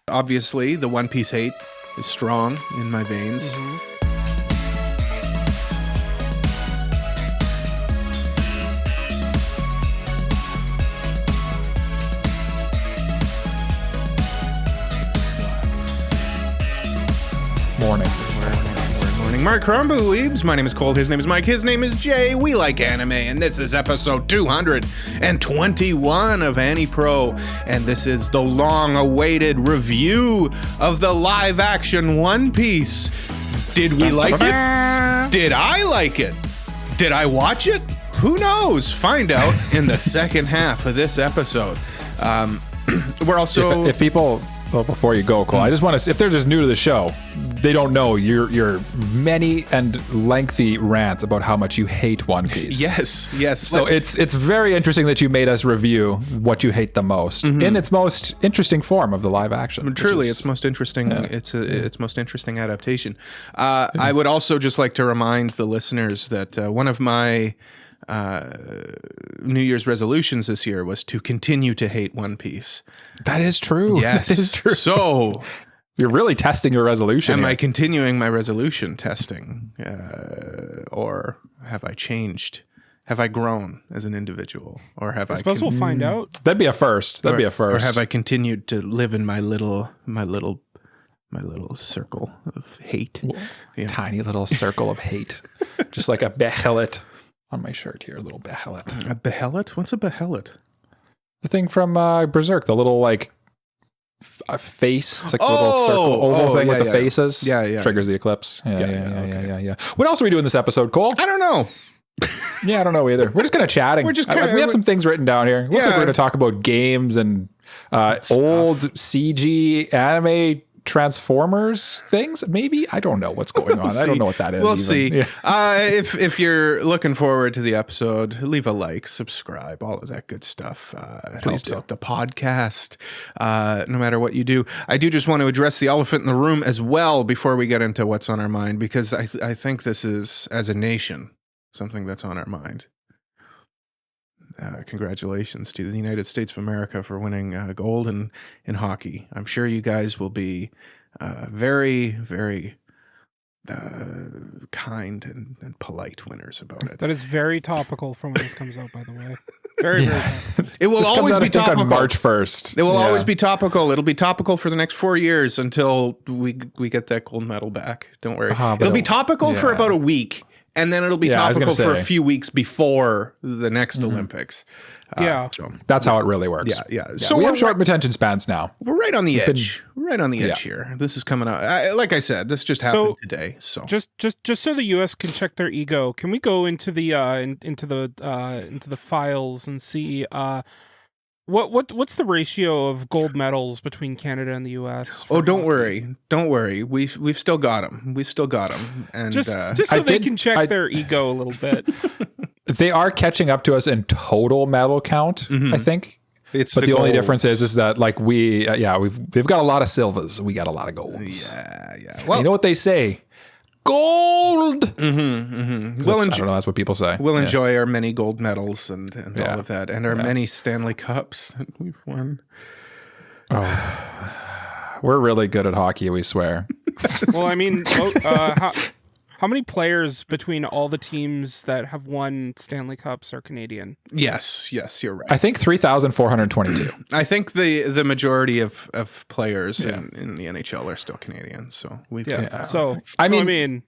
Obviously, the One Piece hate is strong in my veins. Morning. Mark Crumbu Weebs. My name is Cold. His name is Mike. His name is Jay. We like anime, and this is episode 221 of AniPro, and this is the long-awaited review of the live-action One Piece. Did we like it? Did I like it? Did I watch it? Who knows? Find out in the second half of this episode. We're also... If people... Well, before you go, Cole, I just want to, if they're just new to the show, they don't know your many and lengthy rants about how much you hate One Piece. Yes. So it's very interesting that you made us review what you hate the most in its most interesting form of the live action. Truly, it's most interesting. Yeah. It's most interesting adaptation. I would also just like to remind the listeners that one of my New Year's resolutions this year was to continue to hate One Piece. That is true. Yes. That is true. So you're really testing your resolution. Am I continuing my resolution testing? Or have I changed? Have I grown as an individual? Or have I suppose we'll find out. That'd be a first. Or have I continued to live in my little circle of hate? Tiny little circle of hate. Just like a behelit on my shirt here, a little behelit. A behelit? What's a behelit? The thing from Berserk, the little like face. It's like a little circle oval thing with the faces. Yeah. Triggers the eclipse. Yeah. What else are we doing this episode, Cole? I don't know. Yeah, I don't know either. We're just kind of chatting. We have some things written down here. Looks like we're going to talk about games and old CG anime Transformers things, maybe. I don't know what's going on. I don't know what that is. We'll see. Yeah. If you're looking forward to the episode, leave a like, subscribe, all of that good stuff. It helps out the podcast. No matter what you do, I do just want to address the elephant in the room as well before we get into what's on our mind, because I think this is, as a nation, something that's on our mind. Congratulations to the United States of America for winning gold in hockey. I'm sure you guys will be very, very kind and polite winners about it. That is very topical from when this comes out, by the way. Very topical. It will always be topical. On March 1st. It will always be topical. It'll be topical for the next 4 years until we get that gold medal back. Don't worry. It'll be topical for about a week. And then it'll be topical for a few weeks before the next Olympics. So that's how it really works. Yeah. So we have short attention spans now. We're right on the edge. We're right on the edge here. This is coming out. Like I said, this just happened today. So just so the U.S. can check their ego, can we go into the into the files and see what's the ratio of gold medals between Canada and the U.S.? Oh, don't worry. We've still got them. And just so they can check their ego a little bit. They are catching up to us in total medal count, I think. But the only difference is that like we've got a lot of silvers, we got a lot of golds. Yeah. Well, you know what they say. Gold. I don't know. That's what people say. We'll enjoy our many gold medals and all of that, and our many Stanley Cups that we've won. Oh, we're really good at hockey, we swear. Well, I mean, how many players between all the teams that have won Stanley Cups are Canadian? Yes, you're right. I think 3,422. I think the majority of players in the NHL are still Canadian. So we've got, I mean,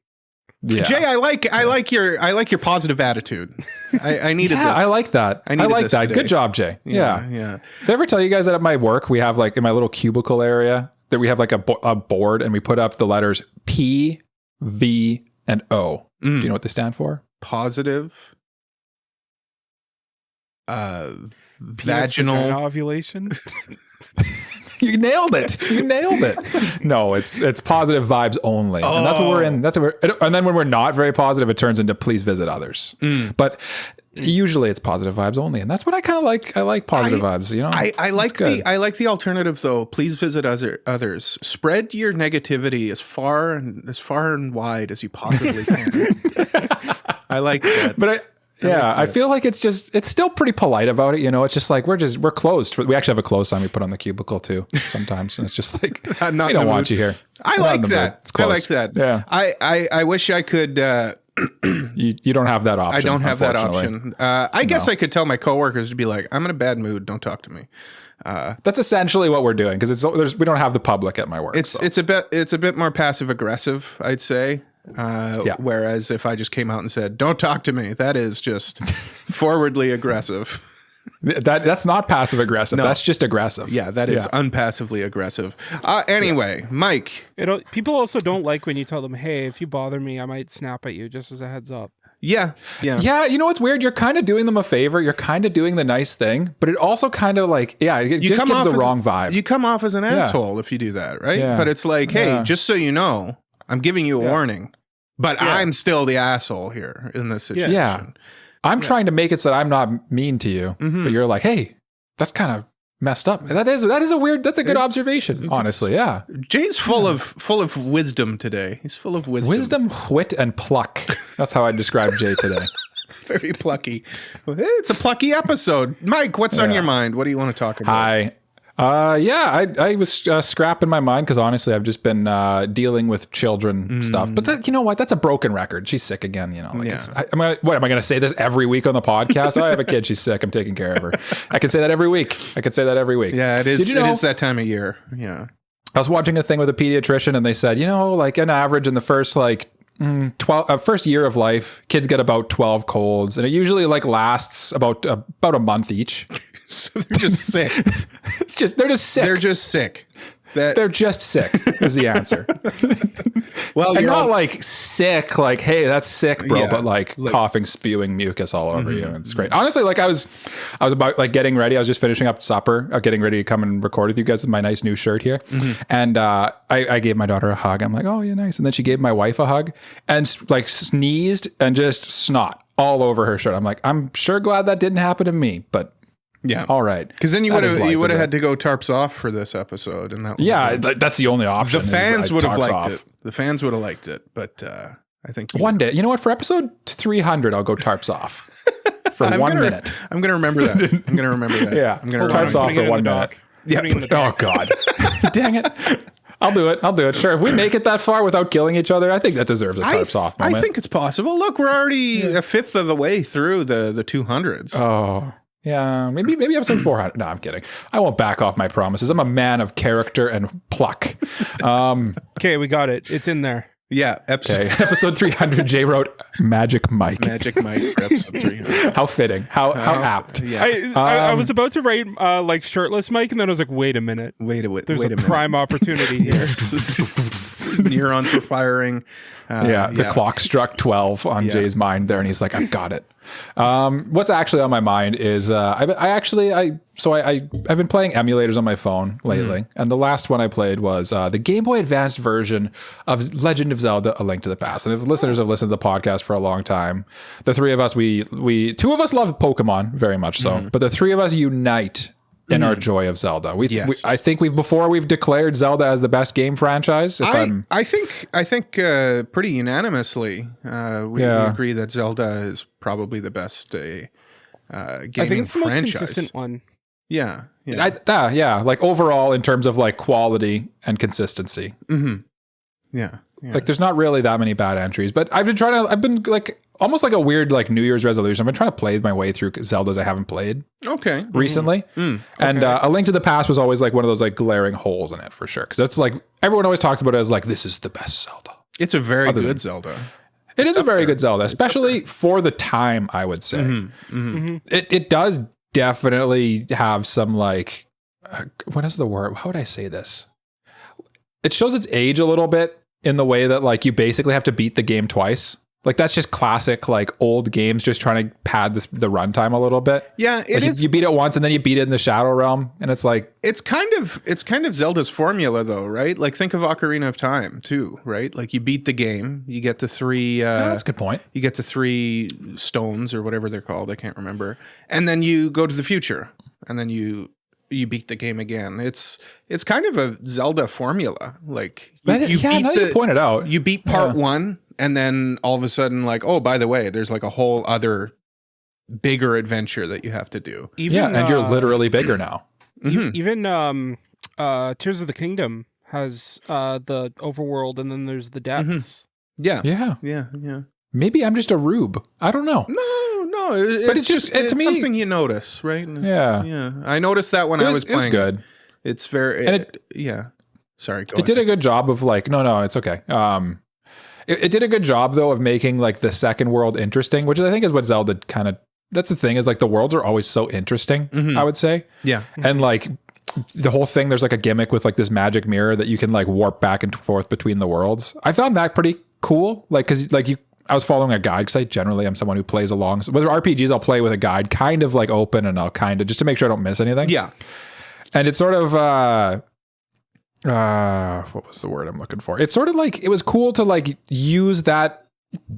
Jay, I like your positive attitude. I needed that. I like that. I like that. Good job, Jay. Yeah. Did I ever tell you guys that at my work we have like in my little cubicle area that we have like a board and we put up the letters P, V, and O. Do you know what they stand for? Positive. Vaginal ovulation. You nailed it. No, it's positive vibes only. And that's what we're in. And then when we're not very positive, it turns into please visit others. But usually it's positive vibes only. And that's what I kind of like. I like positive vibes, you know? I like the alternative though. Please visit others. Spread your negativity as far and wide as you possibly can. I like that. But Yeah, I feel like it's still pretty polite about it. You know, it's just like we're closed. We actually have a close sign we put on the cubicle too sometimes. And it's just like, we don't want you here. I like that. It's closed. I like that. Yeah. I wish I could. You don't have that option. I don't have that option. I guess I could tell my coworkers to be like, I'm in a bad mood. Don't talk to me. That's essentially what we're doing because we don't have the public at my work. It's a bit more passive aggressive, I'd say. Whereas if I just came out and said, "Don't talk to me," that is just forwardly aggressive. That's not passive aggressive. No. That's just aggressive. Yeah, that is unpassively aggressive. Anyway, Mike. People also don't like when you tell them, "Hey, if you bother me, I might snap at you," just as a heads up. Yeah. You know what's weird? You're kind of doing them a favor. You're kind of doing the nice thing, but it also kind of like, it just gives the wrong vibe. You come off as an asshole if you do that, right? Yeah. But it's like, hey, just so you know, I'm giving you a warning, but I'm still the asshole here in this situation. Yeah. I'm trying to make it so that I'm not mean to you, but you're like, hey, that's kind of messed up. That's a good observation, honestly. Yeah. Jay's full of wisdom today. He's full of wisdom. Wisdom, wit, and pluck. That's how I describe Jay today. Very plucky. It's a plucky episode. Mike, what's on your mind? What do you want to talk about? Hi. I was scrapping my mind because honestly, I've just been dealing with children stuff. But you know what? That's a broken record. She's sick again. You know, am I going to say this every week on the podcast? I have a kid. She's sick. I'm taking care of her. I can say that every week. Yeah, it is. It is that time of year. Yeah. I was watching a thing with a pediatrician, and they said, like an average in the first first year of life, kids get about 12 colds, and it usually lasts about a month each. So they're just sick. They're just sick. They're just sick. They're just sick is the answer. Well, and not sick, hey, that's sick, bro, but coughing, spewing mucus all over you. It's great. Honestly, I was about getting ready. I was just finishing up supper, getting ready to come and record with you guys with my nice new shirt here. And I gave my daughter a hug. I'm like, oh, yeah, nice. And then she gave my wife a hug and sneezed and just snot all over her shirt. I'm like, I'm sure glad that didn't happen to me, but yeah. All right. Because then you would have had to go tarps off for this episode, and that's the only option. The fans would have liked it. The fans would have liked it, but I think one day, you know what? For episode 300, I'll go tarps off for 1 minute. I'm gonna remember that. Yeah, I'm gonna tarps off for 1 minute. Yeah. Oh God, dang it. I'll do it. Sure. If we make it that far without killing each other, I think that deserves a tarps off moment. I think it's possible. Look, we're already a fifth of the way through the 200s. Oh. Yeah, maybe episode 400. No, I'm kidding. I won't back off my promises. I'm a man of character and pluck. Okay, we got it. It's in there. Yeah, episode 300. Jay wrote Magic Mike. Magic Mike for episode 300. How fitting. How apt. Yeah. I was about to write shirtless Mike, and then I was like, wait a minute. There's a prime opportunity here. Neurons were firing. The clock struck 12 on Jay's mind there, and he's like, I've got it. What's actually on my mind is I've been playing emulators on my phone lately, and the last one I played was the Game Boy Advance version of Legend of Zelda: A Link to the Past. And if listeners have listened to the podcast for a long time, the three of us, we two of us love Pokemon very much so, but the three of us unite in our joy of Zelda. I think we've declared Zelda as the best game franchise. I think pretty unanimously we agree that Zelda is probably the best gaming franchise. I think it's the most consistent one. Yeah. Overall in terms of quality and consistency. Yeah. There's not really that many bad entries, but I've been almost like a weird New Year's resolution. I've been trying to play my way through Zeldas I haven't played recently. Okay. And A Link to the Past was always one of those glaring holes in it for sure. Because it's everyone always talks about it as this is the best Zelda. It's a very good Zelda. It is a very good Zelda, especially for the time, I would say. It does definitely have some what is the word? How would I say this? It shows its age a little bit in the way that you basically have to beat the game twice. That's just classic old games just trying to pad the runtime a little bit. Yeah, it is. You beat it once and then you beat it in the Shadow Realm, and it's it's kind of Zelda's formula though, right? Think of Ocarina of Time too, right? You beat the game, you get the three that's a good point. You get the 3 stones or whatever they're called, I can't remember. And then you go to the future and then you beat the game again. It's kind of a Zelda formula. You pointed out. You beat part 1 and then all of a sudden oh, by the way, there's a whole other bigger adventure that you have to do. Even, and you're literally bigger now. Even Tears of the Kingdom has the overworld, and then there's the depths. Yeah. Maybe I'm just a rube. I don't know. No, but it's just to me something you notice, right? And yeah. I noticed that when I was playing. It's good. It's very Sorry, go ahead. Did a good job of like no, it's okay. It did a good job though of making like the second world interesting, which I think is what Zelda kind of. That's the thing is like the worlds are always so interesting. I would say, and like. The whole thing, there's like a gimmick with like this magic mirror that you can like warp back and forth between the worlds. I found that pretty cool. Like, cause like I was following a guide because I'm someone who plays along. So with RPGs, I'll play with a guide kind of like open and I'll kind of just to make sure I don't miss anything. Yeah. And it's sort of, what was the word I'm looking for? It's sort of like, it was cool to like use that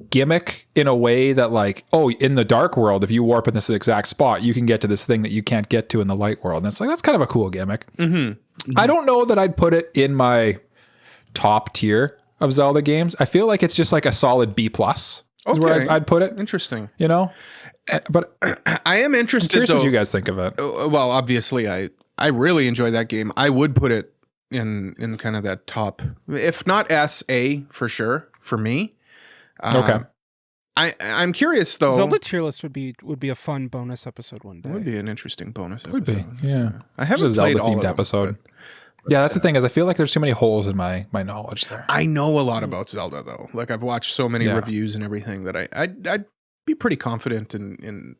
gimmick in a way that like, in the dark world, if you warp in this exact spot, you can get to this thing that you can't get to in the light world. And it's like, that's kind of a cool gimmick. I don't know that I'd put it in my top tier of Zelda games. I feel like it's just like a solid B+ is where I'd put it. Interesting. You know, but I am interested. I'm curious what you guys think of it. Well, obviously I really enjoy that game. I would put it in kind of that top, if not A for sure for me. Okay. I'm curious though. Zelda tier list would be a fun bonus episode one day. It would be an interesting bonus episode. Would be, yeah. I haven't played all of them, episode. Yeah, that's the thing is I feel like there's too many holes in my knowledge there. I know a lot about Zelda though. Like I've watched so many reviews and everything that I'd be pretty confident in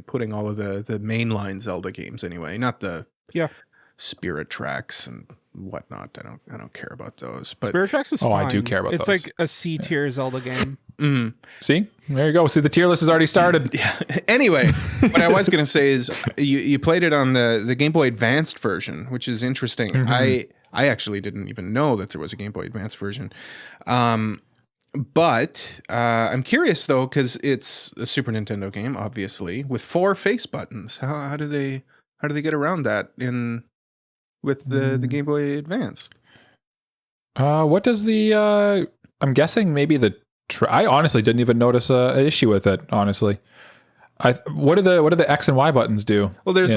putting all of the mainline Zelda games anyway, not the Spirit tracks and whatnot. I don't care about those. But Spirit tracks is fine. I do care about those. It's like a C tier Zelda game. See, there you go. See, the tier list has already started. Yeah. Anyway, what I was going to say is you played it on the Game Boy Advanced version, which is interesting. I actually didn't even know that there was a Game Boy Advanced version. But I'm curious though, because it's a Super Nintendo game, obviously, with 4 face buttons. How do they get around that with the Game Boy Advanced? What does the I'm guessing maybe I honestly didn't even notice an issue with it, honestly. What do the X and Y buttons do? Well, there's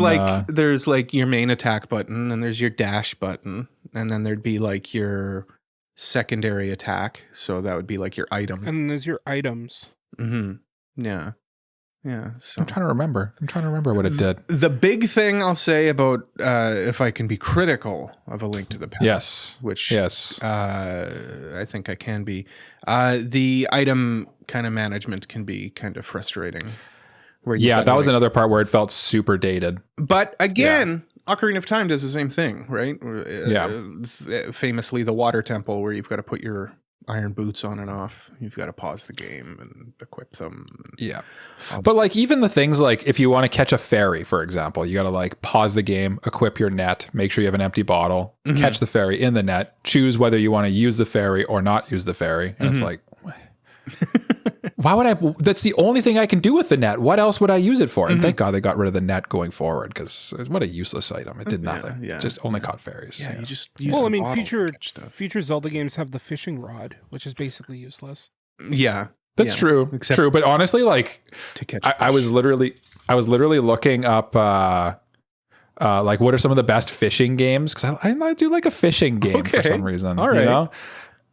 like your main attack button, and there's your dash button, and then there'd be like your secondary attack. So that would be like your item. And then there's your items. Yeah. So I'm trying to remember what it did. The big thing I'll say about if I can be critical of A Link to the Past, which I think I can be, the item kind of management can be kind of frustrating. That was another part where it felt super dated. But again, Ocarina of Time does the same thing, right? Famously, the Water Temple, where you've got to put your iron boots on and off. You've got to pause the game and equip them. But like even the things like if you want to catch a fairy, for example, you got to like pause the game, equip your net, make sure you have an empty bottle, catch the fairy in the net, choose whether you want to use the fairy or not use the fairy. And it's like, why would I? That's the only thing I can do with the net. What else would I use it for? And thank God they got rid of the net going forward, because what a useless item. It did nothing. Just only caught fairies. You just use the bottle future Zelda games have the fishing rod, which is basically useless. Yeah, that's true. True, but honestly, like to catch I was literally looking up like what are some of the best fishing games, because I do like a fishing game for some reason. All right. You know?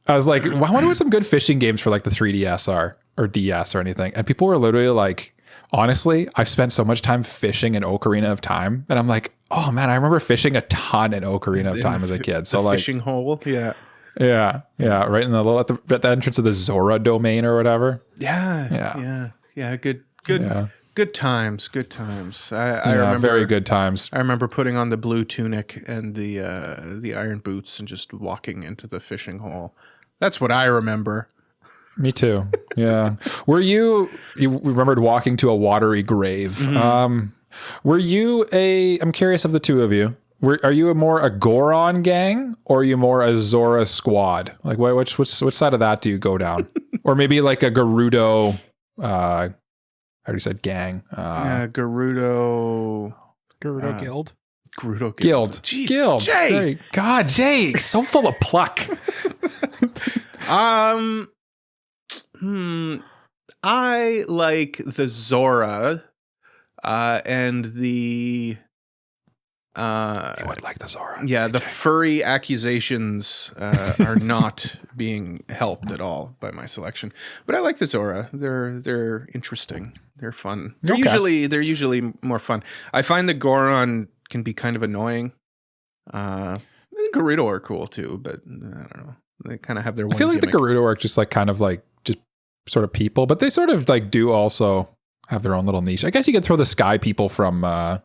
I was like, well, I wonder what some good fishing games for like the 3DS are, or DS or anything. And people were literally like, honestly, I've spent so much time fishing in Ocarina of Time. And I'm like, oh man, I remember fishing a ton in Ocarina of Time as a kid. So like fishing hole. Yeah. Right in the little, at the entrance of the Zora domain or whatever. Yeah. Good times. I remember very good times. I remember putting on the blue tunic and the iron boots and just walking into the fishing hole. That's what I remember. Me too. Yeah. You remembered walking to a watery grave. I'm curious of the two of you. Are you more a Goron gang or are you more a Zora squad? Like which side of that do you go down? Or maybe like a Gerudo, I already said gang. Gerudo Guild. Gerudo Guild. Jeez, Guild. Jay. God, Jay, so full of pluck. I like the Zora and the You would like the Zora. yeah, the furry accusations are not being helped at all by my selection. But I like the Zora. They're interesting. They're fun. They're usually more fun. I find the Goron can be kind of annoying. The Gerudo are cool too, but I don't know. They kind of have their. I feel like gimmick. the Gerudo are just like kind of like just sort of people, but they sort of like do also have their own little niche. I guess you could throw the Sky people from Breath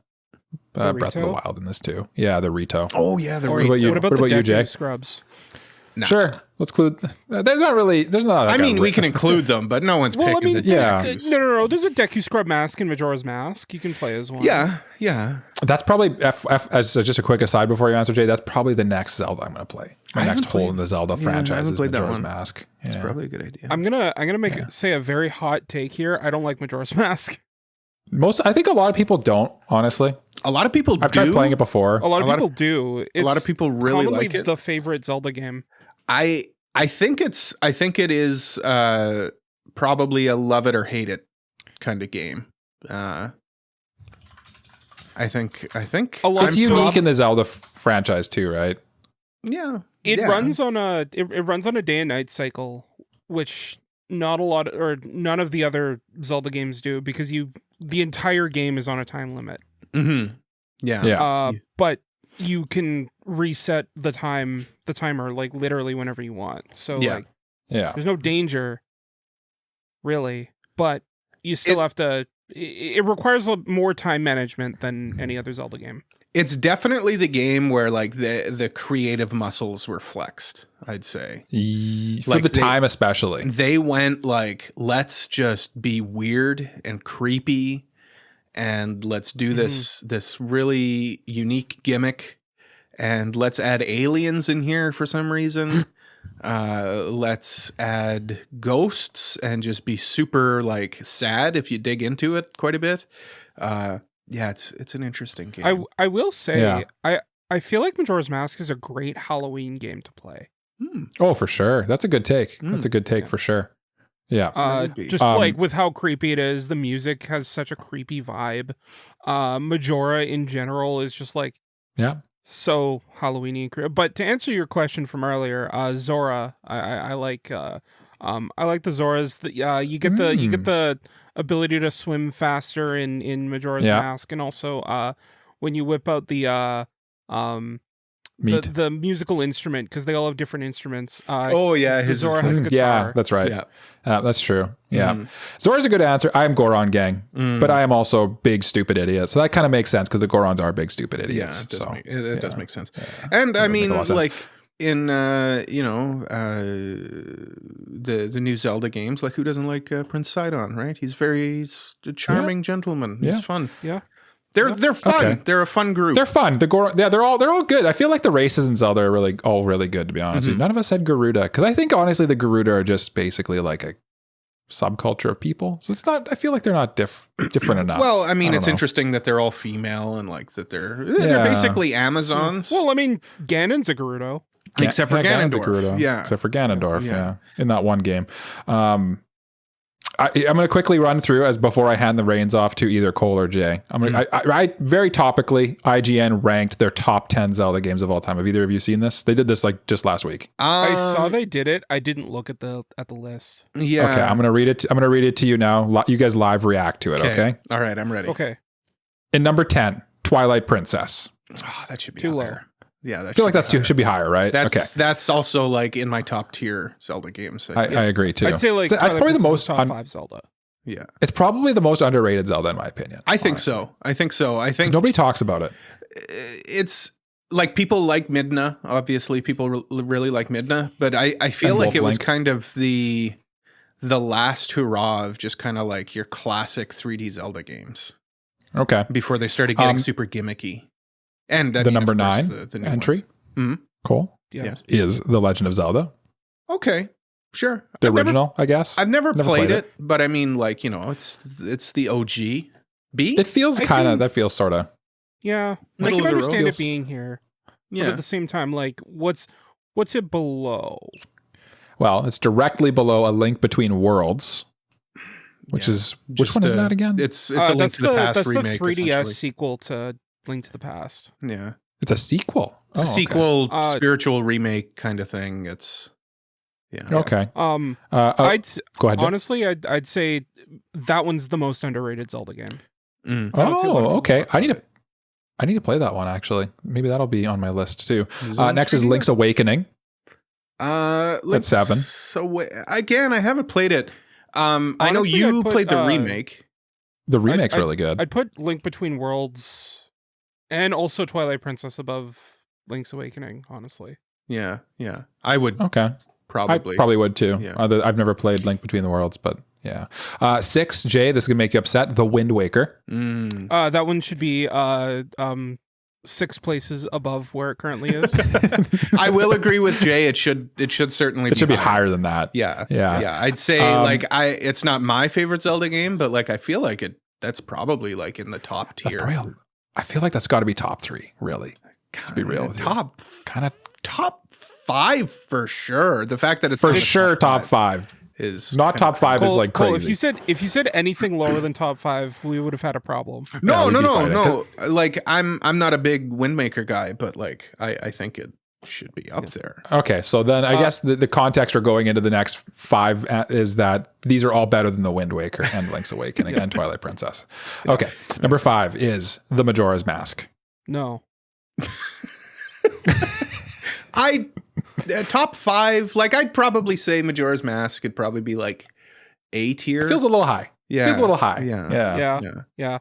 of the Wild in this too. Yeah, the Rito. Oh yeah, the Or Rito. what about What about the you, Deku Jay? Scrubs? Nah. Sure, let's include. There's not really. There's not. I mean, we can include them, but no one's Well, I picking mean, the yeah. Dekus. No. There's a Deku Scrub mask in Majora's Mask. You can play as one. Yeah. That's probably as just a quick aside before you answer, Jay. That's probably the next Zelda I'm going to play. My I next haven't hole played- in the Zelda I franchise haven't is played that Majora's one. Mask. It's Yeah. probably a good idea. I'm gonna say a very hot take here. I don't like Majora's Mask. I think a lot of people don't, honestly. A lot of people I've do. tried playing it before. A lot of people do. A lot of people really commonly like it. the favorite Zelda game. I think it is probably a love it or hate it kind of game. I think A lot It's of unique in the Zelda franchise too, right? yeah. It yeah. runs on a day and night cycle, which not a lot or none of the other Zelda games do because the entire game is on a time limit. Mm-hmm. Yeah. Yeah. But you can reset the timer like literally whenever you want. So Yeah. like Yeah. there's no danger really, but you still have to it requires more time management than any other Zelda game. It's definitely the game where like the creative muscles were flexed, I'd say. For Like the time especially. They went like, let's just be weird and creepy and let's do this really unique gimmick and let's add aliens in here for some reason. Let's add ghosts and just be super like sad if you dig into it quite a bit. Yeah, it's an interesting game. I will say Yeah. I feel like Majora's Mask is a great Halloween game to play. Oh, for sure. That's a good take. That's a good take for sure. Yeah. would be. Just like with how creepy it is, the music has such a creepy vibe. Majora in general is just like Yeah. so Halloweeny and creepy. But to answer your question from earlier, Zora, I like the Zoras. You get the ability to swim faster in Majora's Mask, and also when you whip out the musical instrument because they all have different instruments. his Zora has a guitar. Yeah, that's right. Yeah. That's true. Yeah. Zora's a good answer. I am Goron gang, but I am also big stupid idiot. So that kind of makes sense because the Gorons are big stupid idiots. It does make sense. And I mean, like in the new Zelda games, like who doesn't like Prince Sidon, right? He's a charming gentleman. He's fun. Yeah. They're fun. Okay. They're a fun group. They're fun. The Goron, they're all good. I feel like the races in Zelda are all really good, to be honest with you. None of us said Garuda because I think honestly the Garuda are just basically like a subculture of people. So it's not. I feel like they're not different enough. Well, I mean, I it's don't know. interesting that they're all female and like that they're basically Amazons. Well, I mean, Ganon's a Gerudo. Except for Ganon's a Ganondorf. Gerudo. Yeah. Except for Ganondorf. Yeah. Yeah. In that one game. I'm going to quickly run through as before I hand the reins off to either Cole or Jay. I very topically, IGN ranked their top 10 Zelda games of all time. Have either of you seen this? They did this like just last week. I saw they did it. I didn't look at the list. Yeah. Okay, I'm going to read it. I'm going to read it to you now. You guys live react to it. Okay. All right, I'm ready. Okay. In number 10, Twilight Princess. Oh, that should be Too low. higher. Yeah, I feel like that's should be higher, right? That's also like in my top tier Zelda games. I agree too. I'd say like that's probably the most top 5 Zelda. Yeah, it's probably the most underrated Zelda in my opinion. I think so. I think 'Cause nobody talks about it. It's like people like Midna. Obviously, people really like Midna, but I feel And like it was Wolf Link. kind of the last hurrah of just kind of like your classic 3D Zelda games Okay. before they started getting super gimmicky. And I The mean, number of course, 9 the new entry. ones. Cool. Yeah. Yes. Is The Legend of Zelda. Okay, sure. The I've never- original, I guess. I've never played played it, but I mean, like, you know, it's the OG. B? It feels that feels sort of. Yeah. I Middle can of the road. understand Feels- it being here. But Yeah. at the same time, like, what's it below? Well, it's directly below A Link Between Worlds. which one is that again? It's a Link to the Past remake. That's the 3DS essentially. sequel to Link to the Past. Yeah, It's a sequel. it's a sequel, spiritual remake kind of thing. It's Okay. Go ahead. Jay. Honestly, I'd say that one's the most underrated Zelda game. Okay. I need to play that one actually. Maybe that'll be on my list too. Next is Link's Awakening. At 7. So again, I haven't played it. I know you played the remake. The remake's really good. I'd put Link Between Worlds and also Twilight Princess above Link's Awakening, honestly. Yeah. I would. Okay. Probably. I probably would too. Yeah. I've never played Link Between the Worlds, but yeah. 6, Jay, this is going to make you upset. The Wind Waker. That one should be 6 places above where it currently is. I will agree with Jay. It should certainly be higher than that. Yeah. Yeah. I'd say it's not my favorite Zelda game, but like I feel like that's probably like in the top tier. I feel like that's got to be top 3, really. To be real with you. Top 5 for sure. The fact that it's for sure top 5 is not top 5 is like crazy. Cole, if you said anything lower than top 5, we would have had a problem. No. Like I'm not a big Wind Waker guy, but like I think it should be up there. Okay, so then I guess the context for going into the next 5 is that these are all better than the Wind Waker and Link's Awakening and Twilight Princess. Okay, number 5 is the Majora's Mask. No. Top 5, like I'd probably say Majora's Mask could probably be like A tier. Feels a little high. Yeah. Feels a little high. Yeah.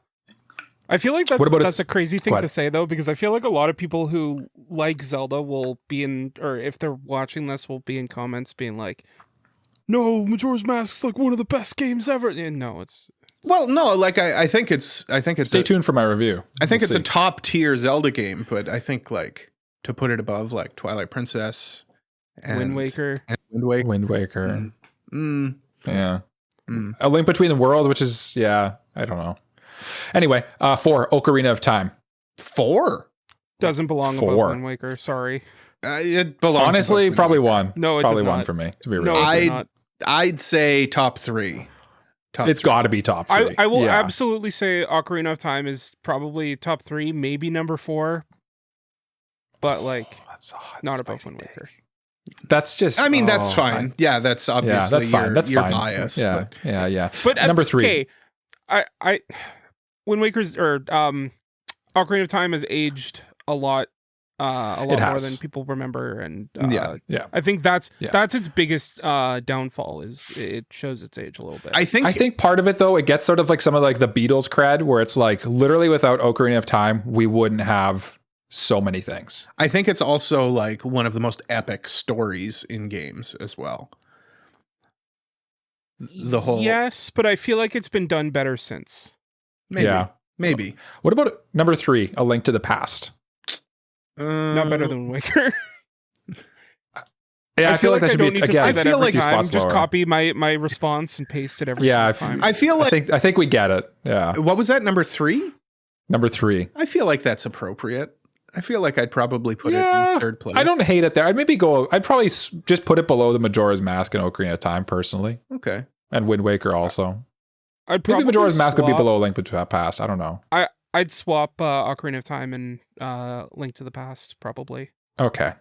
I feel like that's a crazy thing to say though, because I feel like a lot of people who like Zelda will be in, or if they're watching this, will be in comments being like, "No, Majora's Mask's like one of the best games ever." And no, it's well, no, like I think it's. Stay tuned for my review. I think it's a top tier Zelda game, but I think like to put it above like Twilight Princess and Wind Waker. Wind Waker. Yeah. A Link Between the Worlds, which is I don't know. Anyway, 4, Ocarina of Time. 4 doesn't belong above Wind Waker. Sorry. It belongs. Honestly, probably 1. No, it probably does 1 not. For me. To be real, No, I'd say top 3. It's got to be top 3. I will absolutely say Ocarina of Time is probably top 3, maybe number 4, but like not above Wind Waker. That's just. I mean, that's fine. That's obviously that's fine. That's your fine. bias. Yeah. But number 3. Okay, I Wind Waker's or Ocarina of Time has aged a lot more than people remember, and I think that's its biggest downfall is it shows its age a little bit. I think part of it though, it gets sort of like some of like the Beatles cred, where it's like literally without Ocarina of Time, we wouldn't have so many things. I think it's also like one of the most epic stories in games as well. The whole yes, but I feel like it's been done better since. Maybe. What about number 3, A Link to the Past? Not better than Waker. I feel like that should be again. I feel like just copy my response and paste it every time. I feel like I think we get it. Yeah. What was that? Number 3? Number 3. I feel like that's appropriate. I feel like I'd probably put it in third place. I don't hate it there. I'd probably just put it below the Majora's Mask and Ocarina of Time personally. Okay. And Wind Waker also. Maybe Majora's Mask would be below Link to the Past. I don't know. I'd swap Ocarina of Time and Link to the Past probably. Okay.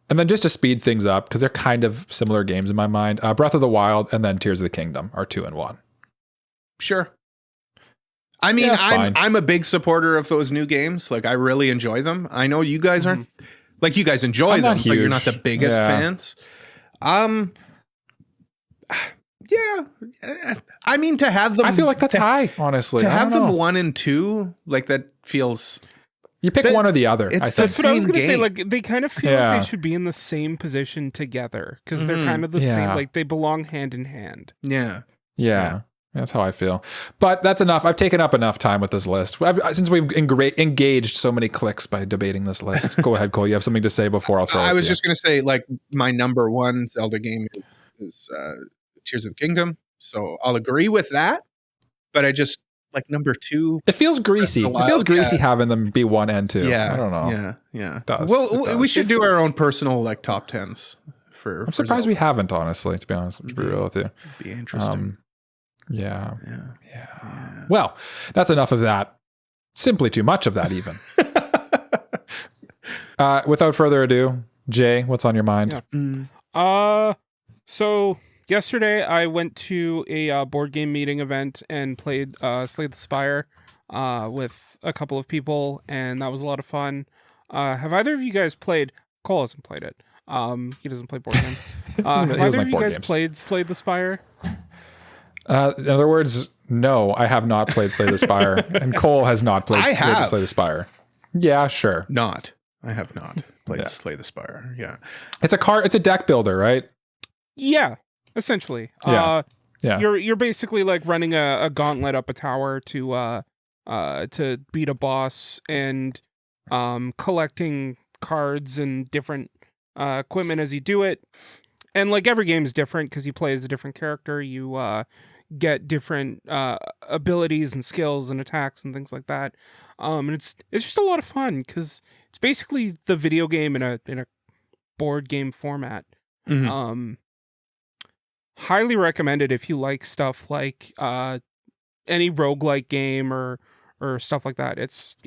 And then just to speed things up, because they're kind of similar games in my mind, Breath of the Wild and then Tears of the Kingdom are 2 and 1. Sure. I mean, I'm a big supporter of those new games. Like, I really enjoy them. I know you guys aren't. Like, you guys enjoy them, but you're not the biggest fans. Yeah. I mean, to have them... I feel like that's high, honestly. To have them 1 and 2, like, that feels... You pick one or the other. It's that's what I was going to say. game. Like, they kind of feel like they should be in the same position together, because they're kind of the same. Like, they belong hand in hand. Yeah. That's how I feel. But that's enough. I've taken up enough time with this list. Since we've engaged so many clicks by debating this list. Go ahead, Cole. You have something to say before I'll throw it to you. I was just going to say, like, my number 1 Zelda game is Tears of the Kingdom. So I'll agree with that. But I just, like, number 2. It feels greasy. It feels greasy having them be 1 and 2. Yeah. I don't know. Yeah. It does. Well, we should do our own personal, like, top 10s. I'm surprised we haven't, honestly, to be honest. To be real with you. Be interesting. Yeah. Well, that's enough of that. Simply too much of that, even. Without further ado, Jay, what's on your mind? Yeah. So yesterday I went to a board game meeting event and played Slay the Spire with a couple of people, and that was a lot of fun. Have either of you guys played? Cole hasn't played it. He doesn't play board games. Have either of you guys played Slay the Spire? In other words, no, I have not played Slay the Spire, and Cole has not played Slay the Spire. Yeah, sure. I have not played Slay the Spire. Yeah. It's a deck builder, right? Yeah, essentially. Yeah. You're basically like running a gauntlet up a tower to beat a boss and collecting cards and different equipment as you do it. And like every game is different because you play as a different character. You get different abilities and skills and attacks and things like that. And it's just a lot of fun because it's basically the video game in a board game format. Mm-hmm. Highly recommended if you like stuff like any roguelike game or stuff like that. It's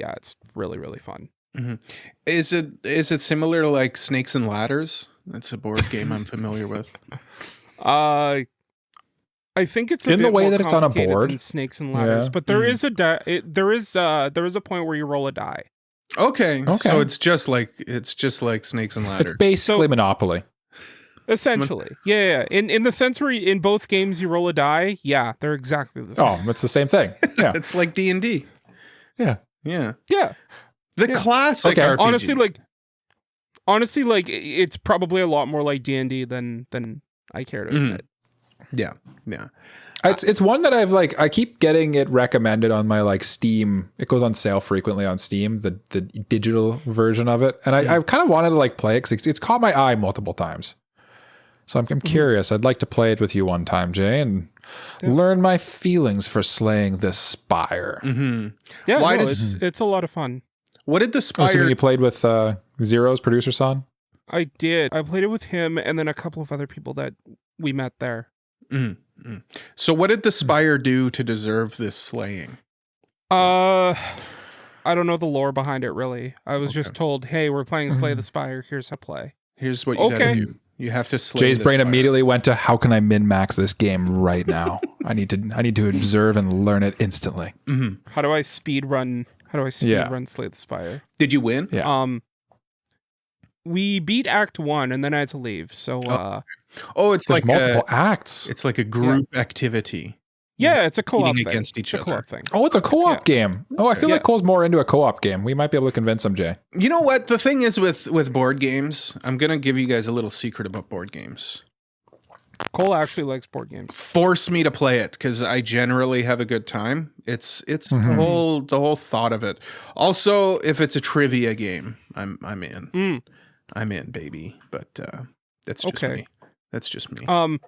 really, really fun. Mm-hmm. Is it similar to like Snakes and Ladders? That's a board game I'm familiar with. I think it's in the way that it's on a board than Snakes and Ladders, but there is there is a point where you roll a die. Okay. So it's just like Snakes and Ladders. It's basically Monopoly. Essentially, yeah. In the sense where in both games you roll a die, yeah, they're exactly the same. Oh, it's the same thing. Yeah, it's like D&D. Yeah. The classic RPG. Honestly, like it's probably a lot more like D&D than I care to admit. Yeah. It's one that I keep getting it recommended on my like Steam. It goes on sale frequently on Steam, the digital version of it, and I've kind of wanted to like play it because it's caught my eye multiple times. So I'm curious. I'd like to play it with you one time, Jay, and learn my feelings for slaying this Spire. Mm-hmm. Yeah, it's a lot of fun. What did the Spire? So you played with Zero's producer son? I did. I played it with him and then a couple of other people that we met there. Mm-hmm. So what did the Spire do to deserve this slaying? I don't know the lore behind it really. I was just told, "Hey, we're playing Slay the Spire. Here's how play." Here's what you gotta do. You have to slay. Jay's brain Spire. immediately went to, "How can I min-max this game right now? I need to observe and learn it instantly." Mm-hmm. How do I speed run run Slay the Spire? Did you win? Yeah. We beat Act 1 and then I had to leave. So it's There's like multiple acts. It's like a group activity. Yeah, it's a co-op thing. Against each other. Thing. Oh, it's a co-op game. Oh, I feel like Cole's more into a co-op game. We might be able to convince him, Jay. You know what? The thing is with board games, I'm going to give you guys a little secret about board games. Cole actually likes board games. Force me to play it because I generally have a good time. It's the whole thought of it. Also, if it's a trivia game, I'm in. I'm in, baby. But that's just me. That's just me.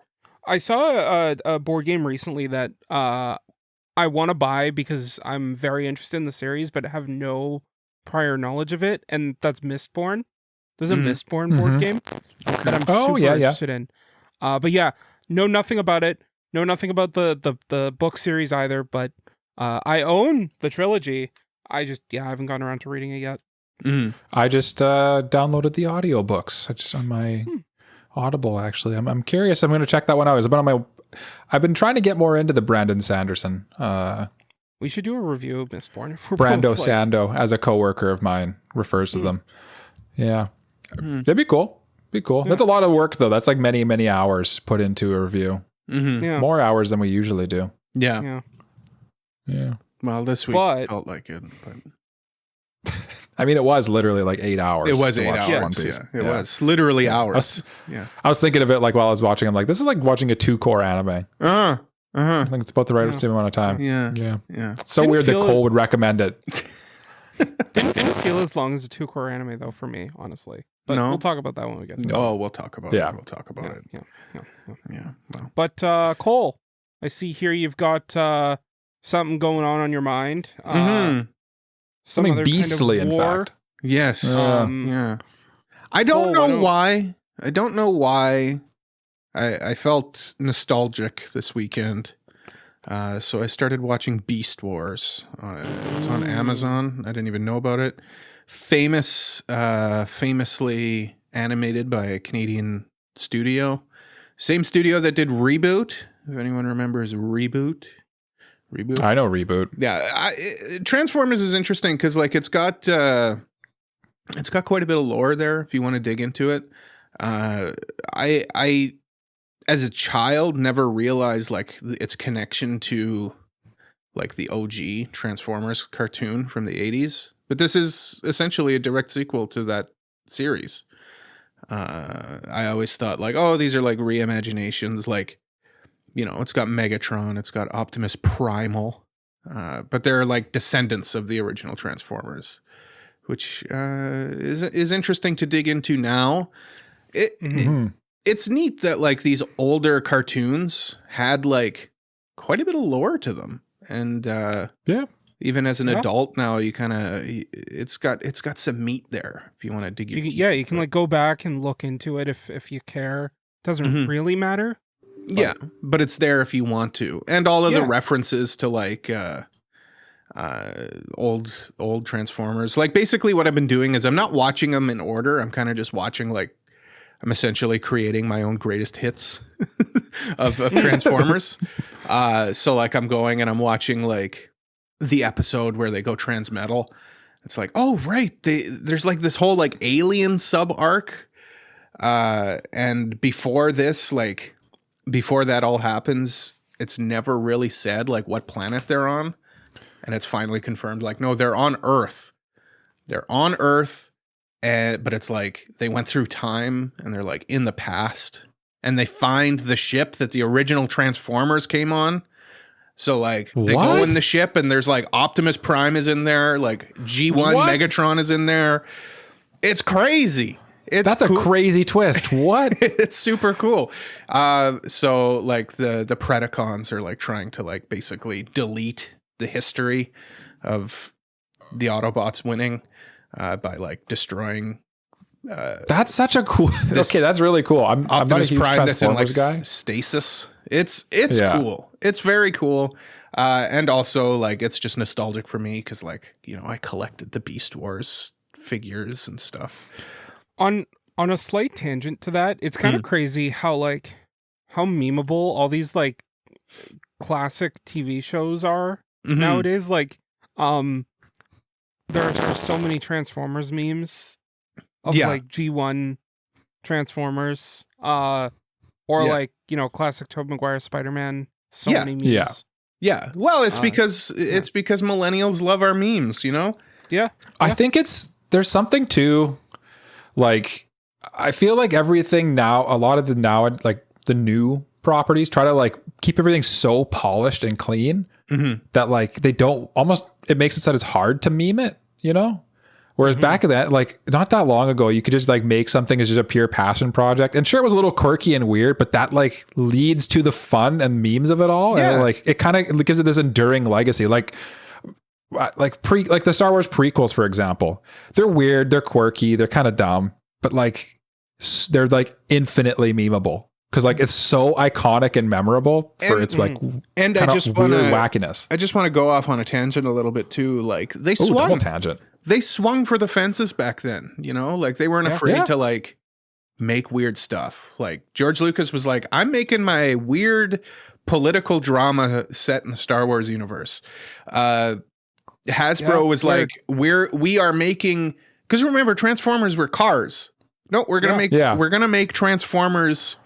I saw a board game recently that I want to buy because I'm very interested in the series, but have no prior knowledge of it, and that's Mistborn. There's a Mistborn board game that I'm super interested in. But yeah, know nothing about it. Know nothing about the book series either. But I own the trilogy. I haven't gotten around to reading it yet. I just downloaded the audiobooks. I just on my Audible, actually. I'm curious. I'm going to check that one out. I've been trying to get more into the Brandon Sanderson. We should do a review of Mistborn. If we're Brando both, Sando, as a coworker of mine, refers to them. Yeah. That'd be cool. Yeah. That's a lot of work, though. That's like many, many hours put into a review. Yeah. More hours than we usually do. Yeah. Well, this week felt like it. But... I mean, it was literally like 8 hours. It was 8 hours. It was literally hours. I was thinking of it like while I was watching. I'm like, this is like watching a 2-core anime. I think it's about the right same amount of time. Yeah. It's so weird that Cole would recommend it. Didn't feel as long as a 2-core anime though for me, honestly. But we'll talk about that when we get to it. Oh, we'll talk about it. We'll talk about it. Yeah. Well. But Cole, I see here you've got something going on your mind. Something beastly, kind of in fact. Yes. Yeah. I don't know why. I felt nostalgic this weekend. So I started watching Beast Wars. It's on Amazon. I didn't even know about it. Famously animated by a Canadian studio. Same studio that did Reboot. If anyone remembers Reboot. I know Reboot. Yeah, Transformers is interesting because like it's got quite a bit of lore there if you want to dig into it. I as a child never realized like its connection to like the OG Transformers cartoon from the 80s, but this is essentially a direct sequel to that series. I always thought like, oh, these are like reimaginations, like, you know, it's got Megatron, it's got Optimus Primal, but they're like descendants of the original Transformers, which is interesting to dig into now. It's neat that like these older cartoons had like quite a bit of lore to them, and even as an adult now, you kind of it's got some meat there if you want to dig your teeth. You can like go back and look into it if you care. Doesn't really matter. Yeah, but it's there if you want to, and all of the references to like old Transformers. Like basically, what I've been doing is I'm not watching them in order. I'm kind of just watching like. I'm essentially creating my own greatest hits of Transformers. So like I'm going and I'm watching like the episode where they go transmetal. It's like, oh, right. There's like this whole like alien sub arc. And before that all happens, it's never really said like what planet they're on. And it's finally confirmed like, no, they're on Earth. They're on Earth. But it's like they went through time and they're like in the past and they find the ship that the original Transformers came on. So like they go in the ship and there's like Optimus Prime is in there, like G1 Megatron is in there. It's crazy. That's a crazy twist. What? It's super cool. So like the Predacons are like trying to like basically delete the history of the Autobots winning. By like destroying. That's such a cool. Okay, that's really cool. I'm not a huge Transformers guy. Stasis. It's cool. It's very cool, and also like it's just nostalgic for me because like you know I collected the Beast Wars figures and stuff. On a slight tangent to that, it's kind of crazy how memeable all these like classic TV shows are nowadays. Like there are so many Transformers memes of like G1 Transformers, or like, you know, classic Tobey Maguire Spider-Man. So many memes. Yeah. Well, it's because millennials love our memes, you know? Yeah. I think there's something to like, I feel like everything now, a lot of the new properties try to like keep everything so polished and clean that like they don't it makes it so it's hard to meme it, you know? Whereas back in that, like not that long ago, you could just like make something as just a pure passion project. And sure, it was a little quirky and weird, but that like leads to the fun and memes of it all. Yeah. And like, it kind of gives it this enduring legacy. Like the Star Wars prequels, for example, they're weird, they're quirky, they're kind of dumb, but like they're like infinitely memeable. Because like it's so iconic and memorable for its like and I just weird wackiness. I just want to go off on a tangent a little bit too. Like they swung tangent. They swung for the fences back then, you know? Like they weren't afraid to like make weird stuff. Like George Lucas was like, I'm making my weird political drama set in the Star Wars universe. Hasbro was like, we are making, because remember Transformers were cars. No, we're gonna make Transformers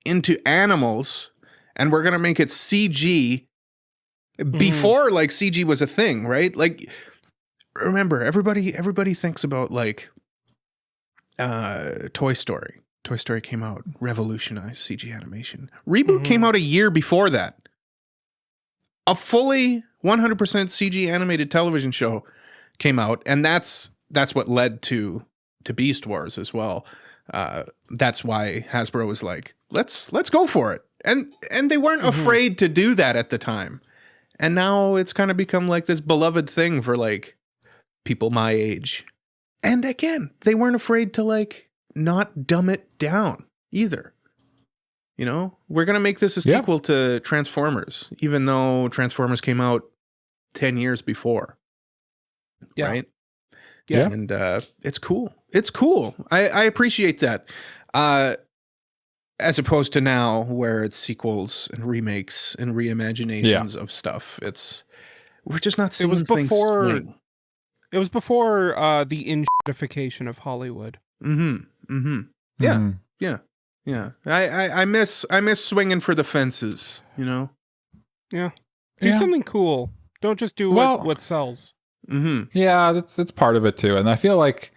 into animals, and we're gonna make it CG before like CG was a thing, right? Like remember, everybody thinks about like Toy Story. Toy Story came out, revolutionized CG animation. Reboot came out a year before that. A fully 100% CG animated television show came out, and that's what led to Beast Wars as well. That's why Hasbro was like, let's go for it. And they weren't afraid to do that at the time. And now it's kind of become like this beloved thing for like people my age. And again, they weren't afraid to like not dumb it down either. You know, we're going to make this a sequel to Transformers, even though Transformers came out 10 years before. Yeah. Right? Yeah. And it's cool. It's cool. I appreciate that. As opposed to now where it's sequels and remakes and reimaginations of stuff. We're just not seeing things swing. It was before the in-shitification of Hollywood. Mm-hmm. Mm-hmm. Yeah. Mm-hmm. Yeah. Yeah. I miss swinging for the fences, you know? Yeah. Do something cool. Don't just do what sells. Mm-hmm. Yeah, that's part of it too. And I feel like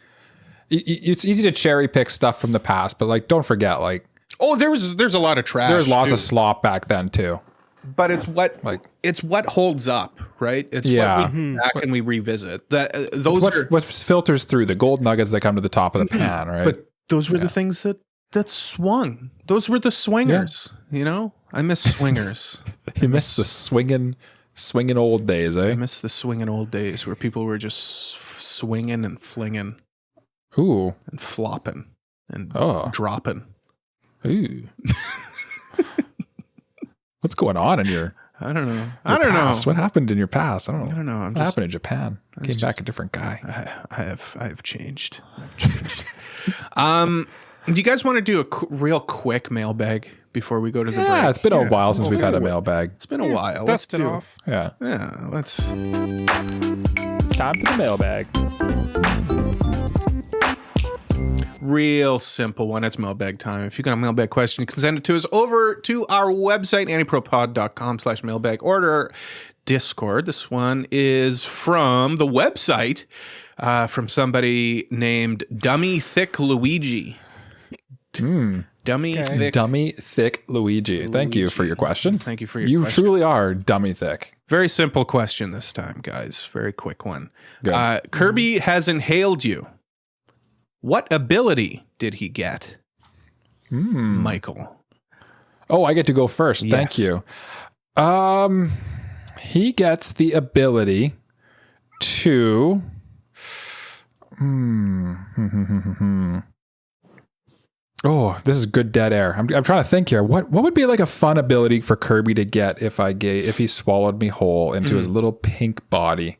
it's easy to cherry pick stuff from the past, but like, don't forget, like, there's a lot of trash. There's lots of slop back then too. But it's what holds up, right? It's what we go back and we revisit. What filters through the gold nuggets that come to the top of the pan, right? But those were the things that swung. Those were the swingers. You know, I miss swingers. You miss the swinging old days, eh? I miss the swinging old days where people were just swinging and flinging, and flopping and dropping. Ooh. What's going on in your? I don't know. What happened in your past? I don't know. What happened in Japan? Came back a different guy. I have changed. Do you guys want to do a real quick mailbag before we go to the break? Yeah, it's been a while since we've had a mailbag. It's been a while. Dust it off. Yeah. Yeah. It's time for the mailbag. Real simple one. It's mailbag time. If you got a mailbag question, you can send it to us over to our website, anipropod.com/mailbag, or our Discord. This one is from the website, from somebody named Dummy Thick Luigi. Dummy Thick Luigi. Thank you for your question. Thank you for your question. You truly are dummy thick. Very simple question this time, guys. Very quick one. Kirby has inhaled you. What ability did he get? Michael. Oh, I get to go first. Yes. Thank you. He gets the ability to Oh, this is good dead air. I'm trying to think here. What would be like a fun ability for Kirby to get if he swallowed me whole into his little pink body?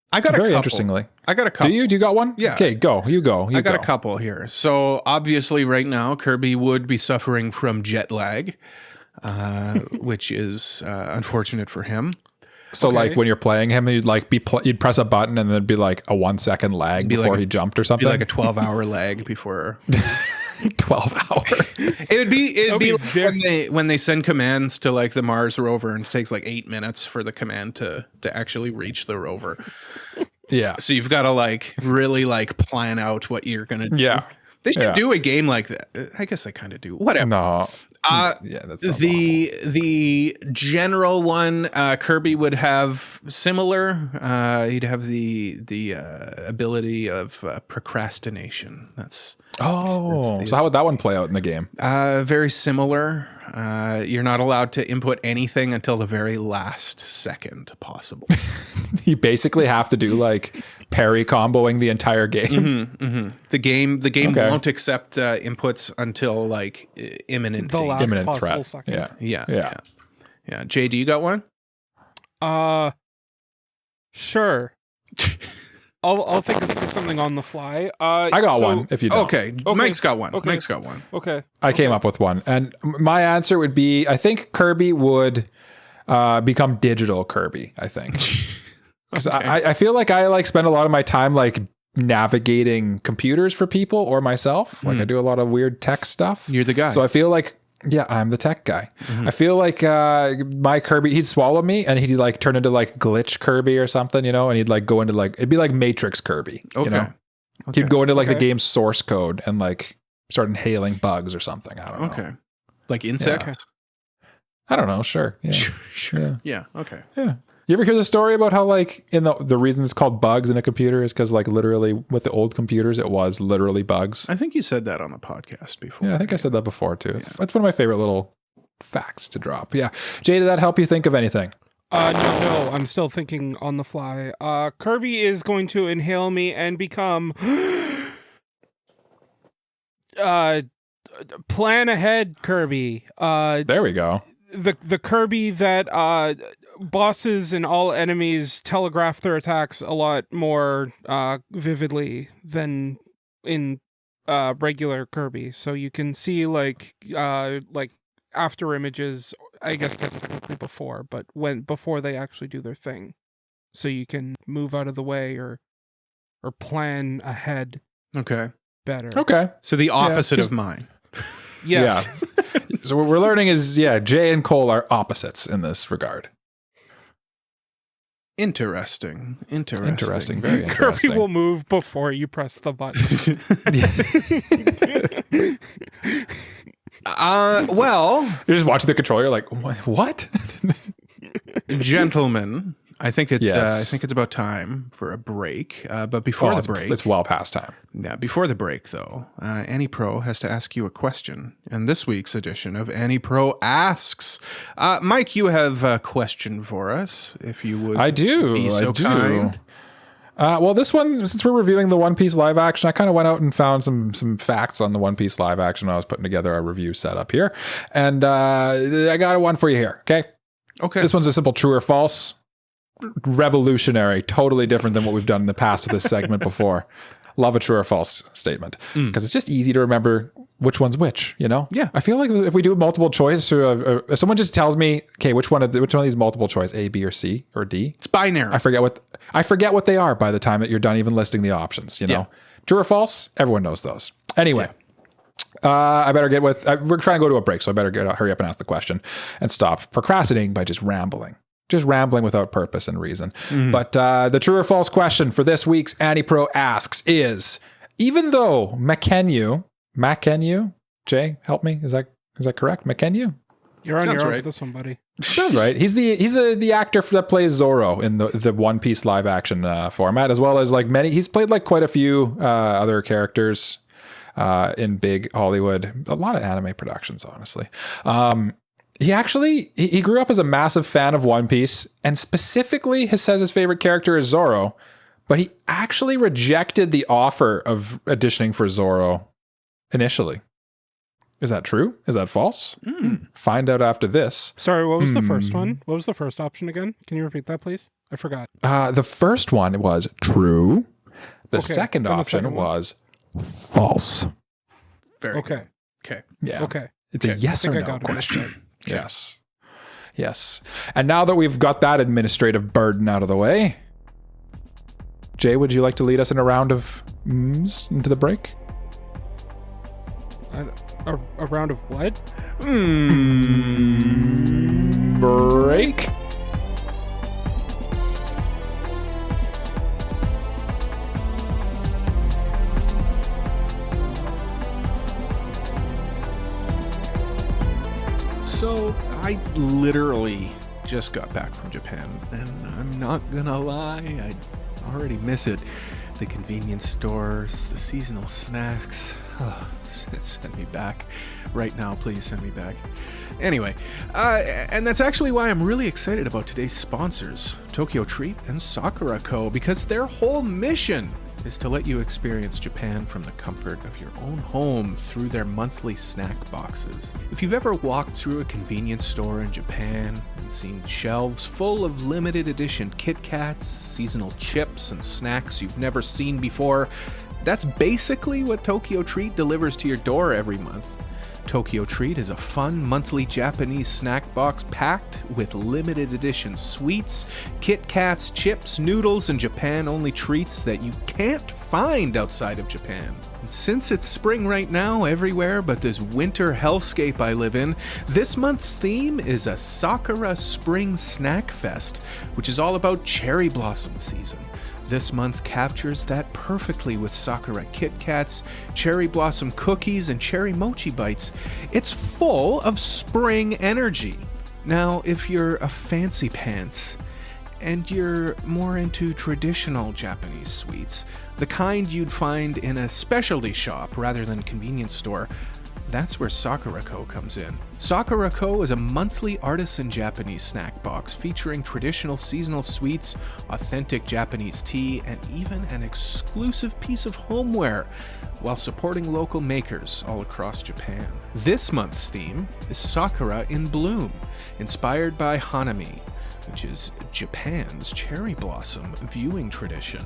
I got a very couple. Interestingly. I got a couple. Do you? Do you got one? Yeah. Okay, go. You go. I got a couple here. So obviously right now, Kirby would be suffering from jet lag, which is unfortunate for him. So like when you're playing him, you'd press a button and there'd be like a 1 second lag before he jumped or something. Be like a 12-hour lag before 12 hour. It'd be like when they send commands to like the Mars rover and it takes like 8 minutes for the command to actually reach the rover. Yeah. So you've got to like really like plan out what you're going to do. Yeah. They should do a game like that. I guess they kind of do. Whatever. No. That's the general one. Kirby would have similar. He'd have the ability of procrastination. That's so how would that one play out in the game? Very similar. You're not allowed to input anything until the very last second possible. You basically have to do like parry comboing the entire game. The game won't accept inputs until like imminent threat. Second. Yeah. Jay, do you got one? Sure. I'll think of something on the fly. I got one. If you don't. Okay. Mike's got one. Mike's got one. Okay. I came up with one, and my answer would be: I think Kirby would become digital Kirby. I think. Because I feel like I spend a lot of my time like navigating computers for people or myself. Like I do a lot of weird tech stuff. You're the guy. So I feel like, I'm the tech guy. I feel like my Kirby, he'd swallow me and he'd like turn into like glitch Kirby or something, and he'd like go into like, it'd be like Matrix Kirby. Okay. He'd go into like the game's source code and like start inhaling bugs or something. I don't know. Okay. Like insects? I don't know. Sure. Yeah. Sure. Yeah. Okay. Yeah. You ever hear the story about how like in the reason it's called bugs in a computer is because like literally with the old computers it was literally bugs? I think you said that on the podcast before. Yeah, I think I said that before too. It's one of my favorite little facts to drop. Yeah. Jay, did that help you think of anything? No, I'm still thinking on the fly. Kirby is going to inhale me and become plan ahead, Kirby. There we go. The Kirby that bosses and all enemies telegraph their attacks a lot more vividly than in regular Kirby. So you can see like after images, I guess that's technically before, but before they actually do their thing. So you can move out of the way or plan ahead. Okay. Better. Okay. So the opposite of mine. Yes. Yeah. So what we're learning is, Jay and Cole are opposites in this regard. Interesting. Very interesting. Kirby will move before you press the button. Well, you're just watching the controller, you're like, what? Gentlemen, I think it's about time for a break. But before the break, it's well past time. Yeah, before the break, though, AniPro has to ask you a question. And this week's edition of AniPro Asks. Mike, you have a question for us, if you would. I do. Be so kind. Well, this one, since we're reviewing the One Piece live action, I kind of went out and found some facts on the One Piece live action when I was putting together a review setup here. And I got one for you here, okay? Okay. This one's a simple true or false. Revolutionary, totally different than what we've done in the past with this segment before. Love a true or false statement because it's just easy to remember which one's which, you know? Yeah. I feel like if we do multiple choice, or if someone just tells me, okay, which one of these multiple choice, A, B, or C, or D? It's binary. I forget what they are by the time that you're done even listing the options, you know? Yeah. True or false? Everyone knows those. Anyway. I better get we're trying to go to a break, so I better hurry up and ask the question and stop procrastinating by just rambling. Just rambling without purpose and reason. But the true or false question for this week's AniPro Asks is, even though Mackenyu, Jay, help me, is that correct? Mackenyu? You're on Sounds your own right. with this one, buddy. Sounds right. He's the actor that plays Zoro in the One Piece live action format, as well as like he's played like quite a few other characters in big Hollywood, a lot of anime productions, honestly. He grew up as a massive fan of One Piece, and specifically says his favorite character is Zoro, but he actually rejected the offer of auditioning for Zoro initially. Is that true? Is that false? Find out after this. Sorry, what was the first one? What was the first option again? Can you repeat that, please? I forgot. The first one was true. The second option was false. Very okay. Good. Okay. Yeah. Okay. It's a yes or I no got it. question. Yes. Yes. And now that we've got that administrative burden out of the way, Jay, would you like to lead us in a round of into the break? A round of what? Break. So I literally just got back from Japan, and I'm not gonna lie, I already miss it. The convenience stores, the seasonal snacks. Oh, send me back. Right now, please send me back. Anyway, and that's actually why I'm really excited about today's sponsors, Tokyo Treat and Sakura Co., because their whole mission is to let you experience Japan from the comfort of your own home through their monthly snack boxes. If you've ever walked through a convenience store in Japan and seen shelves full of limited edition Kit Kats, seasonal chips, and snacks you've never seen before, that's basically what Tokyo Treat delivers to your door every month. Tokyo Treat is a fun monthly Japanese snack box packed with limited edition sweets, Kit Kats, chips, noodles, and Japan-only treats that you can't find outside of Japan. And since it's spring right now everywhere but this winter hellscape I live in, this month's theme is a Sakura Spring Snack Fest, which is all about cherry blossom season. This month captures that perfectly with Sakura Kit Kats, cherry blossom cookies, and cherry mochi bites. It's full of spring energy. Now, if you're a fancy pants and you're more into traditional Japanese sweets, the kind you'd find in a specialty shop rather than convenience store, That's where Sakura Co. comes in. Sakura Co. is a monthly artisan Japanese snack box featuring traditional seasonal sweets, authentic Japanese tea, and even an exclusive piece of homeware, while supporting local makers all across Japan. This month's theme is Sakura in Bloom, inspired by Hanami, which is Japan's cherry blossom viewing tradition.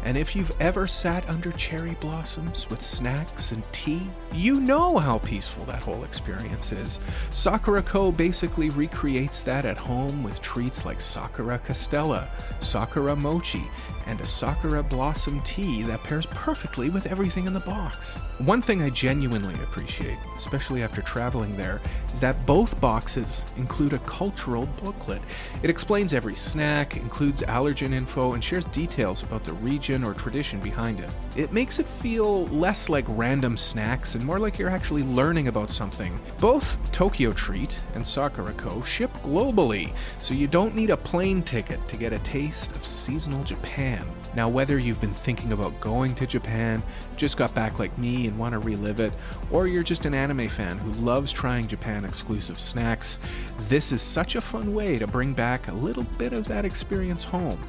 And if you've ever sat under cherry blossoms with snacks and tea, you know how peaceful that whole experience is. Sakura Co. basically recreates that at home with treats like Sakura Castella, Sakura Mochi, and a Sakura Blossom tea that pairs perfectly with everything in the box. One thing I genuinely appreciate, especially after traveling there, is that both boxes include a cultural booklet. It explains every snack, includes allergen info, and shares details about the region or tradition behind it. It makes it feel less like random snacks and more like you're actually learning about something. Both Tokyo Treat and Sakura Co. ship globally, so you don't need a plane ticket to get a taste of seasonal Japan. Now, whether you've been thinking about going to Japan, just got back like me and want to relive it, or you're just an anime fan who loves trying Japan-exclusive snacks, this is such a fun way to bring back a little bit of that experience home.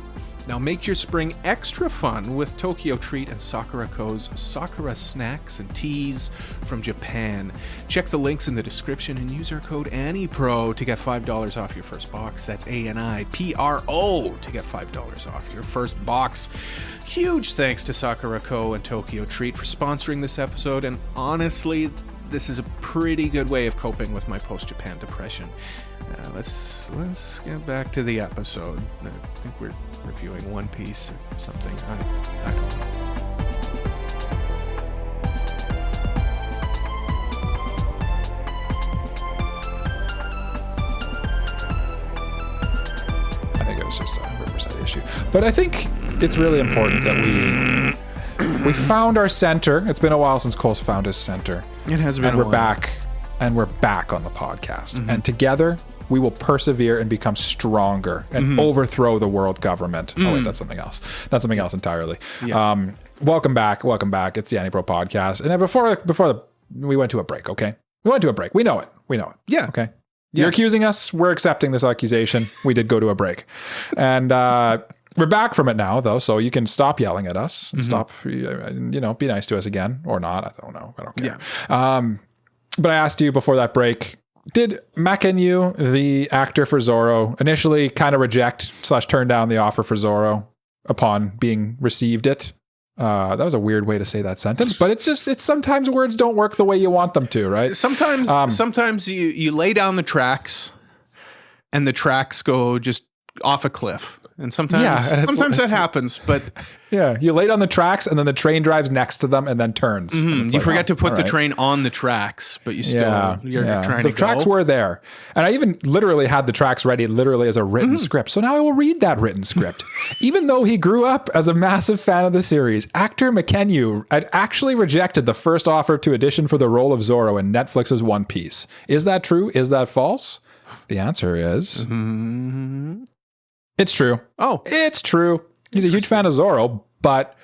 Now make your spring extra fun with Tokyo Treat and Sakura Co.'s Sakura Snacks and Teas from Japan. Check the links in the description and use our code AniPro to get $5 off your first box. That's ANIPRO to get $5 off your first box. Huge thanks to Sakura Co. and Tokyo Treat for sponsoring this episode, and honestly, this is a pretty good way of coping with my post-Japan depression. Let's get back to the episode. I think we're reviewing One Piece or something. I don't know. I think it was just a Riverside issue. But I think it's really important that we found our center. It's been a while since Cole's found his center. It has been a while. And we're back on the podcast. Mm-hmm. And together we will persevere and become stronger and overthrow the world government. Oh wait, that's something else. That's something else entirely. Yeah. Welcome back. It's the AniPro podcast. And then before we went to a break, okay? We went to a break. We know it. Yeah. Okay. Yeah. You're accusing us. We're accepting this accusation. We did go to a break. And we're back from it now, though, so you can stop yelling at us and stop, be nice to us again or not. I don't know. I don't care. Yeah. But I asked you before that break, did Makenyu, the actor for Zoro, initially kind of reject / turn down the offer for Zoro upon being received it? That was a weird way to say that sentence, but it's sometimes words don't work the way you want them to, right? Sometimes you lay down the tracks and the tracks go just off a cliff. And sometimes that happens, but yeah, you lay down the tracks and then the train drives next to them and then turns. And you forget to put the train on the tracks, but you're trying to go. The tracks were there. And I even literally had the tracks ready literally as a written script. So now I will read that written script. Even though he grew up as a massive fan of the series, actor Makenyu had actually rejected the first offer to audition for the role of Zoro in Netflix's One Piece. Is that true? Is that false? The answer is... It's true. Oh, it's true. He's a huge fan of Zoro, but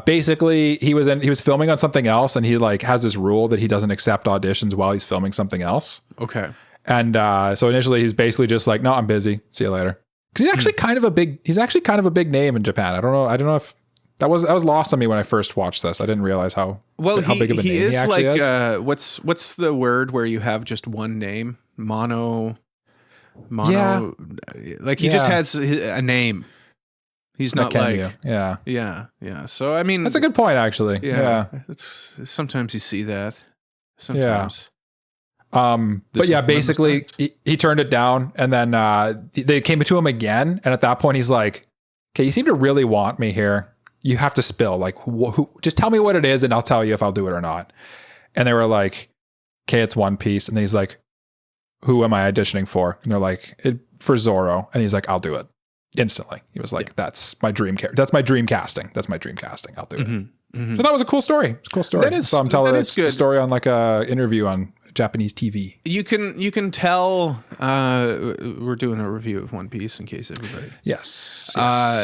basically he was filming on something else, and he has this rule that he doesn't accept auditions while he's filming something else. Okay. And so initially he's basically just like, no, I'm busy. See you later. Because he's actually kind of a big name in Japan. I don't know if that was lost on me when I first watched this. I didn't realize how big of a name he actually is. What's the word where you have just one name? Mono, he just has a name. He's not yeah. So I mean, that's a good point, actually. Yeah. It's sometimes you see that. Sometimes. But yeah, basically he turned it down, and then they came to him again, and at that point he's like, "Okay, you seem to really want me here. You have to spill. Just tell me what it is, and I'll tell you if I'll do it or not." And they were like, "Okay, it's One Piece," and he's like, "Who am I auditioning for?" And they're like, "For Zoro." And he's like, "I'll do it." Instantly. He was like, "That's my dream character. That's my dream casting. I'll do it." So that was a cool story. It's a cool story. So I'm telling this story on a interview on Japanese TV. You can tell we're doing a review of One Piece in case everybody. Yes.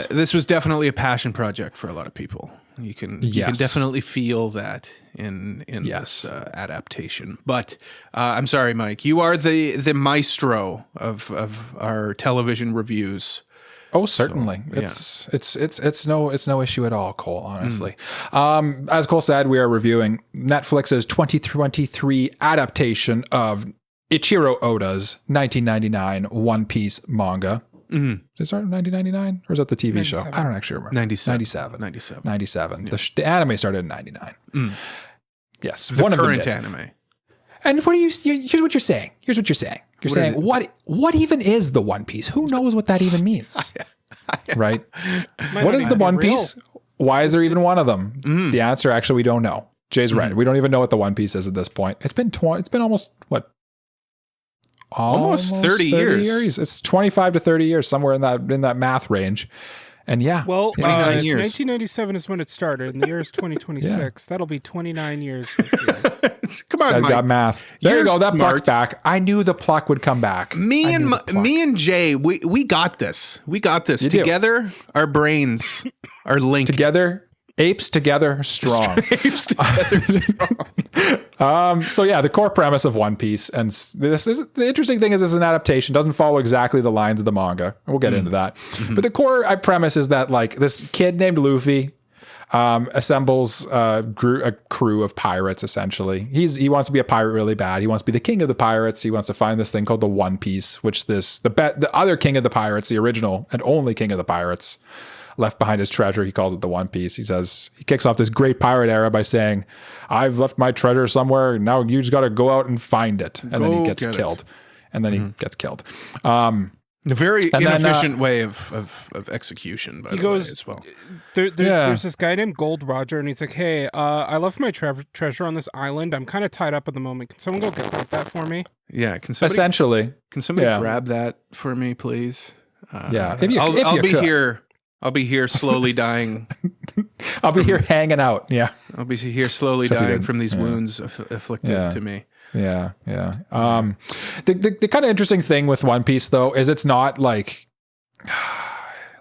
This was definitely a passion project for a lot of people. You can definitely feel that in this adaptation. But I'm sorry, Mike, you are the maestro of our television reviews. Oh, certainly. So, it's no issue at all, Cole, honestly. As Cole said, we are reviewing Netflix's 2023 adaptation of Eiichiro Oda's 1999 One Piece manga. Did it start in 1999? Or is that the TV 97. show? I don't actually remember. 97. Yeah. The anime started in 99. Yes. The current anime. And here's what you're saying. You're saying, what even is the One Piece? Who knows what that even means? Right? What is the One Piece? Why is there even one of them? The answer, actually, we don't know. Jay's right. We don't even know what the One Piece is at this point. It's been almost, what? Almost 30 years. It's 25 to 30 years, somewhere in that math range. And yeah, well, 29 years. 1997 is when it started, and the year is 2026. That'll be 29 years this year. Come on, Mike. Got math. There you go. That pluck's back. I knew the pluck would come back. Me and Jay, we got this. We got this. Together, our brains are linked. Together, apes together, strong. Apes together, strong. So yeah, the core premise of One Piece, and this is the interesting thing is it's an adaptation. Doesn't follow exactly the lines of the manga. We'll get into that. But the core premise is that like this kid named Luffy assembles a crew of pirates. Essentially, he wants to be a pirate really bad. He wants to be the king of the pirates. He wants to find this thing called the One Piece, which the other king of the pirates, the original and only king of the pirates, left behind his treasure. He calls it the One Piece. He says, he kicks off this great pirate era by saying, I've left my treasure somewhere. Now you just got to go out and find it. And then he gets killed. And then he gets killed. A very inefficient way of execution, by the way, as well. There's this guy named Gold Roger, and he's like, hey, I left my treasure on this island. I'm kind of tied up at the moment. Can someone go get that for me? Yeah. Can somebody grab that for me, please? I'll be here slowly dying. I'll be here hanging out. Yeah. I'll be here slowly dying from these wounds afflicted to me. Yeah. The kind of interesting thing with One Piece, though, is it's not like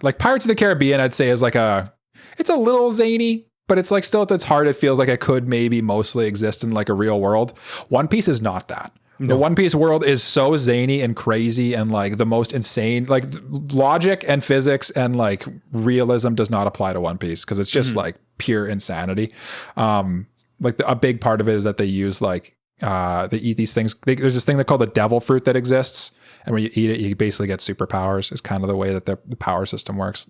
Pirates of the Caribbean, I'd say, is it's a little zany, but it's like still at its heart, it feels like it could maybe mostly exist in like a real world. One Piece is not that. No. The One Piece world is so zany and crazy and like the most insane, like logic and physics and like realism does not apply to One Piece because it's just like pure insanity. A big part of it is that they use they eat these things. There's this thing they call the devil fruit that exists. And when you eat it, you basically get superpowers is kind of the way that the power system works.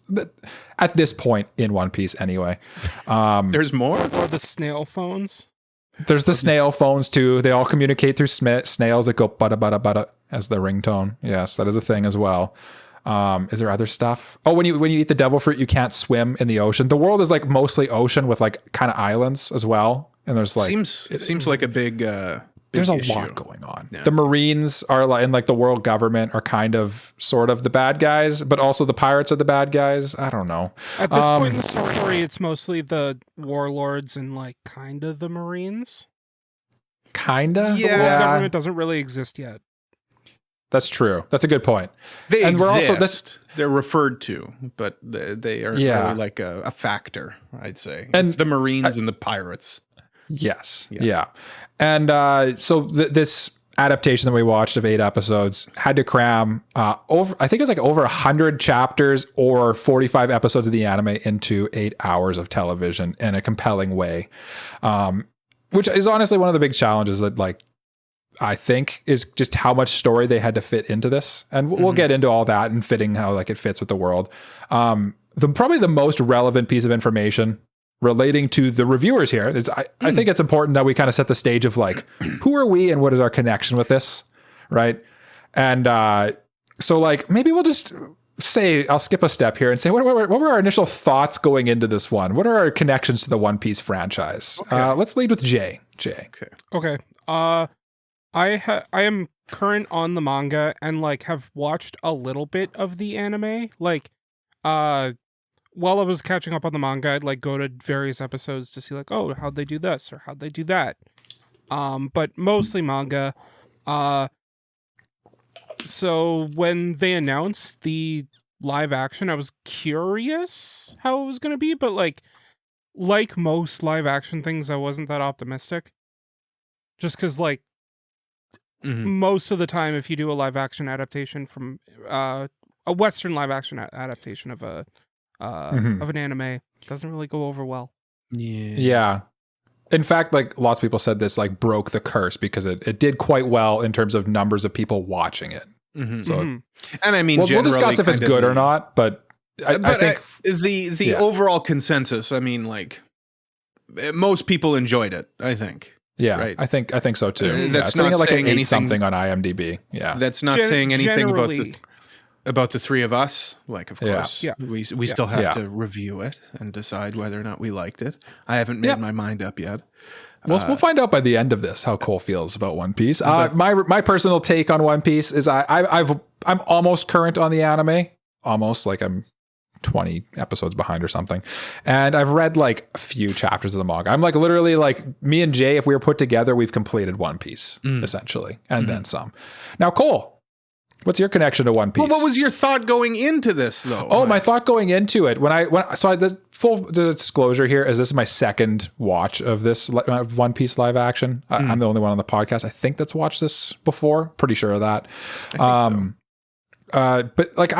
At this point in One Piece anyway. There's more? Or the snail phones? There's the snail phones too. They all communicate through snails that go bada bada bada as the ringtone. Yes, that is a thing as well. Is there other stuff? Oh, when you eat the devil fruit, you can't swim in the ocean. The world is like mostly ocean with like kind of islands as well. And there's like it seems like a big there's a lot going on. Yeah. The Marines are like, and like the world government are kind of sort of the bad guys, but also the pirates are the bad guys. I don't know. At this point in the story, it's mostly the warlords and like kind of the Marines. Kinda? Yeah. The world government doesn't really exist yet. That's true. That's a good point. They exist. They're referred to, but they are really like a factor, I'd say. And it's the Marines and the pirates. Yes. Yeah. And so this adaptation that we watched of 8 episodes had to cram I think it was like over 100 chapters or 45 episodes of the anime into 8 hours of television in a compelling way, which is honestly one of the big challenges that like I think is just how much story they had to fit into this. And we'll get into all that and fitting how like it fits with the world. Probably the most relevant piece of information relating to the reviewers here is I think it's important that we kind of set the stage of like, who are we and what is our connection with this? Right. And so like, maybe we'll just say, I'll skip a step here and say, what were our initial thoughts going into this one? What are our connections to the One Piece franchise? Okay. Let's lead with Jay. Okay. I am current on the manga and like have watched a little bit of the anime. Like, while I was catching up on the manga, I'd like go to various episodes to see like, oh, how'd they do this or how'd they do that? But mostly manga. So when they announced the live action, I was curious how it was going to be, but like like most live action things, I wasn't that optimistic. Just because, like, most of the time, if you do a live action adaptation from a Western live action adaptation of a of an anime, it doesn't really go over well. Yeah. In fact, like lots of people said this like broke the curse because it did quite well in terms of numbers of people watching it. So, and I mean, we'll discuss if it's good or not, but I think the overall consensus, I mean, like most people enjoyed it, I think. Yeah, right? I think so too. That's not not like saying anything something on IMDb. Yeah, that's not saying anything about the three of us. Like, of course, we still have to review it and decide whether or not we liked it. I haven't made my mind up yet. We'll find out by the end of this how Cole feels about One Piece. My personal take on One Piece is I'm almost current on the anime, almost like I'm 20 episodes behind or something, and I've read like a few chapters of the manga. I'm like literally like me and Jay, if we were put together, we've completed One Piece essentially, and then some. Now, Cole, what's your connection to One Piece? Well, what was your thought going into this, though? Oh, my thought going into it the full disclosure here is this is my second watch of this One Piece live action. I'm the only one on the podcast I think that's watched this before. Pretty sure of that. I think so. But like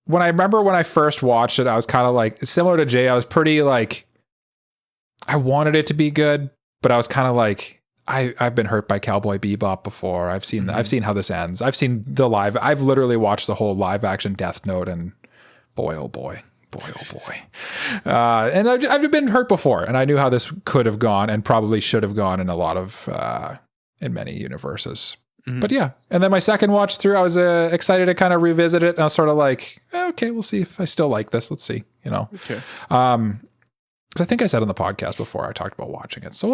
when I first watched it, I was kind of like similar to Jay. I was pretty like I wanted it to be good, but I was kind of like. I've been hurt by Cowboy Bebop before. I've seen how this ends. I've literally watched the whole live action Death Note, and boy, oh boy. And I've been hurt before, and I knew how this could have gone and probably should have gone in a lot of, in many universes. But yeah. And then my second watch through, I was excited to kind of revisit it. And I was sort of like, okay, we'll see if I still like this. Let's see, Okay. Because I think I said on the podcast before I talked about watching it. So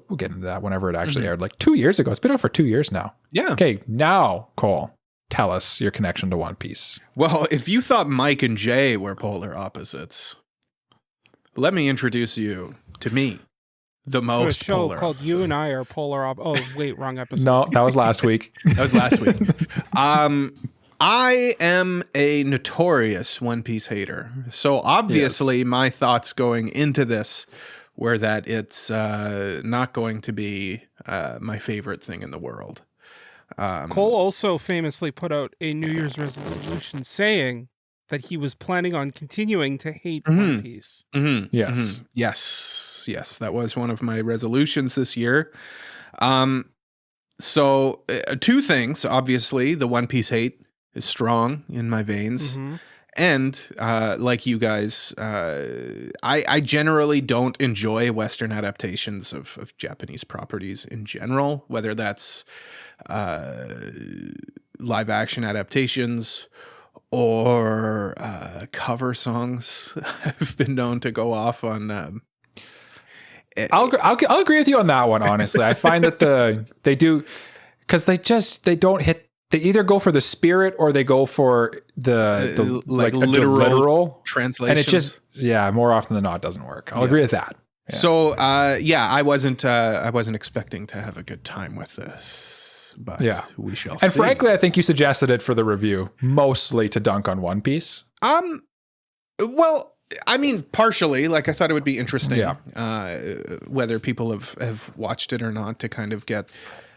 we'll get into that whenever it actually aired. Like 2 years ago. It's been out for 2 years now. Yeah. Okay, now, Cole, tell us your connection to One Piece. Well, if you thought Mike and Jay were polar opposites, let me introduce you to me, the most polar opposite. A show called You and I Are Polar Opposites. Oh, wait, wrong episode. No, that was last week. I am a notorious One Piece hater. So obviously my thoughts going into this were that it's not going to be my favorite thing in the world. Cole also famously put out a New Year's resolution saying that he was planning on continuing to hate One Piece. Yes. That was one of my resolutions this year. So two things. Obviously, the One Piece hate is strong in my veins. And like you guys, I generally don't enjoy Western adaptations of Japanese properties in general, whether that's live action adaptations or cover songs. I've been known to go off on. I'll agree with you on that one. Honestly, I find that they do because they don't hit. They either go for the spirit or they go for the like literal translation, and it just more often than not it doesn't work. I'll agree with that. Yeah. So I wasn't expecting to have a good time with this, but we shall see. And frankly, I think you suggested it for the review mostly to dunk on One Piece. Well, I mean, partially. Like I thought it would be interesting, whether people have watched it or not, to kind of get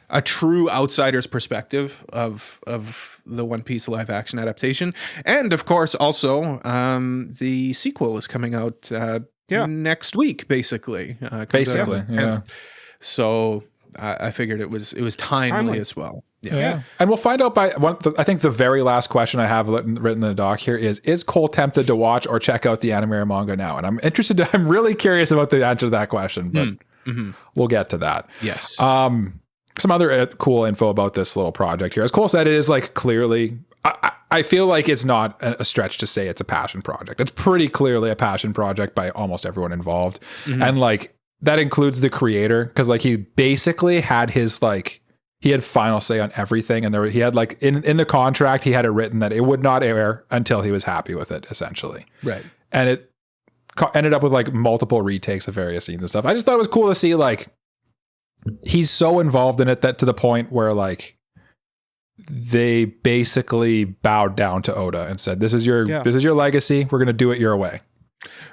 a true outsider's perspective of the One Piece live action adaptation. And of course, also, the sequel is coming out next week, basically. So I figured it was timely as well. Yeah. And we'll find out I think the very last question I have written in the doc here is Cole tempted to watch or check out the anime or manga now? And I'm really curious about the answer to that question, but we'll get to that. Yes. Some other cool info about this little project here. As Cole said, it is like clearly, I feel like it's not a stretch to say it's a passion project. It's pretty clearly a passion project by almost everyone involved. And like, that includes the creator. Cause like he basically had he had final say on everything. And he had like in the contract, he had it written that it would not air until he was happy with it, essentially. Right. And it ended up with like multiple retakes of various scenes and stuff. I just thought it was cool to see like, he's so involved in it that to the point where like they basically bowed down to Oda and said, this is your legacy. We're going to do it your way.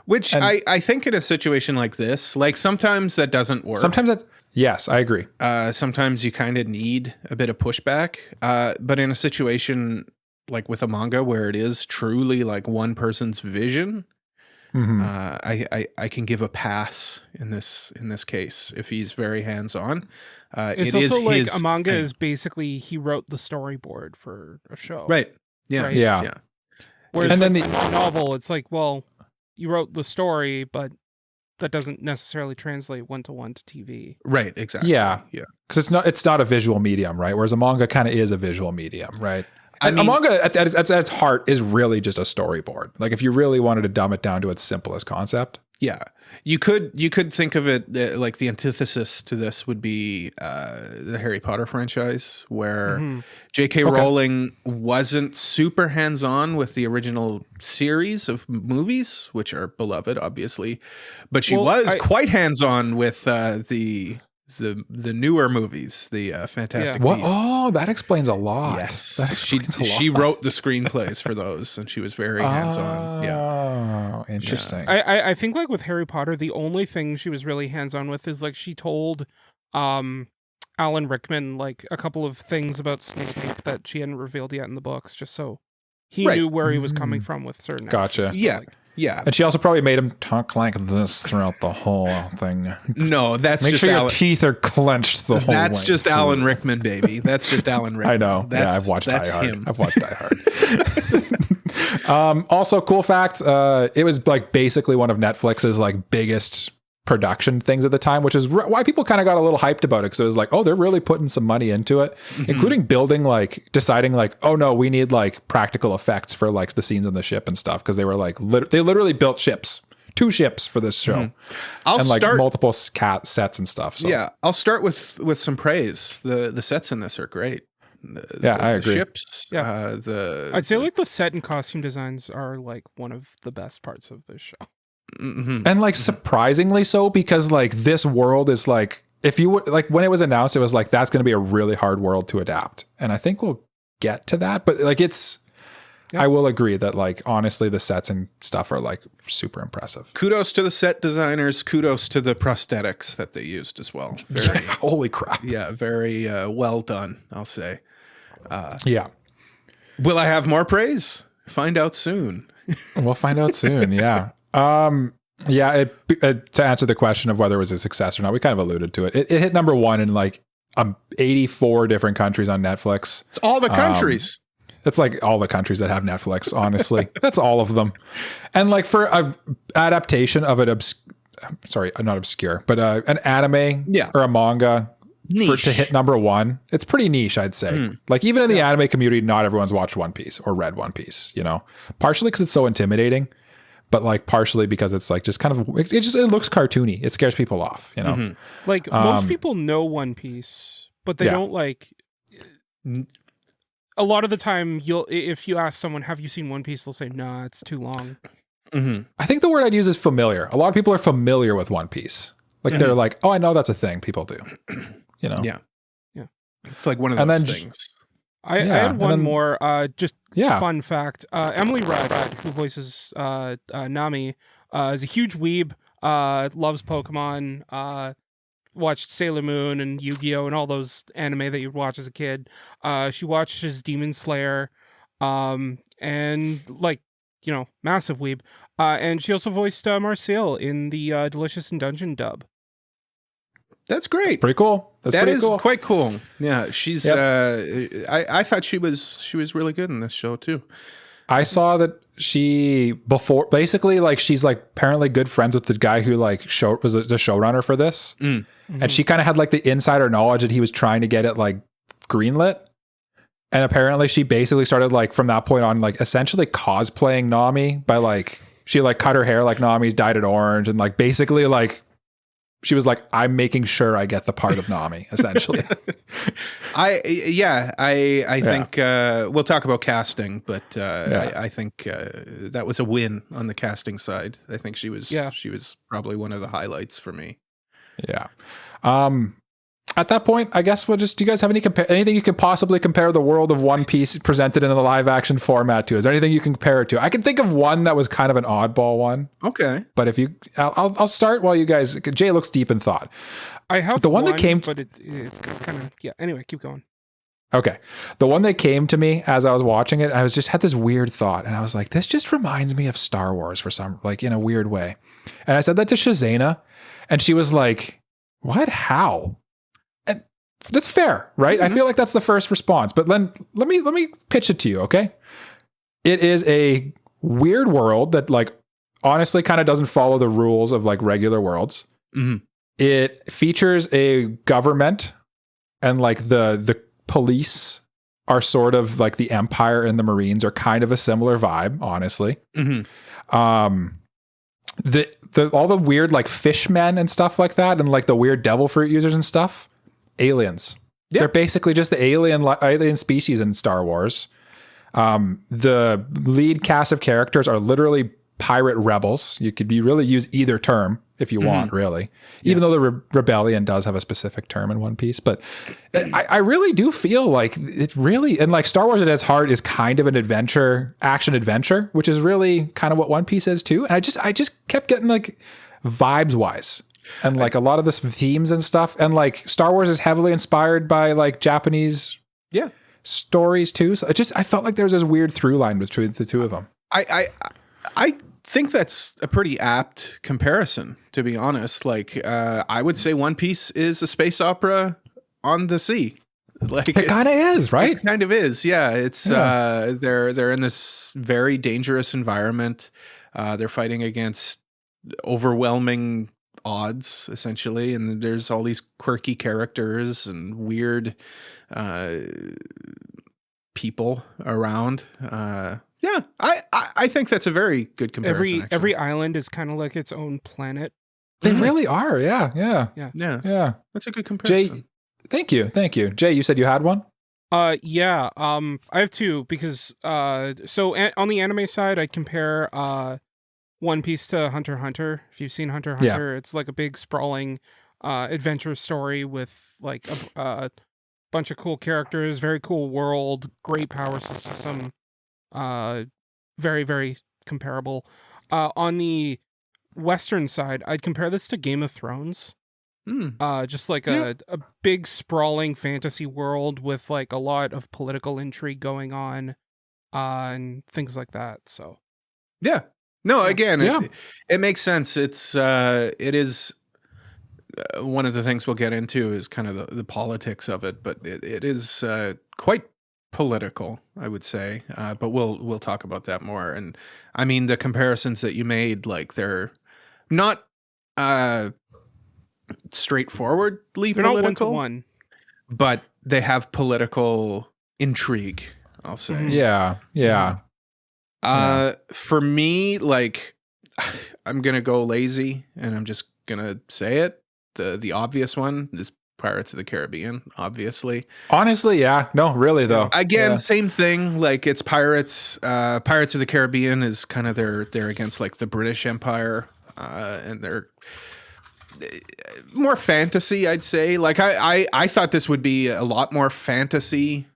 Which I think in a situation like this, like sometimes that doesn't work. Yes, I agree. Sometimes you kind of need a bit of pushback. But in a situation like with a manga where it is truly like one person's vision, I can give a pass in this case if he's very hands-on. It's also like a manga is basically he wrote the storyboard for a show. Right. Yeah. Right? Yeah. Whereas and then the novel, it's like, well, you wrote the story, but that doesn't necessarily translate one-to-one to TV. Right, exactly. Yeah. Yeah. Because it's not a visual medium, right? Whereas a manga kind of is a visual medium, right? I mean, a manga at its heart is really just a storyboard. Like if you really wanted to dumb it down to its simplest concept. Yeah. You could think of it like the antithesis to this would be the Harry Potter franchise, where J.K. Rowling wasn't super hands-on with the original series of movies, which are beloved, obviously, but she was quite hands-on with the newer movies, the Fantastic Beasts. Oh, that explains a lot. Yes, that explains a lot. She wrote the screenplays for those, and she was very hands-on. Oh, interesting. I think like with Harry Potter, the only thing she was really hands-on with is like she told Alan Rickman like a couple of things about Snape that she hadn't revealed yet in the books, just so he knew where he was coming from with certain. Gotcha. Actions, yeah. Like, yeah. And she also probably made him talk like this throughout the whole thing. No, that's Make just sure your teeth are clenched the whole way. That's just Alan Rickman, baby. That's just Alan Rickman. I know. I've watched Die Hard. Him. I've watched Die Hard. Also, cool fact, it was like basically one of Netflix's like biggest production things at the time, which is why people kind of got a little hyped about it, because it was like, oh, they're really putting some money into it, including building, like deciding like, oh no, we need like practical effects for like the scenes on the ship and stuff, because they were like they literally built ships, 2 ships for this show, and like multiple sets and stuff. So. Yeah, I'll start with some praise. The sets in this are great. I agree. The ships. Yeah, I'd say like the set and costume designs are like one of the best parts of this show. And like surprisingly so, because like this world is like, if you would like, when it was announced, it was like, that's going to be a really hard world to adapt. And I think we'll get to that, but like I will agree that like, honestly, the sets and stuff are like super impressive. Kudos to the set designers. Kudos to the prosthetics that they used as well. Very, holy crap. Yeah. Very well done, I'll say. Yeah. Will I have more praise? Find out soon. We'll find out soon. Yeah. To answer the question of whether it was a success or not, we kind of alluded to it. It hit number 1 in like 84 different countries on Netflix. It's all the countries. It's like all the countries that have Netflix, honestly. That's all of them. And like for a adaptation of an not obscure, but an anime or a manga to hit number 1, it's pretty niche, I'd say. Like even in the anime community, not everyone's watched One Piece or read One Piece, you know, partially because it's so intimidating, but like partially because it's like just kind of, it looks cartoony. It scares people off, you know? Like most people know One Piece, but they don't like, a lot of the time if you ask someone, have you seen One Piece? They'll say, nah, it's too long. I think the word I'd use is familiar. A lot of people are familiar with One Piece. Like they're like, oh, I know that's a thing. People do, you know? Yeah. It's like one of those things. I had one more, fun fact. Emily Rudd, who voices Nami, is a huge weeb, loves Pokemon, watched Sailor Moon and Yu-Gi-Oh! And all those anime that you'd watch as a kid. She watches Demon Slayer, and like, you know, massive weeb. And she also voiced Marcel in the Delicious in Dungeon dub. That's great. Pretty cool. That is quite cool. Yeah, she's. I thought she was really good in this show too. I saw that she's like apparently good friends with the guy who like was the showrunner for this, and she kind of had like the insider knowledge that he was trying to get it like greenlit. And apparently she basically started like from that point on like essentially cosplaying Nami by like she like cut her hair like Nami's, dyed it orange, and like basically like. She was like, I'm making sure I get the part of Nami, essentially. I think we'll talk about casting, but I think that was a win on the casting side. I think she was probably one of the highlights for me. Yeah. At that point, I guess do you guys have anything you could possibly compare the world of One Piece presented in the live action format to? Is there anything you can compare it to? I can think of one that was kind of an oddball one. Okay. But I'll start while you guys, Jay looks deep in thought. I have the one that came, but it's kind of, yeah. Anyway, keep going. Okay. The one that came to me as I was watching it, I was just had this weird thought, and I was like, this just reminds me of Star Wars for some, like, in a weird way. And I said that to Shazana, and she was like, what? How? And that's fair, right? Mm-hmm. I feel like that's the first response. But then let me pitch it to you, okay? It is a weird world that, like, honestly kind of doesn't follow the rules of like regular worlds. Mm-hmm. It features a government, and like the police are sort of like the Empire, and the Marines are kind of a similar vibe, honestly. Mm-hmm. All the weird like fishmen and stuff like that, and like the weird devil fruit users and stuff, aliens. Yep. They're basically just the alien species in Star Wars. The lead cast of characters are literally pirate rebels. You could really use either term if you want, really. Even though the rebellion does have a specific term in One Piece. But I really do feel like it really, and like Star Wars at its heart is kind of an action adventure, which is really kind of what One Piece is too. And I just kept getting like vibes wise. And like a lot of the themes and stuff. And like Star Wars is heavily inspired by like Japanese stories too. So I felt like there was this weird through line between the two of them. I think that's a pretty apt comparison, to be honest. Like, I would say One Piece is a space opera on the sea. Like, it kind of is, right? It kind of is, yeah. It's they're in this very dangerous environment. They're fighting against overwhelming odds, essentially, and there's all these quirky characters and weird people around. Yeah, I think that's a very good comparison. Every island is kind of like its own planet. They really are. Yeah. That's a good comparison. Jay, thank you. Jay, you said you had one? Yeah. I have two because so on the anime side, I compare One Piece to Hunter x Hunter. If you've seen Hunter x Hunter, it's like a big sprawling adventure story with like a bunch of cool characters, very cool world, great power system. Very, very comparable. On the Western side, I'd compare this to Game of Thrones. Just like a big sprawling fantasy world with like a lot of political intrigue going on, and things like that. So, yeah. No, again, it makes sense. It is one of the things we'll get into is kind of the politics of it, but it is quite political, I would say, but we'll talk about that more. And I mean, the comparisons that you made, like, they're not straightforwardly they're political, not one-to-one, but they have political intrigue, I'll say. Yeah. For me, like, I'm gonna go lazy, and I'm just gonna say it. The obvious one is Pirates of the Caribbean, obviously. Honestly, yeah. No, really though. Again, same thing. Like, it's pirates. Pirates of the Caribbean is kind of they're against like the British Empire, and they're more fantasy, I'd say. Like, I thought this would be a lot more fantasy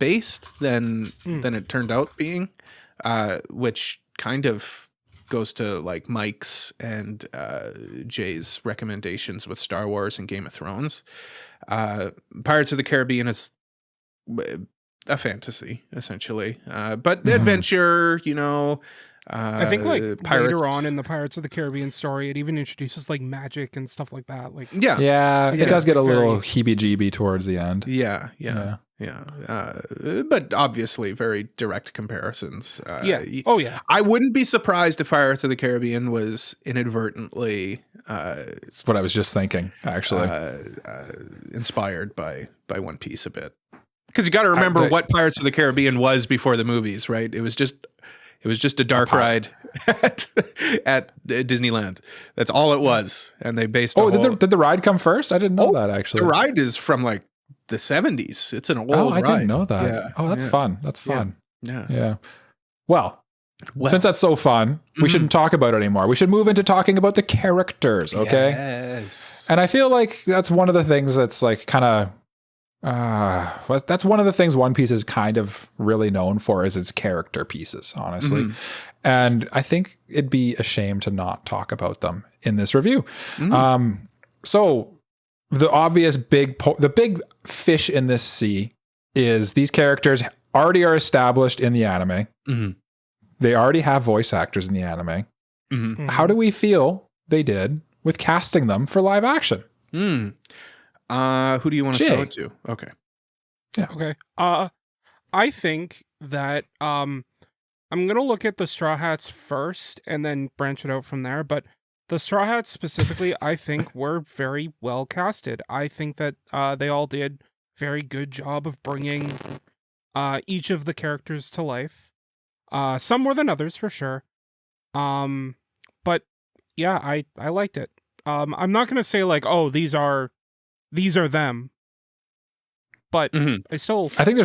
based than it turned out being, which kind of goes to like Mike's and Jay's recommendations with Star Wars and Game of Thrones. Pirates of the Caribbean is a fantasy, essentially, but adventure, you know. I think like later on in the Pirates of the Caribbean story, it even introduces like magic and stuff like that. Like, it does get a little heebie-jeebie towards the end. Yeah. But obviously very direct comparisons. I wouldn't be surprised if Pirates of the Caribbean was inadvertently it's what I was just thinking, actually. Inspired by One Piece a bit. Because you got to remember what Pirates of the Caribbean was before the movies, right? It was just a dark ride at Disneyland. That's all it was. And they based did the ride come first? I didn't know that, actually. The ride is from like the 70s. It's an old ride. I didn't know that. Yeah. Oh, that's fun. That's fun. Yeah. Well, Well, since that's so fun, we shouldn't talk about it anymore. We should move into talking about the characters, okay? Yes. And I feel like that's one of the things that's like kind of that's one of the things One Piece is kind of really known for is its character pieces, honestly. And I think it'd be a shame to not talk about them in this review. So the obvious the big fish in this sea is these characters already are established in the anime. They already have voice actors in the anime. How do we feel they did with casting them for live action? Who do you want to throw it to? Okay. Yeah. Okay. I think that I'm gonna look at the Straw Hats first and then branch it out from there. But the Straw Hats specifically, I think were very well casted. I think that they all did very good job of bringing each of the characters to life. Some more than others for sure. But yeah, I liked it. I'm not gonna say like, oh, these are them. But I think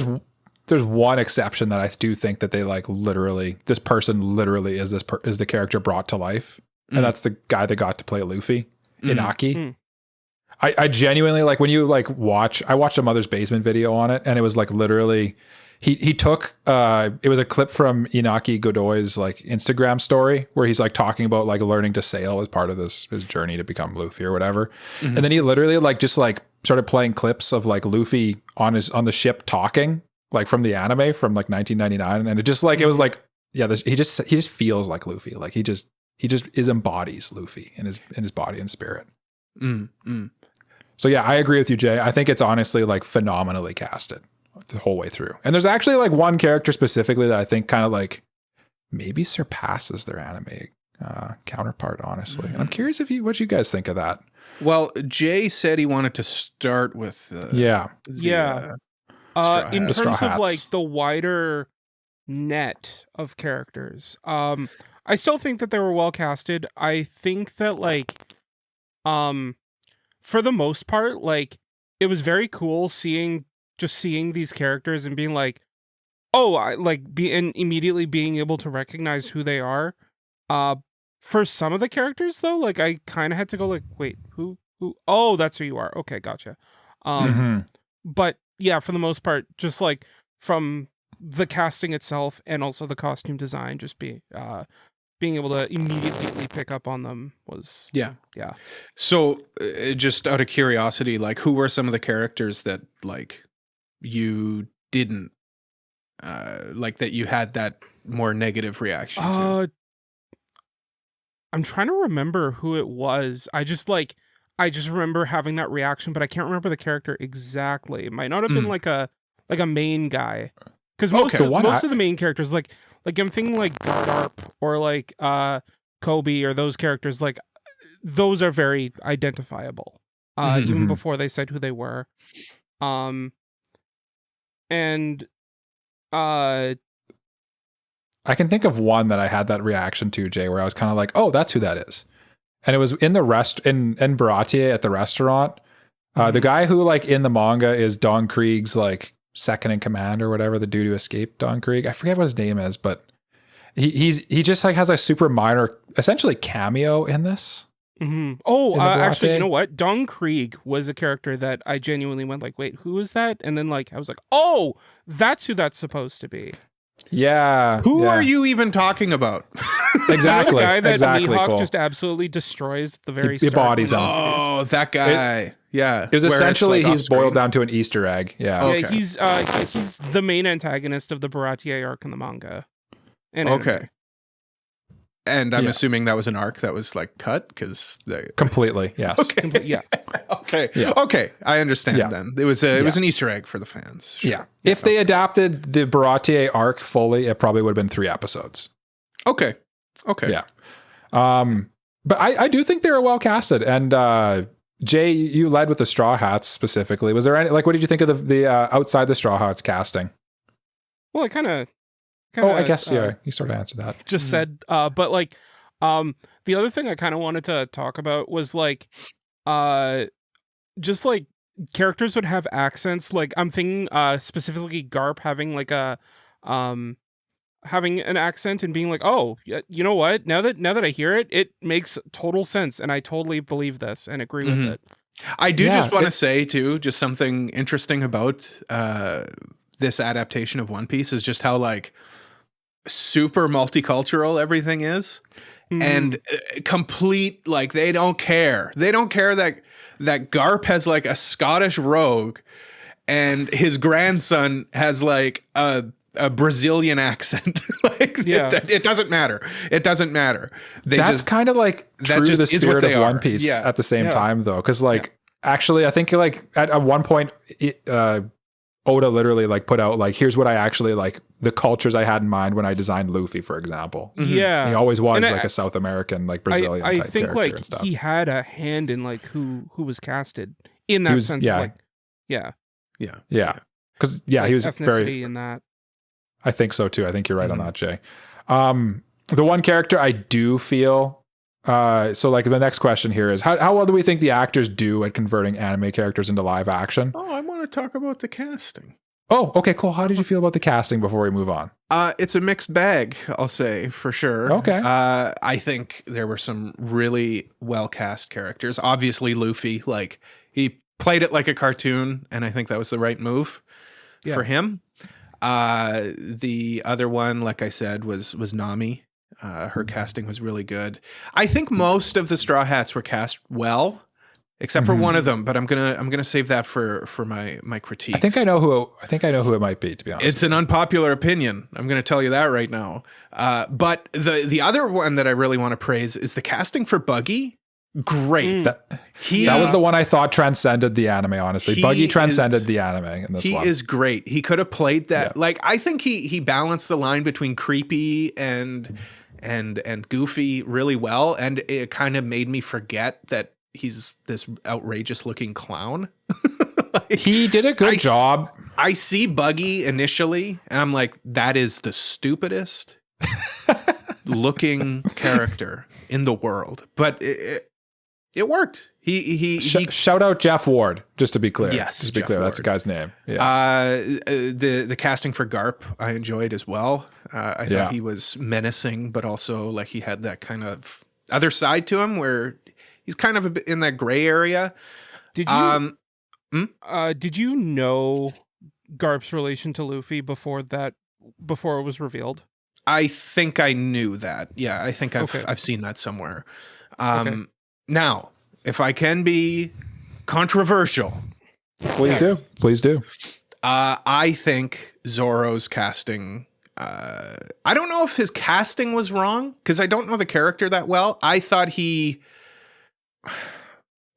there's one exception that I do think that they like literally, this person literally is is the character brought to life. And that's the guy that got to play Luffy, Inaki. I genuinely like when you like I watched a Mother's Basement video on it, and it was like literally he took it was a clip from Inaki Godoy's like Instagram story where he's like talking about like learning to sail as part of his journey to become Luffy or whatever. And then he literally like just like started playing clips of like Luffy on the ship talking like from the anime from like 1999, and it just like it was like he just feels like Luffy, like he just embodies Luffy in his body and spirit. So yeah, I agree with you, Jay. I think it's honestly like phenomenally casted the whole way through. And there's actually like one character specifically that I think kind of like maybe surpasses their anime counterpart, honestly. And I'm curious what you guys think of that. Well, Jay said he wanted to start with in terms of like the wider net of characters. I still think that they were well casted. I think that like for the most part, like it was very cool seeing these characters and being like, oh, and immediately being able to recognize who they are. For some of the characters though, like I kind of had to go like, wait, who? Oh, that's who you are. Okay, gotcha. But yeah, for the most part, just like from the casting itself and also the costume design, just being able to immediately pick up on them was yeah. So just out of curiosity, like who were some of the characters that like you didn't like that you had that more negative reaction to? I'm trying to remember who it was. I just remember having that reaction, but I can't remember the character exactly. It might not have been like a main guy, because most of the main characters, like I'm thinking like Gardarp or like Kobe or those characters, like those are very identifiable, even before they said who they were. And I can think of one that I had that reaction to, Jay, where I was kind of like, oh, that's who that is. And it was in the in Baratie at the restaurant. The guy who like in the manga is Don Krieg's like second in command or whatever, the dude who escaped Don Krieg. I forget what his name is, but he just like has a super minor, essentially cameo in this. Oh, actually, you know what? Don Krieg was a character that I genuinely went like, wait, who is that? And then like I was like, oh, that's who that's supposed to be. Yeah. Who are you even talking about? Exactly. The guy that Mihawk cool. just absolutely destroys the very start. Bodies him. Oh, that guy. It was essentially like he's boiled down to an Easter egg. Yeah. Okay. Yeah, he's the main antagonist of the Baratie arc in the manga. Okay. And I'm assuming that was an arc that was like cut because completely. Yes. Okay. Yeah. Okay. Yeah. Okay. I understand then. It was an Easter egg for the fans. Sure. Yeah. If they adapted the Baratie arc fully, it probably would have been 3 episodes. Okay. Yeah. But I do think they were well casted. And Jay, you led with the Straw Hats specifically. Was there any what did you think of the outside the Straw Hats casting? Well, I kind of. I guess you sort of answered that. Just said, but like, the other thing I kind of wanted to talk about was like, just like characters would have accents. Like I'm thinking, specifically Garp having like a having an accent and being like, oh, you know what? Now that I hear it, it makes total sense, and I totally believe this and agree with it. I do just want to say too, just something interesting about this adaptation of One Piece is just how like super multicultural everything is, and complete, like they don't care that Garp has like a Scottish rogue and his grandson has like a Brazilian accent. Like it doesn't matter. That's kind of like true to the spirit of One Piece at the same time though, because like actually I think like at one point Oda literally like put out like, here's what I actually like, the cultures I had in mind when I designed Luffy, for example. Yeah, he always was like a South American, like Brazilian I type think character like and stuff. he had a hand in like who was casted in that sense. Of, like, because like he was ethnicity very in that. I think so too. I think you're right on that, Jay. The one character I do feel. So like the next question here is how well do we think the actors do at converting anime characters into live action? Oh, I want to talk about the casting. Oh, okay, cool. How did you feel about the casting before we move on? It's a mixed bag, I'll say, for sure. Okay. I think there were some really well cast characters. Obviously, Luffy, like he played it like a cartoon, and I think that was the right move for him. The other one, like I said, was Nami. Her casting was really good. I think most of the Straw Hats were cast well, except for one of them. But I'm gonna save that for my critiques. I think I know who it might be. To be honest, it's an unpopular opinion. I'm gonna tell you that right now. But the other one that I really want to praise is the casting for Buggy. Great. That was the one I thought transcended the anime, honestly. Buggy transcended the anime in this one. He is great. He could have played that. Yeah. Like, I think he balanced the line between creepy and goofy really well. And it kind of made me forget that he's this outrageous looking clown. Like, he did a good job. I see Buggy initially, and I'm like, that is the stupidest looking character in the world. But it worked. He shout out Jeff Ward, just to be clear. Yes, just to be clear, that's the guy's name. Yeah. The casting for Garp I enjoyed as well. I thought he was menacing, but also like he had that kind of other side to him where he's kind of in that gray area. Did you know Garp's relation to Luffy before it was revealed? I think I knew that. Yeah, I think I've seen that somewhere. Now, if I can be controversial, please do. I think Zoro's casting. I don't know if his casting was wrong because I don't know the character that well. I thought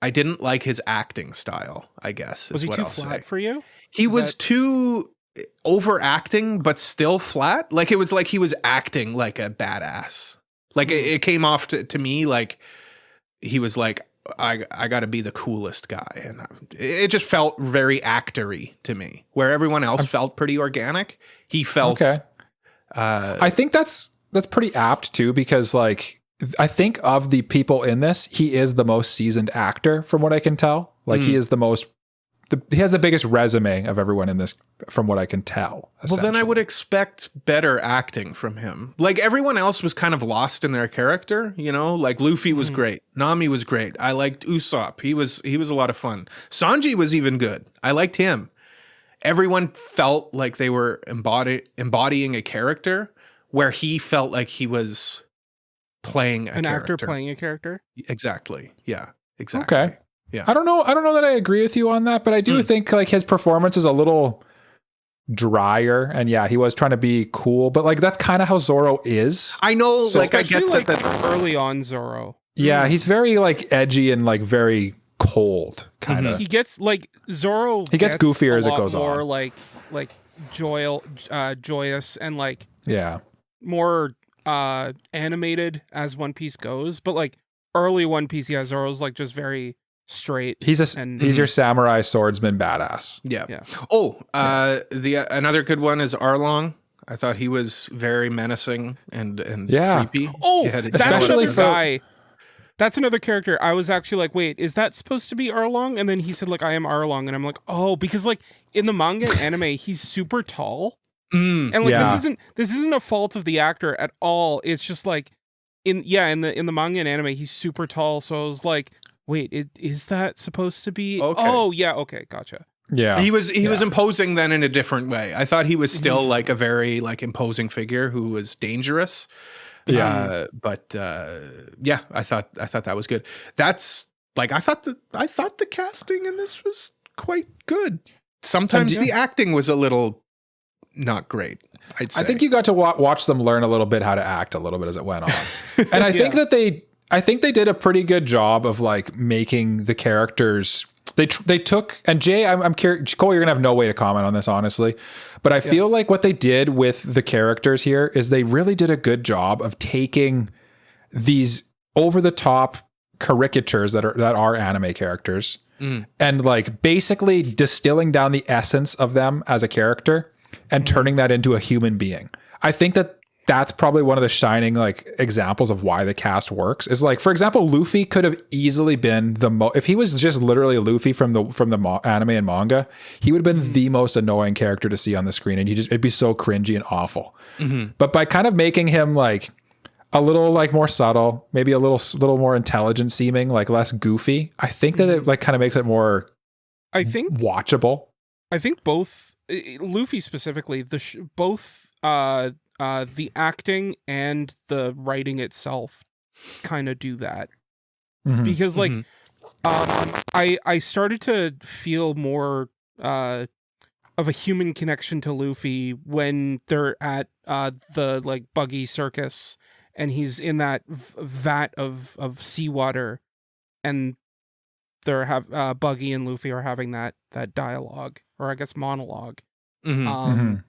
I didn't like his acting style, I guess. Was he too flat for you? He was too overacting, but still flat. Like it was like he was acting like a badass. Like it came off to me like he was like, I got to be the coolest guy. And it just felt very actory to me, where everyone else felt pretty organic. He felt... Okay. I think that's pretty apt too, because like, I think of the people in this, he is the most seasoned actor from what I can tell. Like he is he has the biggest resume of everyone in this from what I can tell. Well, then I would expect better acting from him. Like everyone else was kind of lost in their character, you know, like Luffy was great. Nami was great. I liked Usopp. He was a lot of fun. Sanji was even good. I liked him. Everyone felt like they were embodying a character where he felt like he was playing a character. An actor playing a character? Exactly. Yeah, exactly. Okay. Yeah. I don't know that I agree with you on that, but I do think like his performance is a little drier, and he was trying to be cool, but like that's kind of how Zoro is. I know, so like I get like that early on Zoro. Yeah, he's very like edgy and like very cold kind of. He gets like Zoro. He gets goofier as it goes on. More like joyous and like more animated as One Piece goes, but like early One Piece, Zoro's like just very straight. He's your samurai swordsman badass. Yeah. Oh, another good one is Arlong. I thought he was very menacing and creepy. Oh, that's another guy. That's another character. I was actually like, wait, is that supposed to be Arlong? And then he said like, I am Arlong, and I'm like, oh, because like in the manga and anime, he's super tall. And like this isn't a fault of the actor at all. It's just like in the manga and anime, he's super tall. So I was like, wait, is that supposed to be? Okay. Oh yeah, okay, gotcha. Yeah, he was imposing then in a different way. I thought he was still like a very like imposing figure who was dangerous. Yeah, but I thought that was good. That's like I thought the casting in this was quite good. Sometimes the acting was a little not great, I'd say. I think you got to watch them learn a little bit how to act a little bit as it went on. And I think that they did a pretty good job of like making the characters. They took, and Jay, I'm curious, Cole, you're gonna have no way to comment on this, honestly, but I feel like what they did with the characters here is they really did a good job of taking these over the top caricatures that are anime characters and like basically distilling down the essence of them as a character and turning that into a human being. I think that's probably one of the shining like examples of why the cast works. Is like, for example, Luffy could have easily been if he was just literally Luffy from the anime and manga, he would have been the most annoying character to see on the screen, and it'd be so cringy and awful. But by kind of making him like a little like more subtle, maybe a little more intelligent seeming, like less goofy, I think that it like kind of makes it more, I think, watchable. I think both Luffy specifically, both the acting and the writing itself kind of do that. Because like I started to feel more of a human connection to Luffy when they're at the like buggy circus and he's in that vat of seawater, and they're Buggy and Luffy are having that dialogue, or I guess monologue. And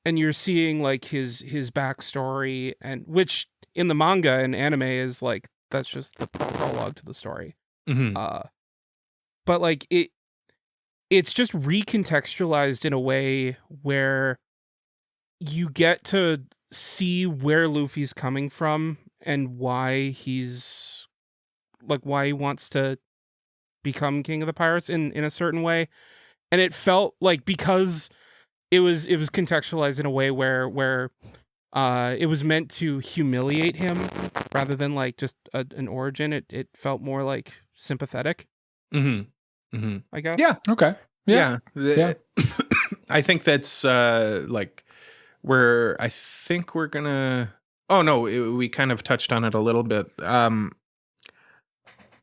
you're seeing like his backstory, and which in the manga and anime is like that's just the prologue to the story. But like it's just recontextualized in a way where you get to see where Luffy's coming from and why he wants to become king of the pirates in a certain way. And it felt like, because it was contextualized in a way where it was meant to humiliate him rather than like just an origin. It felt more like sympathetic. I guess. Yeah. Okay. Yeah. I think that's like I think we're gonna. Oh no, we kind of touched on it a little bit.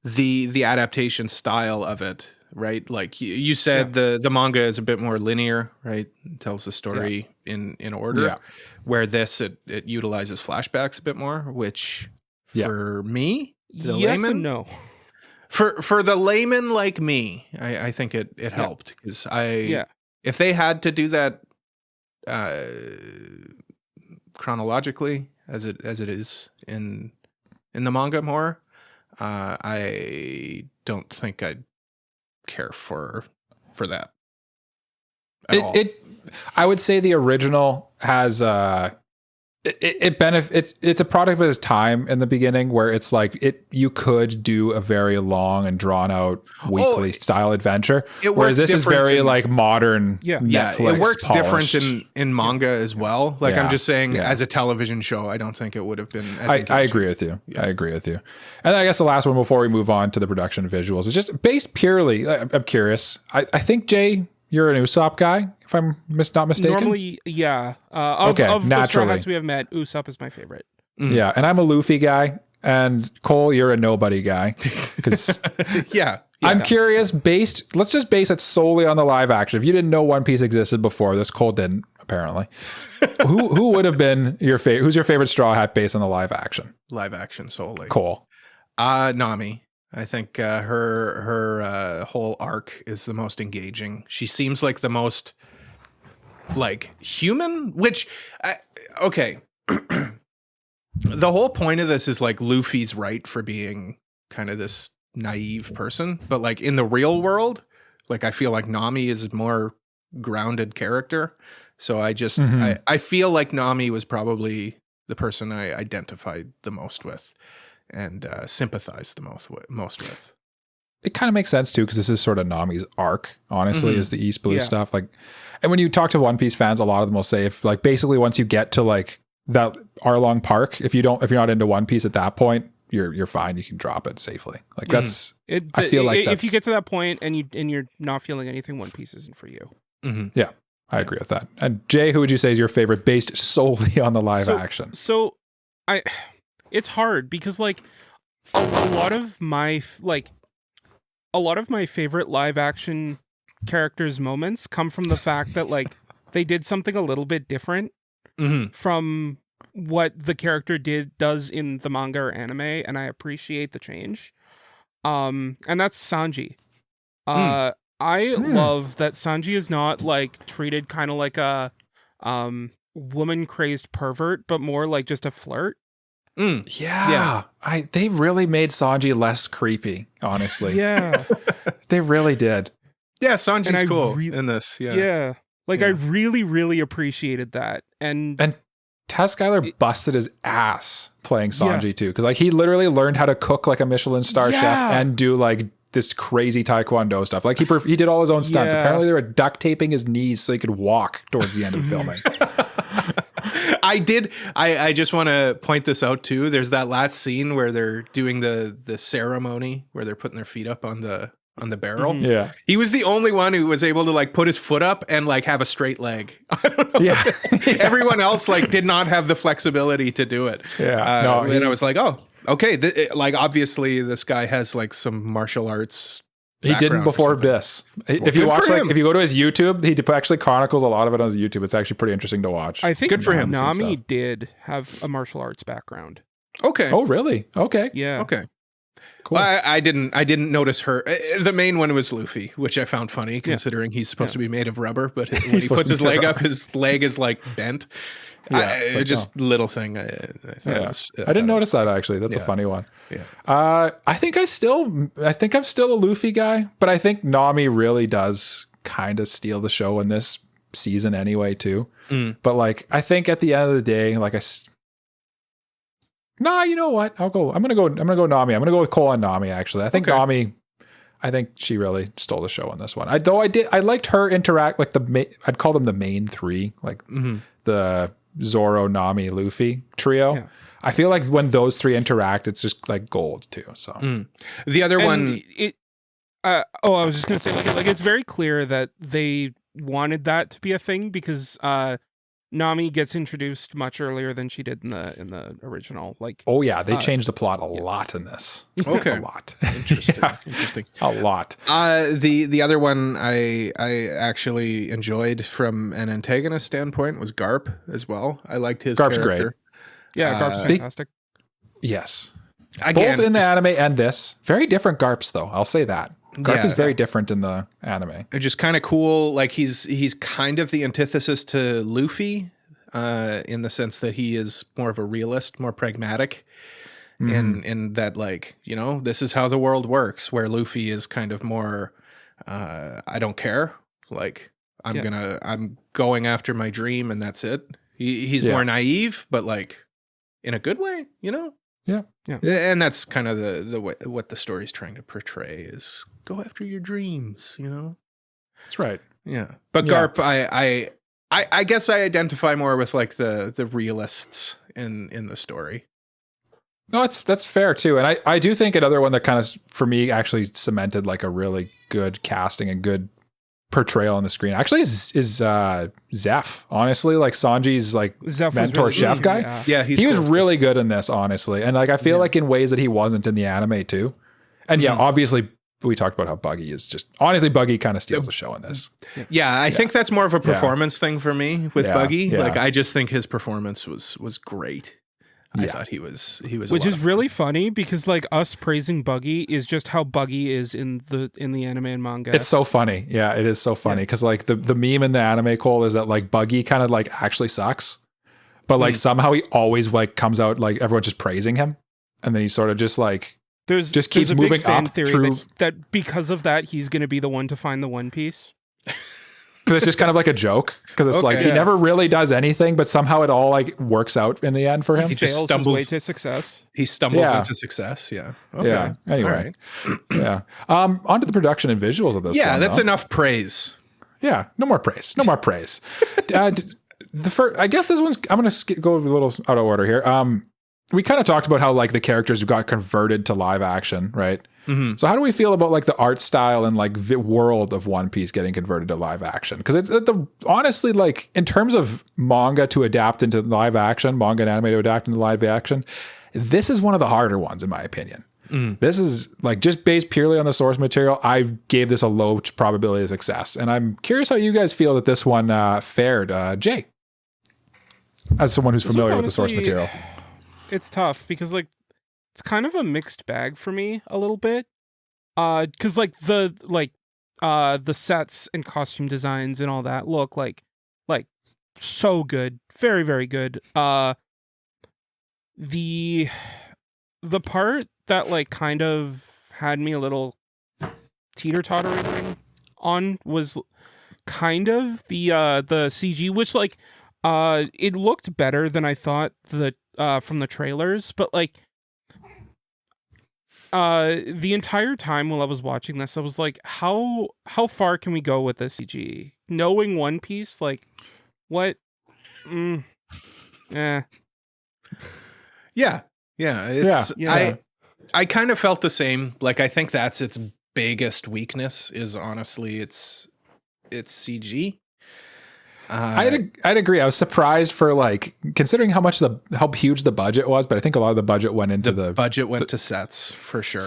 The adaptation style of it, right? Like you said, the manga is a bit more linear, right? It tells the story in order. Yeah. Where this it utilizes flashbacks a bit more, which for me, yes and no. For the layman like me, I think it helped, because if they had to do that chronologically as it is in the manga more, I don't think I'd care for that at all. I would say the original has it's a product of its time in the beginning, where it's like you could do a very long and drawn out weekly style adventure, whereas this is very like modern. Netflix it works polished. different in manga as well. Like I'm just saying, as a television show, I don't think it would have been as I agree with you. I agree with you. And I guess the last one before we move on to the production visuals is just based purely, I'm curious, I think, Jay, you're an Usopp guy, if I'm not mistaken. Normally, yeah. Of naturally. The Straw Hats we have met, Usopp is my favorite. Yeah, and I'm a Luffy guy, and Cole, you're a nobody guy. Because I'm curious, let's just base it solely on the live action. If you didn't know One Piece existed before this, Cole didn't, apparently. Who would have been your favorite? Who's your favorite Straw Hat based on the live action? Live action solely. Cole. Nami. I think her whole arc is the most engaging. She seems like the most like human, which okay. The whole point of this is like Luffy's right for being kind of this naive person, but like in the real world, like I feel like Nami is a more grounded character. So I just I feel like Nami was probably the person I identified the most with and sympathized the most with. it kind of makes sense too, because this is sort of Nami's arc, honestly, is the East Blue stuff. Like, and when you talk to One Piece fans, a lot of them will say, if like basically once you get to like that Arlong Park, if you're not into One Piece at that point, you're fine. You can drop it safely. Like that's I feel like if you get to that point and you're not feeling anything, One Piece isn't for you. Yeah, I agree with that. And Jay, who would you say is your favorite based solely on the live action? So it's hard because like a lot of my favorite live action characters' moments come from the fact that like they did something a little bit different from what the character does in the manga or anime, and I appreciate the change. And that's Sanji. I love that Sanji is not like treated kind of like a woman crazed pervert, but more like just a flirt. Yeah. They really made Sanji less creepy, honestly. Yeah. They really did. Yeah, Sanji's cool in this. Yeah. Like I really, really appreciated that. And Taz Skylar busted his ass playing Sanji too, because like he literally learned how to cook like a Michelin star chef and do like this crazy taekwondo stuff. Like he did all his own stunts. Apparently they were duct taping his knees so he could walk towards the end of filming. I just want to point this out too. There's that last scene where they're doing the ceremony where they're putting their feet up on the barrel. Yeah. He was the only one who was able to like put his foot up and like have a straight leg. I don't know. Yeah. Everyone else like did not have the flexibility to do it. Yeah. And I was like, oh, okay. Like obviously this guy has like some martial arts. He didn't before this. If you watch, like, if you go to his YouTube, he actually chronicles a lot of it on his YouTube. It's actually pretty interesting to watch. I think good for him. Nami did have a martial arts background. Okay. Oh, really? Okay. Yeah. Okay. Cool. Well, I didn't notice her. The main one was Luffy, which I found funny considering he's supposed to be made of rubber, but when he puts his leg up, his leg is like bent. Yeah, little thing. I didn't notice that actually. That's a funny one. Yeah. I think I'm still a Luffy guy, but I think Nami really does kind of steal the show in this season anyway too. But like, I think at the end of the day, like you know what? I'm gonna go Nami. I'm gonna go with Cole and Nami. Actually, I think Nami. I think she really stole the show on this one. I liked her interact like I'd call them the main three, like the Zoro, Nami, Luffy trio. Yeah. I feel like when those three interact, it's just like gold too. So the other one, I was just gonna say like it's very clear that they wanted that to be a thing because Nami gets introduced much earlier than she did in the original. Like, oh yeah, they changed the plot a lot in this. Okay, a lot. Interesting. Interesting. A lot. The other one I actually enjoyed from an antagonist standpoint was Garp as well. I liked his Garp's character. great. Yeah, Garp's fantastic. Yes. Again, both in the anime and this. Very different Garps though. I'll say that. Garp is very different in the anime. Just kind of cool. Like he's kind of the antithesis to Luffy in the sense that he is more of a realist, more pragmatic. In that, like, you know, this is how the world works, where Luffy is kind of more I don't care. Like I'm going after my dream and that's it. He's more naive, but like in a good way, you know? Yeah. And that's kind of the way what the story's trying to portray is go after your dreams, you know? That's right. Yeah. But Garp, I guess I identify more with like the realists in the story. No, that's fair too. And I do think another one that kind of for me actually cemented like a really good casting and good portrayal on the screen actually is Zeph. Honestly, like Sanji's like Zeph mentor really chef guy. Yeah, he was really good in this, honestly. And like I feel like in ways that he wasn't in the anime too. And obviously we talked about how Buggy is just honestly Buggy kind of steals the show in this. Yeah, I think that's more of a performance thing for me with Buggy. Yeah. Like I just think his performance was great. I thought he was which is really funny because like us praising Buggy is just how Buggy is in the anime and manga. It's so funny. Yeah, it is so funny because like the meme in the anime, Cole, is that like Buggy kind of like actually sucks, but like somehow he always like comes out like everyone just praising him, and then he sort of just like keeps moving up through that because of that he's going to be the one to find the One Piece. Because it's just kind of like a joke. Because it's like he never really does anything, but somehow it all like works out in the end for him. He just stumbles his way to success. He stumbles into success. Yeah. Okay. Yeah. Anyway. Yeah. On to the production and visuals of this. Yeah, that's enough praise. Yeah. No more praise. No more praise. The first, I guess this one's. I'm going to go a little out of order here. We kind of talked about how like the characters got converted to live action, right? Mm-hmm. So how do we feel about like the art style and like the world of One Piece getting converted to live action? Because it's honestly, like in terms of manga to adapt into live action, manga and anime to adapt into live action, this is one of the harder ones in my opinion. This is like just based purely on the source material. I gave this a low probability of success, and I'm curious how you guys feel that this one fared. Jay, as someone who's familiar with the source material, it's tough because like it's kind of a mixed bag for me a little bit. Because like the sets and costume designs and all that look like so good, very very good. The part that like kind of had me a little teeter-tottering on was kind of the CG, which like it looked better than I thought from the trailers, but like the entire time while I was watching this, I was like, how far can we go with this CG? Knowing One Piece, like what? Yeah. I kind of felt the same. Like, I think that's its biggest weakness is honestly it's CG. I'd agree. I was surprised for like considering how huge the budget was, but I think a lot of the budget went into the budget went to sets for sure.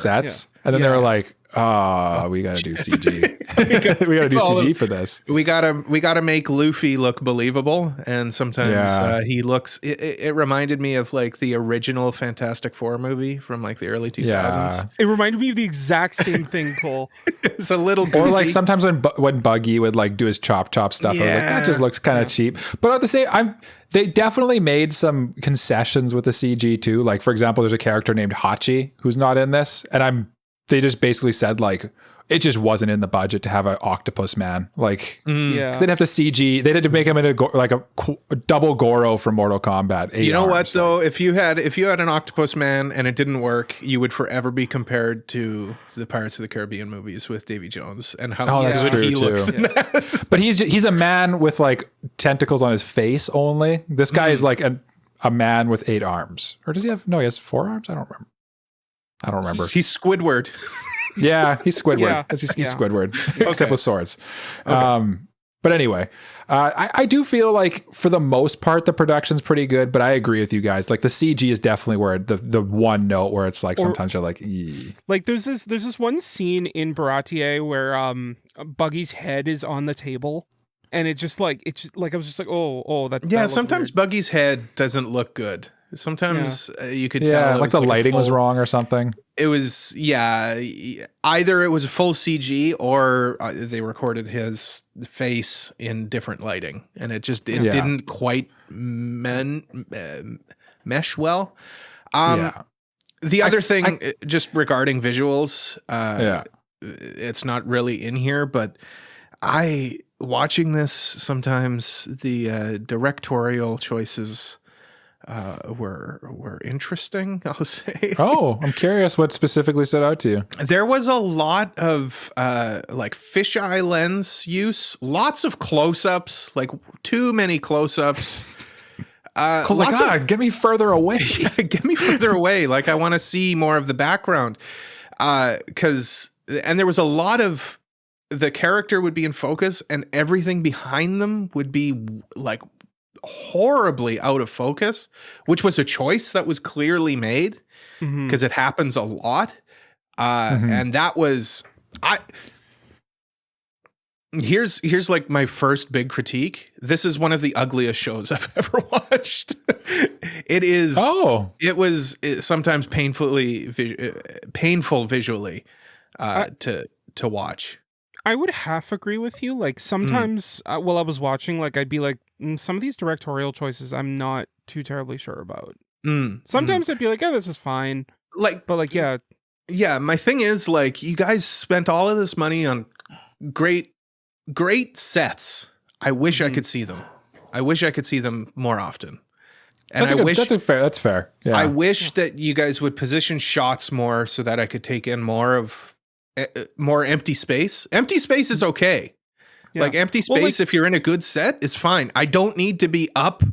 And then they were like, we got to do CG. we got to do CG for this. We got to make Luffy look believable. And sometimes he looks, it reminded me of like the original Fantastic Four movie from like the early 2000s. Yeah. It reminded me of the exact same thing, Cole. It's a little goofy. Or like sometimes when Buggy would like do his chop stuff, I was like, that just looks kind of cheap. But at the same, they definitely made some concessions with the CG too. Like for example, there's a character named Hachi who's not in this, and they just basically said like it just wasn't in the budget to have an octopus man. Like they'd have to CG. They had to make him into a double Goro from Mortal Kombat. You know what though? If you had an octopus man and it didn't work, you would forever be compared to the Pirates of the Caribbean movies with Davy Jones and how good he looks. But he's a man with like tentacles on his face only. This guy is like a man with 8 arms. Or does he have? No, he has 4 arms. I don't remember. He's Squidward. Yeah, he's Squidward. He's Squidward, except with swords. Okay. But anyway, I do feel like for the most part the production's pretty good. But I agree with you guys. Like the CG is definitely where the one note where it's like sometimes you're like, eee. Like there's this one scene in Baratier where Buggy's head is on the table. And I was just like, that. Yeah, sometimes Buggy's head doesn't look good. Sometimes you could tell. Like the lighting was wrong or something. It was, either it was full CG or they recorded his face in different lighting. And it didn't quite mesh well. The other thing, just regarding visuals, it's not really in here, but watching this, sometimes the directorial choices were interesting, I'll say. Oh, I'm curious what specifically stood out to you. There was a lot of like fisheye lens use, lots of close-ups, like too many close-ups. Get me further away. Get me further away. Like I want to see more of the background. And there was a lot of the character would be in focus and everything behind them would be like horribly out of focus, which was a choice that was clearly made because it happens a lot. And that was, here's like my first big critique. This is one of the ugliest shows I've ever watched. It was sometimes painful visually to watch. I would half agree with you. Like sometimes while I was watching, like I'd be like, some of these directorial choices I'm not too terribly sure about. Sometimes I'd be like, this is fine. But my thing is like you guys spent all of this money on great great sets. I wish I could see them. I wish I could see them more often. And that's fair. Yeah. I wish that you guys would position shots more so that I could take in more empty space. Empty space is okay. Yeah. Like empty space, if you're in a good set, is fine. I don't need to be up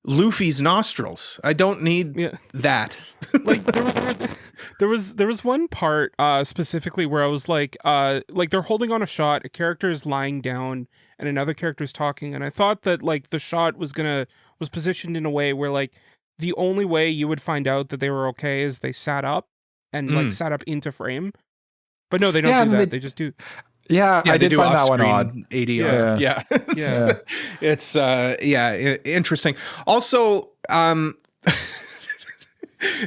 Luffy's nostrils. I don't need that. Like there was one part specifically where I was like they're holding on a shot, a character is lying down and another character is talking, and I thought that like the shot was positioned in a way where like the only way you would find out that they were okay is they sat up and like sat up into frame. But no, they don't do that. They just do. Yeah, I did find that one odd. ADR. Yeah. It's interesting. Also,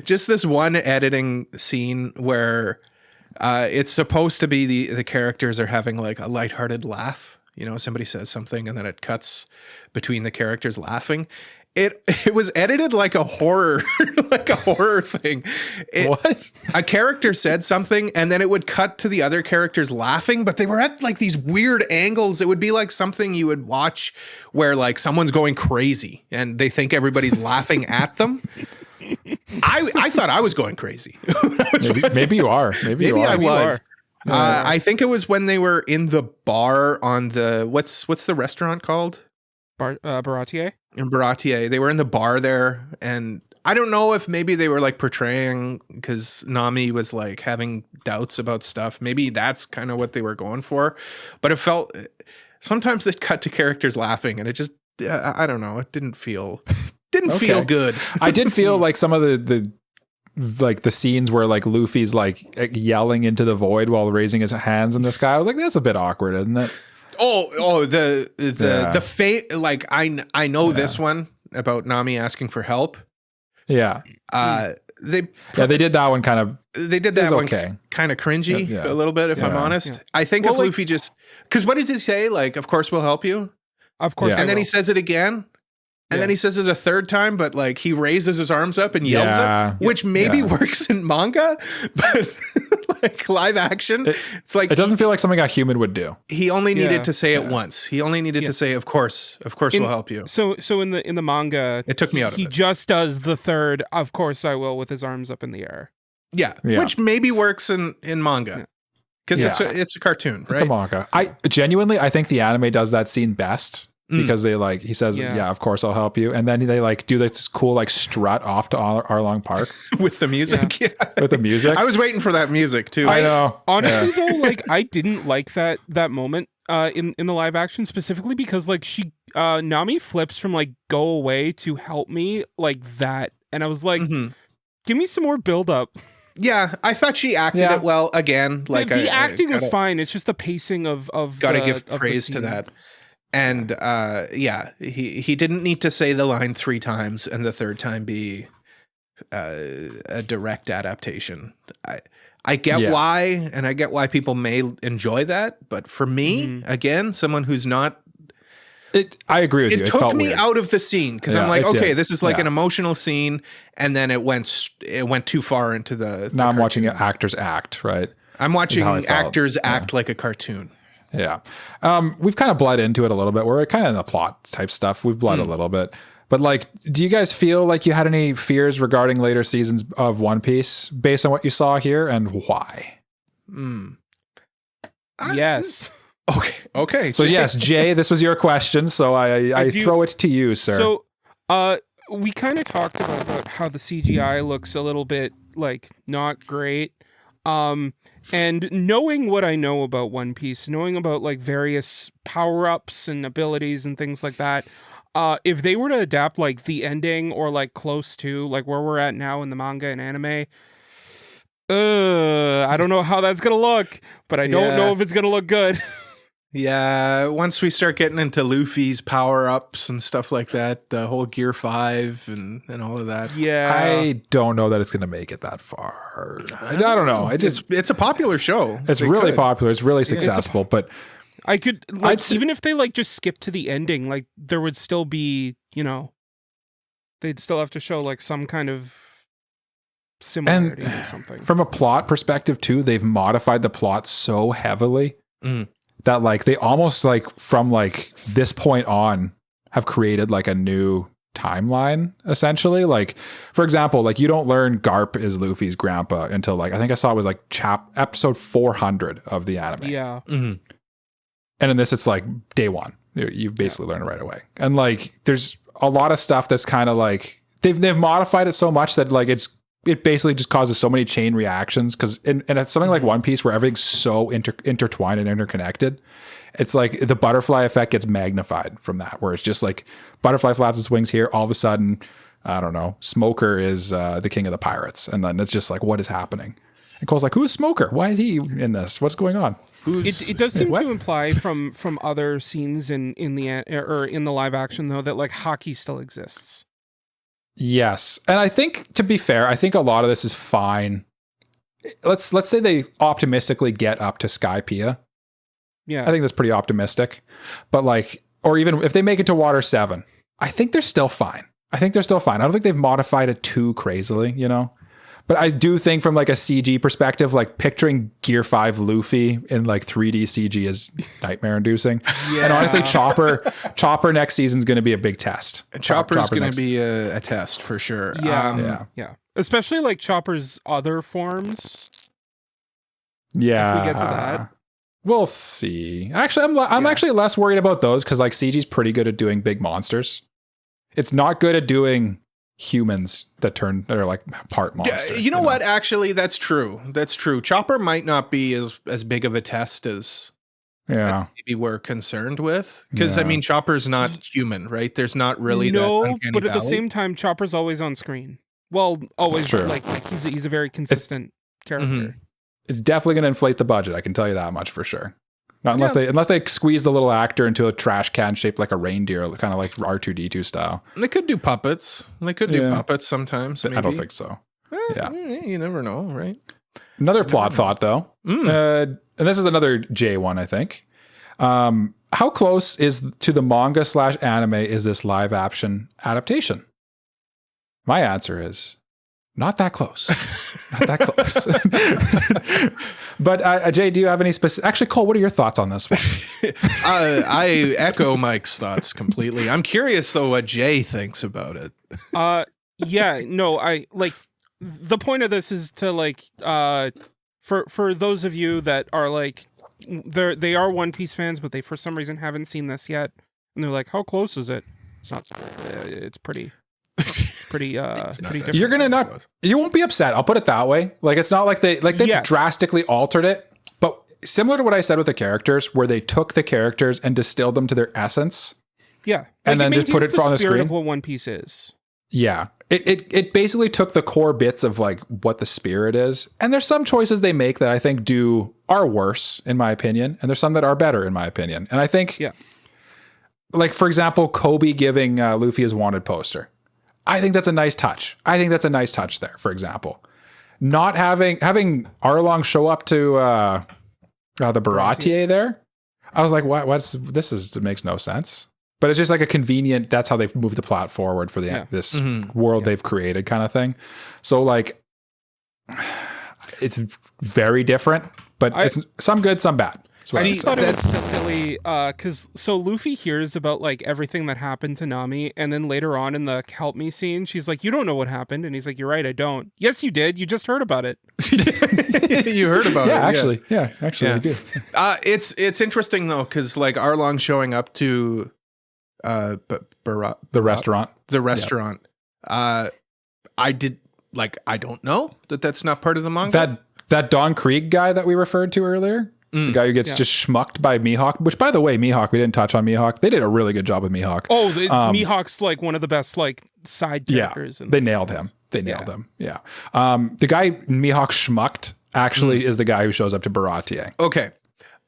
just this one editing scene where it's supposed to be the characters are having like a lighthearted laugh. You know, somebody says something and then it cuts between the characters laughing. It was edited like a horror thing. What? A character said something and then it would cut to the other characters laughing, but they were at like these weird angles. It would be like something you would watch where like someone's going crazy and they think everybody's laughing at them. I thought I was going crazy. Maybe you are. Maybe I was. I think it was when they were in the bar on the what's the restaurant called? Baratier? In Baratier. They were in the bar there, and I don't know if maybe they were like portraying because Nami was like having doubts about stuff. Maybe that's kind of what they were going for. But it felt sometimes it cut to characters laughing, and it just I don't know. It didn't feel feel good. I did feel like some of the like the scenes where like Luffy's like yelling into the void while raising his hands in the sky. I was like, that's a bit awkward, isn't it? The fate. Like I know this one about Nami asking for help. Yeah. They did that one kind of. They did that one kind of cringy a little bit, if I'm honest. Yeah. I think if Luffy just because what did he say? Like, of course we'll help you. Of course, and then he says it again. And then he says it a third time, but like he raises his arms up and yells it, which maybe works in manga, but like live action, it's like it doesn't feel like something a human would do. He only needed to say it once. He only needed to say, "Of course, we'll help you." So in the manga, it took me out of it. He just does the third, "Of course I will," with his arms up in the air. Yeah, which maybe works in manga because it's a cartoon, right? It's a manga. I think the anime does that scene best. Because they like he says, of course I'll help you, and then they like do this cool like strut off to Arlong Park with the music. Yeah. With the music. I was waiting for that music too. I know. Honestly though, like I didn't like that moment in the live action specifically because like she Nami flips from like go away to help me like that, and I was like, give me some more build up. Yeah, I thought she acted it well again. Like the acting was fine. It's just the pacing of gotta give praise to that. And he didn't need to say the line 3 times and the third time be a direct adaptation. I get why, and I get why people may enjoy that, but for me, again, someone who's not. I agree with you. It took me out of the scene because I'm like, okay, this is like an emotional scene, and then it went too far into the. Now I'm watching actors act, right? I'm watching actors act like a cartoon. Yeah. We've kind of bled into it a little bit. We're kind of in the plot type stuff. We've bled a little bit. But like, do you guys feel like you had any fears regarding later seasons of One Piece based on what you saw here, and why? Yes. Okay. So yes, Jay, this was your question. So I throw it to you, sir. So we kind of talked about how the CGI looks a little bit like not great. And knowing what I know about One Piece, knowing about like various power-ups and abilities and things like that, if they were to adapt like the ending or like close to like where we're at now in the manga and anime, I don't know how that's gonna look, but I don't know if it's gonna look good. Yeah, once we start getting into Luffy's power-ups and stuff like that, the whole Gear 5 and all of that. Yeah. I don't know that it's going to make it that far. I don't know. It's a popular show. It's really popular. It's really successful, but I could like even if they like just skip to the ending, like there would still be, they'd still have to show like some kind of similarity or something. From a plot perspective too, they've modified the plot so heavily that like they almost like from like this point on have created like a new timeline essentially. Like for example, like you don't learn Garp is Luffy's grandpa until like I think I saw it was like episode 400 of the anime. Yeah. And in this it's like day one. You basically learn it right away. And like there's a lot of stuff that's kind of like they've modified it so much that like it basically just causes so many chain reactions because and it's something like One Piece where everything's so intertwined and interconnected. It's like the butterfly effect gets magnified from that, where it's just like butterfly flaps its wings here. All of a sudden, I don't know, Smoker is the king of the pirates. And then it's just like, what is happening? And Cole's like, who is Smoker? Why is he in this? What's going on? It does seem to imply from other scenes in the live action though that like hockey still exists. Yes. And I think, to be fair, I think a lot of this is fine. Let's say they optimistically get up to Skypiea. Yeah. I think that's pretty optimistic. But like, or even if they make it to Water 7, I think they're still fine. I don't think they've modified it too crazily, you know? But I do think from like a CG perspective, like picturing Gear 5 Luffy in like 3D CG is nightmare inducing. Yeah. And honestly, Chopper next season is going to be a big test. Chopper's going to be a test for sure. Yeah. Especially like Chopper's other forms. Yeah. If we get to that. We'll see. Actually, I'm actually less worried about those because like CG's pretty good at doing big monsters. It's not good at doing humans that are like part monster. You know what? Actually, that's true. Chopper might not be as big of a test as maybe we're concerned with. Because I mean, Chopper's not human, right? There's not really that uncanny but at the valley. same time, Chopper's always on screen. Well, always like he's a very consistent character. It's definitely going to inflate the budget. I can tell you that much for sure. Not unless they squeeze the little actor into a trash can shaped like a reindeer, kind of like R2D2 style. They could do puppets. Sometimes. Maybe. I don't think so. You never know, right? Another plot thought, though. And this is another J one, I think. How close to the manga / anime is this live action adaptation? My answer is not that close. Not that close. But Jay, do you have any specific? Actually, Cole, what are your thoughts on this one? I echo Mike's thoughts completely. I'm curious though what Jay thinks about it. I like the point of this is to like for those of you that are like they are One Piece fans, but they for some reason haven't seen this yet, and they're like, how close is it? It's not. It's pretty. Pretty different. You won't be upset. I'll put it that way. Like it's not like they've drastically altered it, but similar to what I said with the characters, where they took the characters and distilled them to their essence. Yeah, and then just put it on the screen. Of what One Piece is. Yeah, it basically took the core bits of like what the spirit is, and there's some choices they make that I think are worse in my opinion, and there's some that are better in my opinion. And I think, like for example, Kobe giving Luffy his wanted poster. I think that's a nice touch. There, for example. Not having Arlong show up to the Baratier there. I was like, it makes no sense. But it's just like a convenient, that's how they've moved the plot forward for this world they've created kind of thing. So like, it's very different, but it's some good, some bad. I just thought it was so silly because Luffy hears about like everything that happened to Nami, and then later on in the help me scene, she's like, "You don't know what happened," and he's like, "You're right, I don't." Yes, you did. You just heard about it. You heard about it. Actually, I do. It's interesting though because like Arlong showing up to the restaurant. The restaurant. I don't know that's not part of the manga. That Don Krieg guy that we referred to earlier. The guy who gets just schmucked by Mihawk, which by the way, Mihawk, we didn't touch on Mihawk. They did a really good job with Mihawk. Oh, Mihawk's like one of the best like side characters. They nailed him. Yeah. The guy Mihawk schmucked actually is the guy who shows up to Baratier. Okay.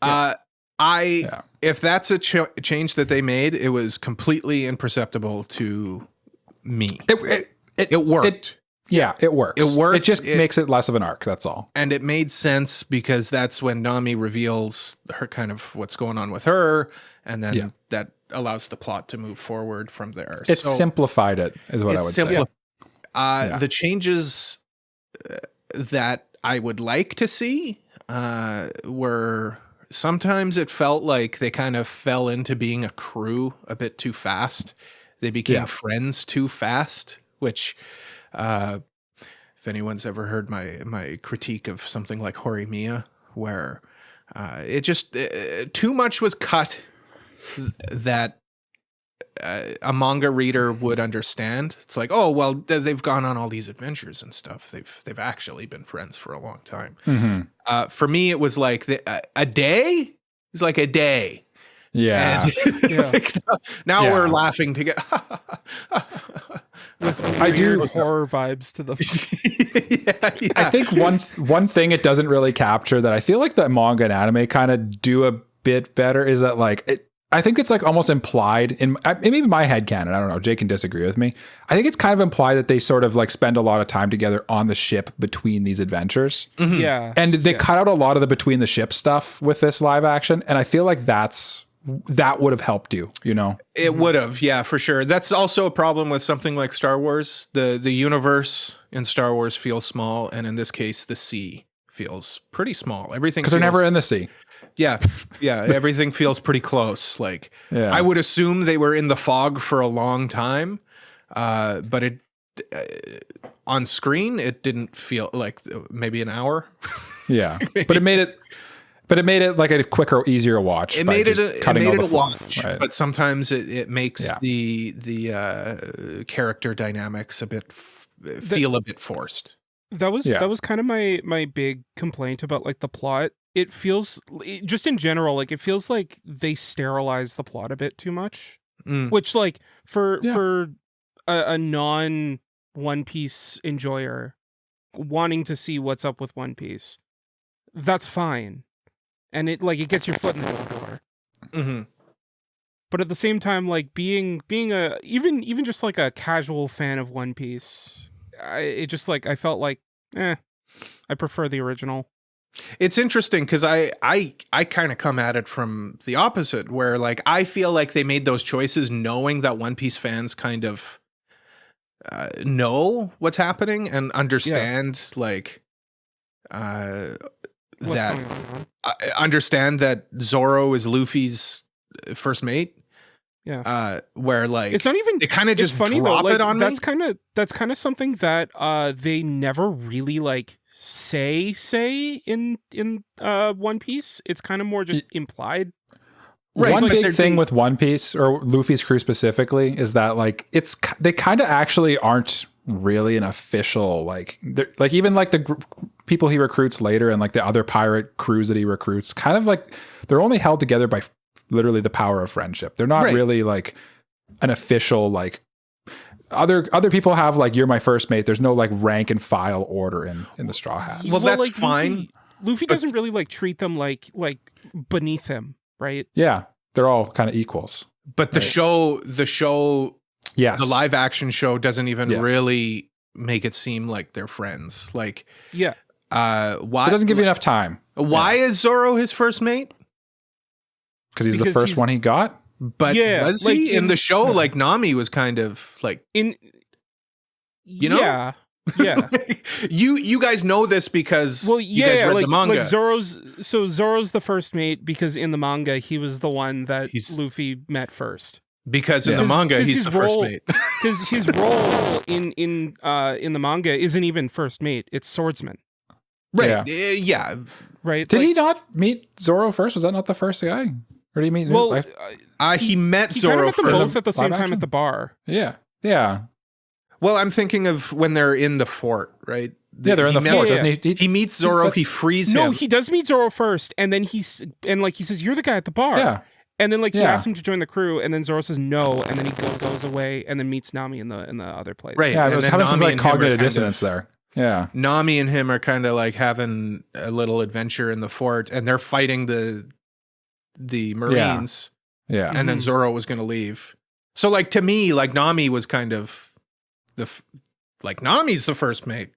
If that's a change that they made, it was completely imperceptible to me. It worked. It works. It works. It just makes it less of an arc. That's all. And it made sense because that's when Nami reveals her kind of what's going on with her, and then that allows the plot to move forward from there. It simplified it, is what I would say. The changes that I would like to see were sometimes it felt like they kind of fell into being a crew a bit too fast. They became friends too fast, which, if anyone's ever heard my critique of something like Horimiya, where it just too much was cut that a manga reader would understand. It's like, oh, well, they've gone on all these adventures and stuff. They've actually been friends for a long time. Mm-hmm. For me, it was like a day. It's like a day. Yeah. And, like, now we're laughing together. I do horror vibes to them. I think one thing it doesn't really capture that I feel like that manga and anime kind of do a bit better is that like I think it's like almost implied in maybe my headcanon. I don't know. Jake can disagree with me. I think it's kind of implied that they sort of like spend a lot of time together on the ship between these adventures. Mm-hmm. Yeah. And they cut out a lot of the between the ship stuff with this live action. And I feel like that would have helped you, you know? It would have, yeah, for sure. That's also a problem with something like Star Wars. The universe in Star Wars feels small, and in this case, the sea feels pretty small. Everything because they're never in the sea. Yeah, everything feels pretty close. Like I would assume they were in the fog for a long time, but it on screen it didn't feel like maybe an hour. Yeah, but it made it like a quicker, easier watch. It made it a watch, right? But sometimes it makes the character dynamics feel a bit forced. That was kind of my big complaint about like the plot. It feels just in general, like it feels like they sterilize the plot a bit too much, which like for a non One Piece enjoyer wanting to see what's up with One Piece, that's fine. And it gets your foot in the door. Mm-hmm. But at the same time, like being a even just like a casual fan of One Piece, I felt like I prefer the original. It's interesting because I kind of come at it from the opposite, where like I feel like they made those choices knowing that One Piece fans kind of know what's happening and understand understand that Zoro is Luffy's first mate. Yeah. Where like it's not even they kind of just funny drop though. Like, it on that's me. That's kind of something that they never really like say in One Piece. It's kind of more just implied. Right. One big thing with One Piece or Luffy's crew specifically is that like they kind of actually aren't really an official like even like the people he recruits later and like the other pirate crews that he recruits kind of like they're only held together by literally the power of friendship. They're not really like an official like other people have like you're my first mate. There's no like rank and file order in the Straw Hats. Well, that's like, fine. Luffy doesn't really like treat them like beneath him, right? Yeah, they're all kind of equals. But the show, yes, the live action show doesn't even really make it seem like they're friends. Like, why it doesn't give you enough time. Why is Zoro his first mate? Because he's the first one he got. But was he like in the show? Like Nami was kind of like you know. Yeah. you guys know this because you guys read the manga. Like Zoro's the first mate because in the manga he was the one that Luffy met first. Because in the manga he's the first mate. Because his role in the manga isn't even first mate; it's swordsman. Right. Yeah. Right. Did he not meet Zoro first? Was that not the first guy? Or did he meet? Well, he met Zoro first. Both at the same time at the bar. Yeah. Yeah. Well, I'm thinking of when they're in the fort, right? They're in the fort. Doesn't he? He meets Zoro. He frees him. No, he does meet Zoro first, and then he says, "You're the guy at the bar." Yeah. And then he asks him to join the crew, and then Zoro says no, and then he goes away, and then meets Nami in the other place. Right. Yeah, there's having some like cognitive dissonance there. Yeah. Nami and him are kind of like having a little adventure in the fort, and they're fighting the Marines. Yeah. And then Zoro was going to leave. So like to me, like Nami was kind of Nami's the first mate.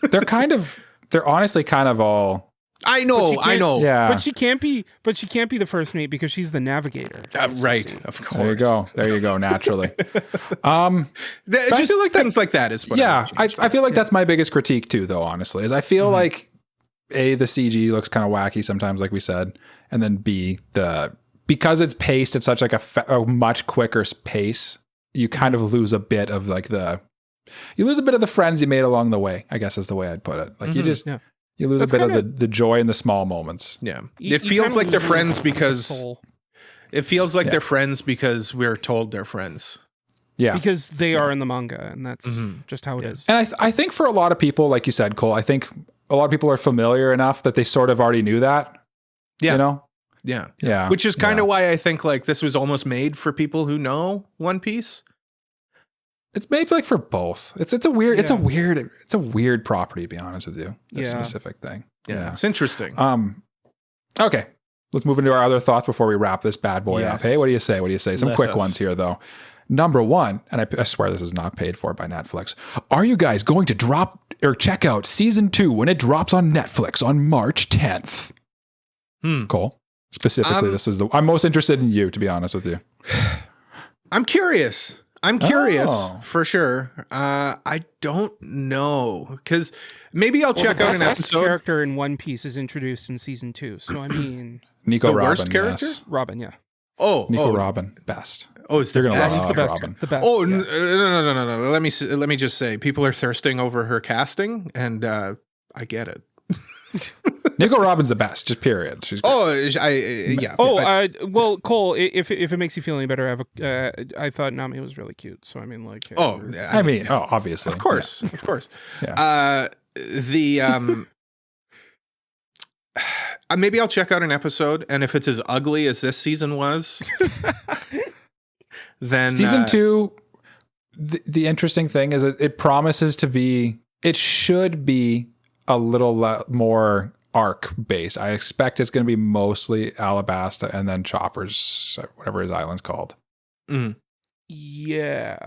They're honestly kind of all. I know. Yeah. But she can't be the first mate because she's the navigator. Right. Of course. There you go. Naturally. Just I feel like things like that is what I feel like that's my biggest critique too, though, honestly, is I feel like the CG looks kind of wacky sometimes, like we said. and then B, because it's paced at such like a much quicker pace, you kind of lose a bit of like the friends you made along the way, I guess is the way I'd put it. Like you just, you lose a bit of the joy in the small moments. Yeah. It feels like they're friends because they're friends because we're told they're friends. Yeah. Because they are in the manga, and that's just how it is. And I think for a lot of people, like you said, Cole, I think a lot of people are familiar enough that they sort of already knew that. Yeah. You know? Yeah. Yeah. Which is kind of why I think like this was almost made for people who know One Piece. It's made like for both. It's a weird property, to be honest with you. This specific thing. Yeah. It's interesting. Okay. Let's move into our other thoughts before we wrap this bad boy up. Hey, what do you say? Some quick ones here though. Number one, and I swear this is not paid for by Netflix. Are you guys going to drop or check out season 2 when it drops on Netflix on March 10th? Cole, specifically, I'm most interested in you, to be honest with you. I'm curious for sure. I don't know because maybe I'll check out an episode. The character in One Piece is introduced in season 2, so I mean, Nico Robin, worst character, Robin, yeah. Nico Robin, best. Oh, is they're gonna love Robin. The best. Oh no! Let me just say, people are thirsting over her casting, and I get it. Nico Robin's the best, just period. She's great. Well, Cole, if it makes you feel any better, I thought Nami was really cute. So I mean, like, obviously, of course. Yeah. Maybe I'll check out an episode, and if it's as ugly as this season was, then season 2. The interesting thing is that it promises to be. It should be a little more arc based. I expect it's going to be mostly Alabasta and then Chopper's, whatever his island's called. Yeah.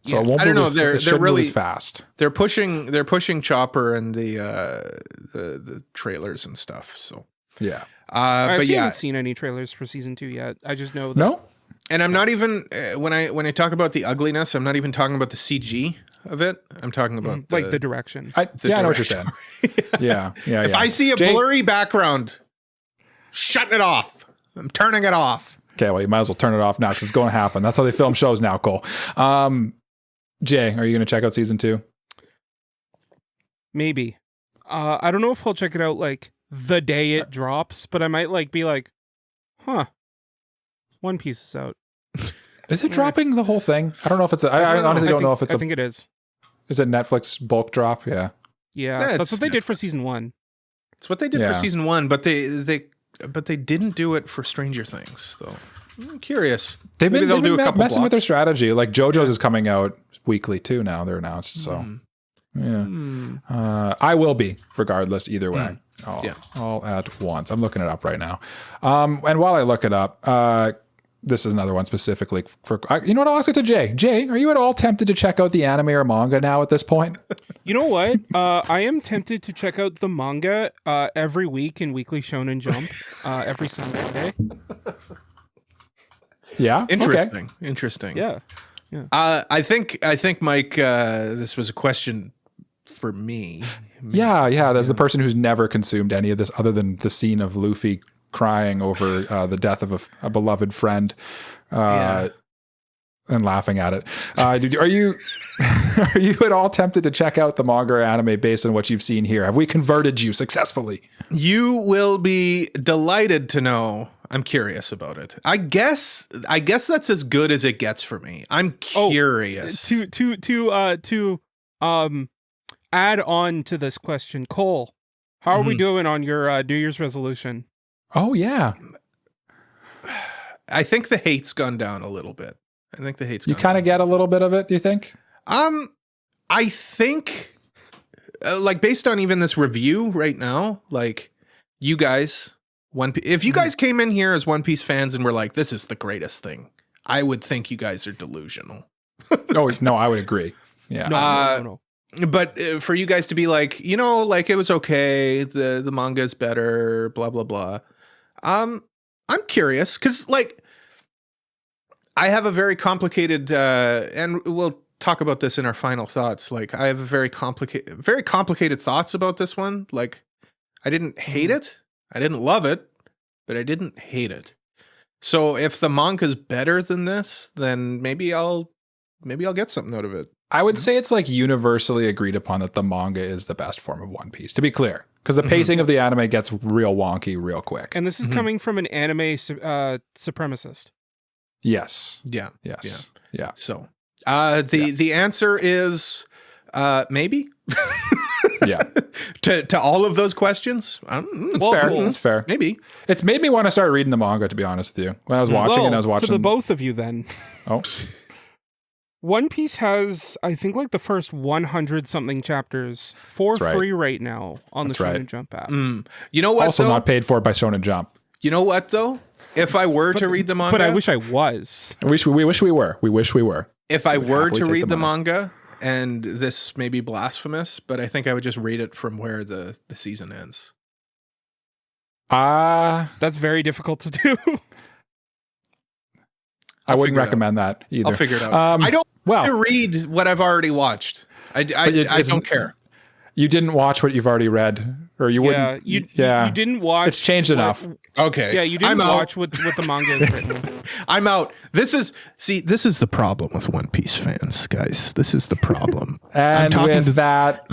So it won't. I don't know. They're really fast. They're pushing Chopper and the trailers and stuff. So yeah. I haven't seen any trailers for season 2 yet. I just know that. No. And I'm not even when I talk about the ugliness, I'm not even talking about the CG of it. I'm talking about the direction. I know what you're saying. yeah. If I see a blurry background, shutting it off. I'm turning it off. Okay, well, you might as well turn it off now because it's going to happen. That's how they film shows now, Cole. Jay, are you going to check out season 2? Maybe. I don't know if I'll check it out like the day it drops, but I might be like, huh, One Piece is out. Is it dropping the whole thing? I don't know if it's. I honestly don't know if it's. I think it is. Is it Netflix bulk drop? Yeah. Yeah, that's what they did for season 1. It's what they did for season 1, but they didn't do it for Stranger Things, though. I'm curious. They've been messing with their strategy. Like JoJo's is coming out weekly too now. They're announced. So I will be regardless either way. All at once. I'm looking it up right now. And while I look it up, this is another one specifically for, you know what? I'll ask it to Jay. Jay, are you at all tempted to check out the anime or manga now at this point? You know what? I am tempted to check out the manga every week in Weekly Shonen Jump every Sunday. Yeah. Interesting. Okay. Interesting. Yeah. I think Mike, this was a question for me. Yeah. There's the person who's never consumed any of this other than the scene of Luffy crying over the death of a beloved friend and laughing at it. Are you at all tempted to check out the manga or anime based on what you've seen here? Have we converted you successfully? You will be delighted to know. I'm curious about it. I guess that's as good as it gets for me. I'm curious. To add on to this question, Cole, how are we doing on your New Year's resolution? Oh yeah. I think the hate's gone down a little bit. You kind of get a little bit of it, do you think? I think like based on even this review right now, like you guys, if you guys came in here as One Piece fans and were like, this is the greatest thing, I would think you guys are delusional. Oh, no, I would agree. Yeah. No. But for you guys to be like, like it was okay, the manga is better, blah, blah, blah. I'm curious because like I have a very complicated, and we'll talk about this in our final thoughts. Like I have a very complicated thoughts about this one. Like I didn't hate it. I didn't love it, but I didn't hate it. So if the manga's better than this, then maybe I'll get something out of it. I would say it's like universally agreed upon that the manga is the best form of One Piece, to be clear, because the pacing of the anime gets real wonky real quick. And this is coming from an anime supremacist. Yes. Yeah. Yes. Yeah. So the answer is maybe. Yeah. to all of those questions. It's fair. Cool. It's fair. Maybe. It's made me want to start reading the manga, to be honest with you. When I was watching and I was watching. To the both of you then. Oh. One Piece has, I think, like the first 100 something chapters for free right now on the Shonen Jump app. You know what? Also though? not paid for by Shonen Jump. You know what though? If I were to read the manga, But I wish I was. We wish we were. We wish we were. If I were to take read the the manga, and this may be blasphemous, but I think I would just read it from where the season ends. That's very difficult to do. I wouldn't recommend that either. I'll figure it out. I don't want to read what I've already watched. I don't care. You didn't watch what you've already read, or you wouldn't. You didn't watch. It's changed enough. Okay. Yeah, you didn't watch what the manga is written. I'm out. This is the problem with One Piece fans, guys. This is the problem. And with that,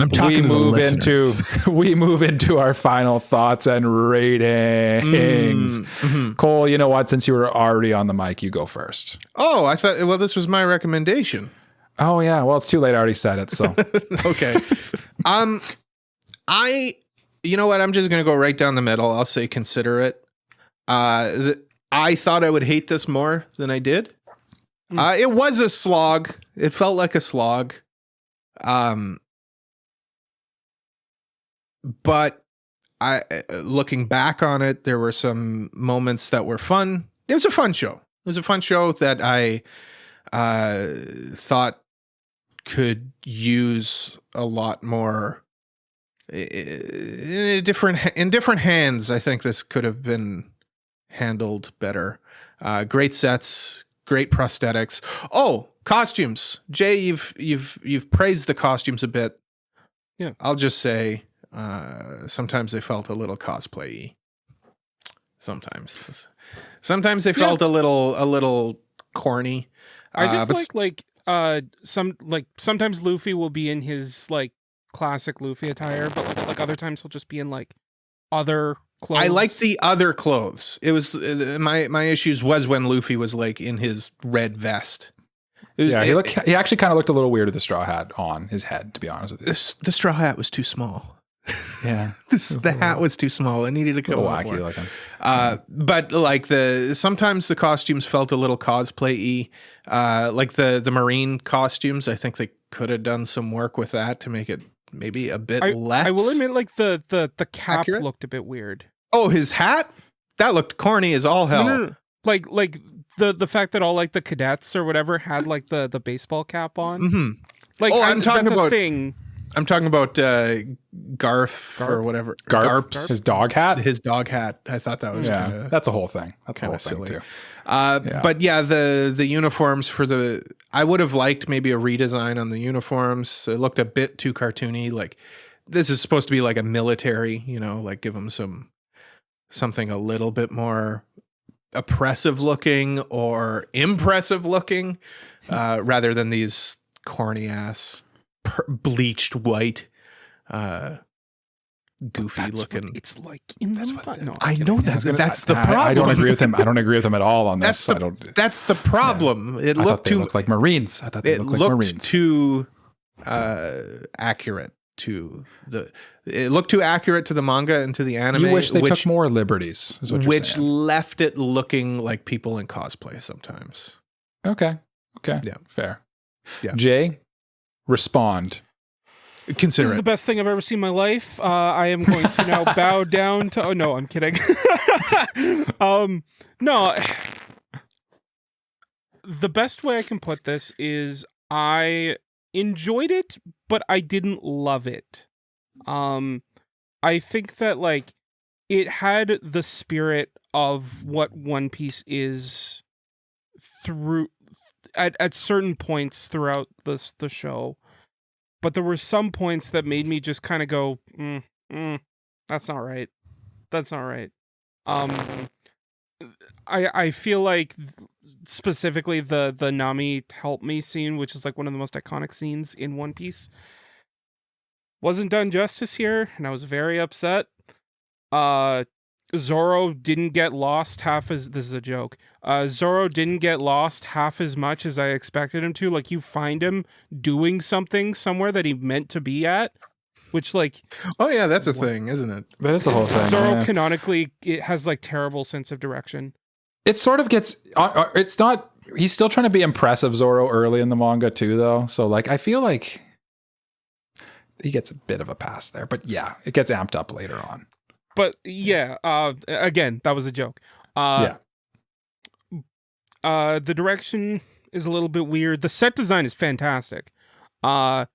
we move into our final thoughts and ratings. Cole, you know what? Since you were already on the mic, you go first. Oh, I thought. Well, this was my recommendation. Oh yeah. Well, it's too late. I already said it. So okay. You know what? I'm just gonna go right down the middle. I'll say consider it. I thought I would hate this more than I did. It was a slog. It felt like a slog. But looking back on it, there were some moments that were fun. It was a fun show. It was a fun show that I thought could use a lot more in different hands. I think this could have been handled better. Great sets, great prosthetics. Oh, costumes. Jay, you've praised the costumes a bit. Yeah. I'll just say sometimes they felt a little cosplay-y. Sometimes they felt a little corny. I just sometimes Luffy will be in his like classic Luffy attire, but like other times he'll just be in like other clothes. I like the other clothes. It was my issues was when Luffy was like in his red vest. He actually kind of looked a little weird with the straw hat on his head, to be honest with you. The straw hat was too small. Yeah. The hat was too small. It needed to go wacky looking. But like sometimes the costumes felt a little cosplay-y. Like the marine costumes, I think they could have done some work with that to make it maybe a bit less. I will admit, like the cap accurate? looked a bit weird. Oh, his hat? That looked corny as all hell. No. Like the fact that all like the cadets or whatever had like the baseball cap on. Mm-hmm. Like I'm talking about thing. I'm talking about Garth or whatever. Garp's his dog hat. His dog hat. I thought that was that's a whole thing. That's a whole thing silly too. But yeah, the uniforms I would have liked maybe a redesign on the uniforms. It looked a bit too cartoony. Like this is supposed to be like a military, like give them something a little bit more oppressive looking or impressive looking, rather than these corny ass bleached white, goofy looking. It's like in the no, I know that. That's the problem. I don't agree with him. I don't agree with him at all on this. That's the problem. Yeah. It looked like Marines. I thought they looked like Marines. Too accurate to it looked too accurate to the manga and to the anime. You wish they took more liberties, is what you're saying. Left it looking like people in cosplay sometimes. Okay. Yeah. Fair. Yeah. Jay, respond. This Consider is the best thing I've ever seen in my life. I am going to now bow down to. Oh no, I'm kidding. No. The best way I can put this is I enjoyed it, but I didn't love it. I think that like it had the spirit of what One Piece is through at certain points throughout the show. But there were some points that made me just kind of go, that's not right. That's not right. I feel like specifically the Nami help me scene, which is like one of the most iconic scenes in One Piece, wasn't done justice here, and I was very upset. Zoro didn't get lost half as this is a joke. Zoro didn't get lost half as much as I expected him to. Like, you find him doing something somewhere that he meant to be at, which like oh yeah, that's a thing, isn't it? That is the whole thing. Zoro canonically it has like terrible sense of direction. It sort of gets. It's not. He's still trying to be impressive, Zoro, early in the manga too, though. So like, I feel like he gets a bit of a pass there, but yeah, it gets amped up later on. But yeah, again, that was a joke. Yeah. The direction is a little bit weird. The set design is fantastic. If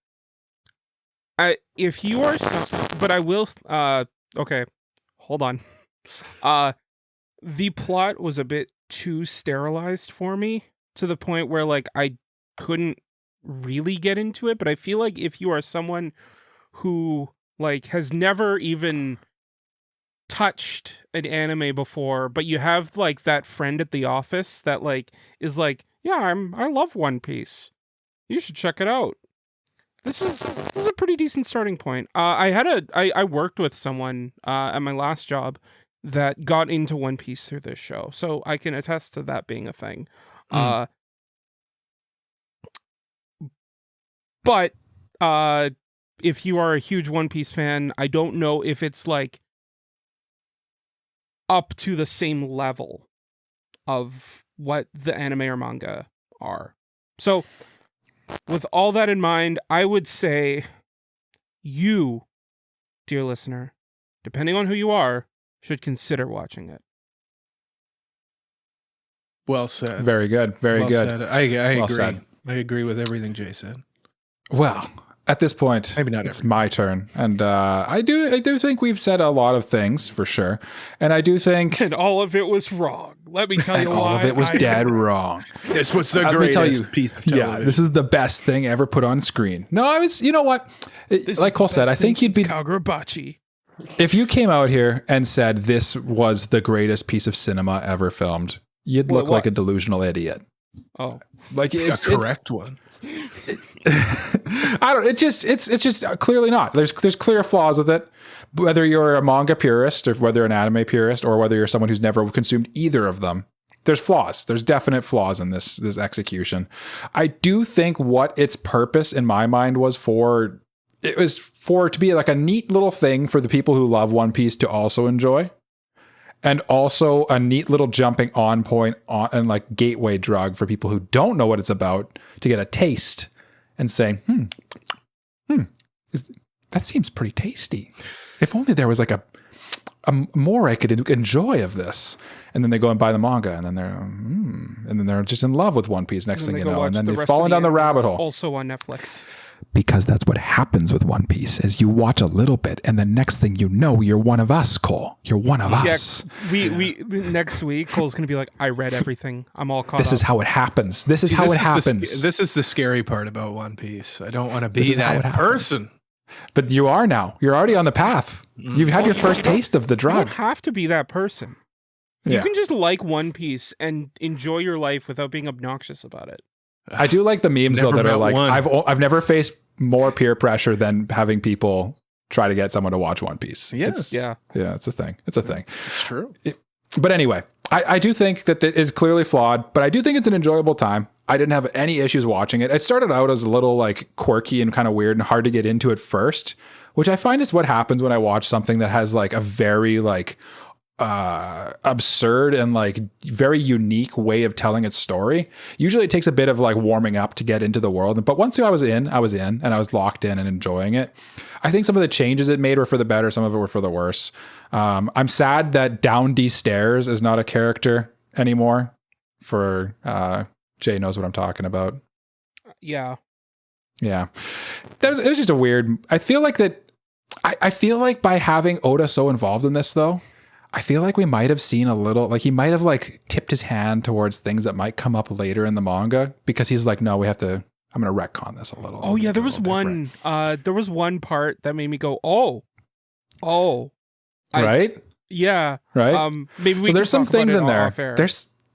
you are, but I will. Okay, hold on. The plot was a bit too sterilized for me to the point where like I couldn't really get into it. But I feel like if you are someone who like has never even touched an anime before, but you have like that friend at the office that like is like, yeah, I love One Piece, you should check it out. This is a pretty decent starting point. I worked with someone at my last job that got into One Piece through this show, so I can attest to that being a thing. But if you are a huge One Piece fan, I don't know if it's like up to the same level of what the anime or manga are. So with all that in mind, I would say you, dear listener, depending on who you are, should consider watching it. Well said. Very good. Very well good. Said. I well agree. Said. I agree with everything Jay said. Well, at this point, maybe not. It's my turn, and I do think we've said a lot of things for sure, and I do think, and all of it was wrong. Let me tell you why. All of it was dead wrong. This was the greatest piece of television. Yeah, this is the best thing ever put on screen. No, I was. You know what? Like Cole said, I think you'd be Kagurabachi. If you came out here and said this was the greatest piece of cinema ever filmed, you'd look like a delusional idiot. Oh, like a correct one. I don't. It's just clearly not. There's clear flaws with it. Whether you're a manga purist or whether an anime purist or whether you're someone who's never consumed either of them, there's flaws. There's definite flaws in this execution. I do think what its purpose in my mind was for. It was for to be like a neat little thing for the people who love One Piece to also enjoy. And also a neat little jumping on point and like gateway drug for people who don't know what it's about to get a taste and say, that seems pretty tasty. If only there was like a more I could enjoy of this. And then they go and buy the manga, and then they're just in love with One Piece. Next thing you know, and then they've fallen down the rabbit hole. Also on Netflix. Because that's what happens with One Piece is you watch a little bit and the next thing you know, you're one of us, Cole. You're one of us. We next week, Cole's going to be like, I read everything. I'm all caught up. This is how it happens. This is how it happens. This is the scary part about One Piece. I don't want to be that person. But you are now. You're already on the path. You've had your first taste of the drug. You don't have to be that person. You can just like One Piece and enjoy your life without being obnoxious about it. I do like the memes though that are like, I've never faced more peer pressure than having people try to get someone to watch One Piece. Yes. Yeah, it's a thing. It's a thing. It's true. But anyway, I do think that it is clearly flawed, but I do think it's an enjoyable time. I didn't have any issues watching it. It started out as a little like quirky and kind of weird and hard to get into at first, which I find is what happens when I watch something that has like a very like absurd and like very unique way of telling its story. Usually it takes a bit of like warming up to get into the world, but once I was in and I was locked in and enjoying it. I think some of the changes it made were for the better, some of it were for the worse. I'm sad that Down D Stairs is not a character anymore. For Jay knows what I'm talking about. Yeah. It was just a weird. I feel like I feel like by having Oda so involved in this though, I feel like we might have seen a little, like he might have like tipped his hand towards things that might come up later in the manga because he's like, no, I'm going to retcon this a little. Oh yeah. There was one part that made me go, oh, right. Yeah. Right. Maybe we So there's some things in there.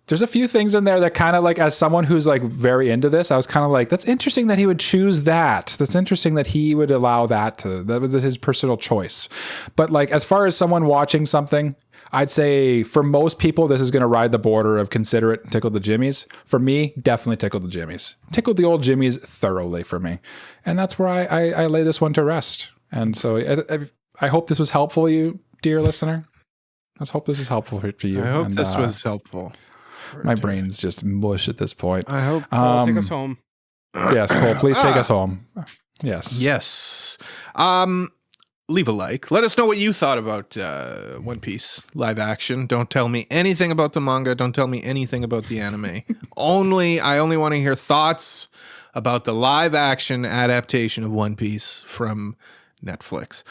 There's a few things in there that kind of like, as someone who's like very into this, I was kind of like, that's interesting that he would choose that. That's interesting that he would allow that was his personal choice. But like, as far as someone watching something, I'd say for most people, this is going to ride the border of consider it tickle the jimmies. For me, definitely tickle the jimmies. Tickled the old jimmies thoroughly for me. And that's where I lay this one to rest. And so I hope this was helpful for you, dear listener. Let's hope this was helpful for you. I hope this was helpful. My brain's just mush at this point. I hope. Cole, take us home. Yes, Cole, please take us home. Yes. Yes. Leave a like. Let us know what you thought about One Piece live action. Don't tell me anything about the manga. Don't tell me anything about the anime. I only want to hear thoughts about the live action adaptation of One Piece from Netflix.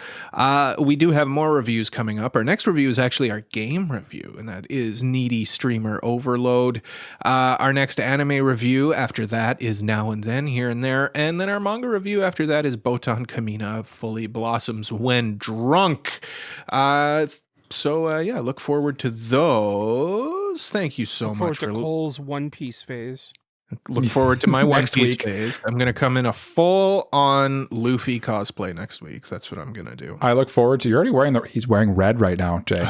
We do have more reviews coming up. Our next review is actually our game review, and that is Needy Streamer Overload. Our next anime review after that is Now and Then, Here and There, and then our manga review after that is Botan Kamina Fully Blossoms When Drunk. Look forward to those. Thank you so much for Cole's One Piece phase. Look forward to my One Next Piece week. phase. I'm going to come in a full-on Luffy cosplay next week. That's what I'm going to do. I look forward to, you're already wearing he's wearing red right now, Jay.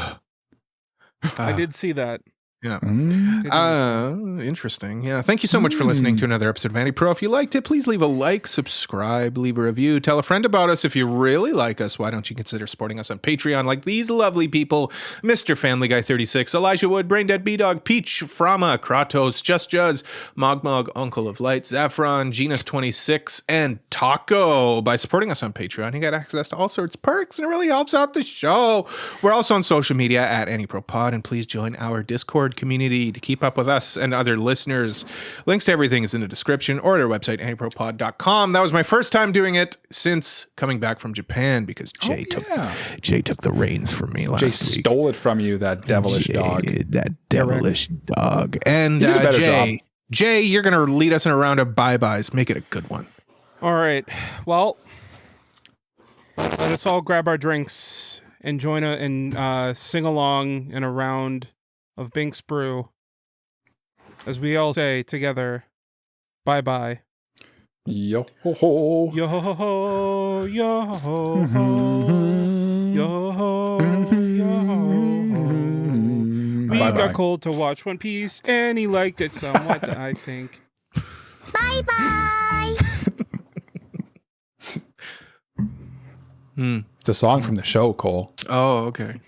I did see that. Yeah. Mm. Interesting. Yeah. Thank you so much for listening to another episode of AniPro. If you liked it, please leave a like, subscribe, leave a review, tell a friend about us. If you really like us, why don't you consider supporting us on Patreon like these lovely people, Mr. Family Guy 36, Elijah Wood, Brainded B-Dog, Peach, Frama, Kratos, Just Juzz, Mogmog, Uncle of Light, Zaffron, Genus 26, and Taco. By supporting us on Patreon, you get access to all sorts of perks, and it really helps out the show. We're also on social media at AniProPod, and please join our Discord community to keep up with us and other listeners. Links to everything is in the description or at our website, anipropod.com. That was my first time doing it since coming back from Japan because Jay took the reins from me last week. Jay stole it from you, that devilish dog. That devilish dog. And You did a better Jay, you're going to lead us in a round of bye-byes. Make it a good one. All right. Well, let us all grab our drinks and join and sing along in a round of Binks Brew as we all say together, bye-bye. Yo-ho-ho. Yo-ho-ho, yo-ho-ho, yo-ho-ho, yo-ho-ho. We got Cole to watch One Piece, and he liked it somewhat, I think. Bye-bye! It's a song from the show, Cole. Oh, okay.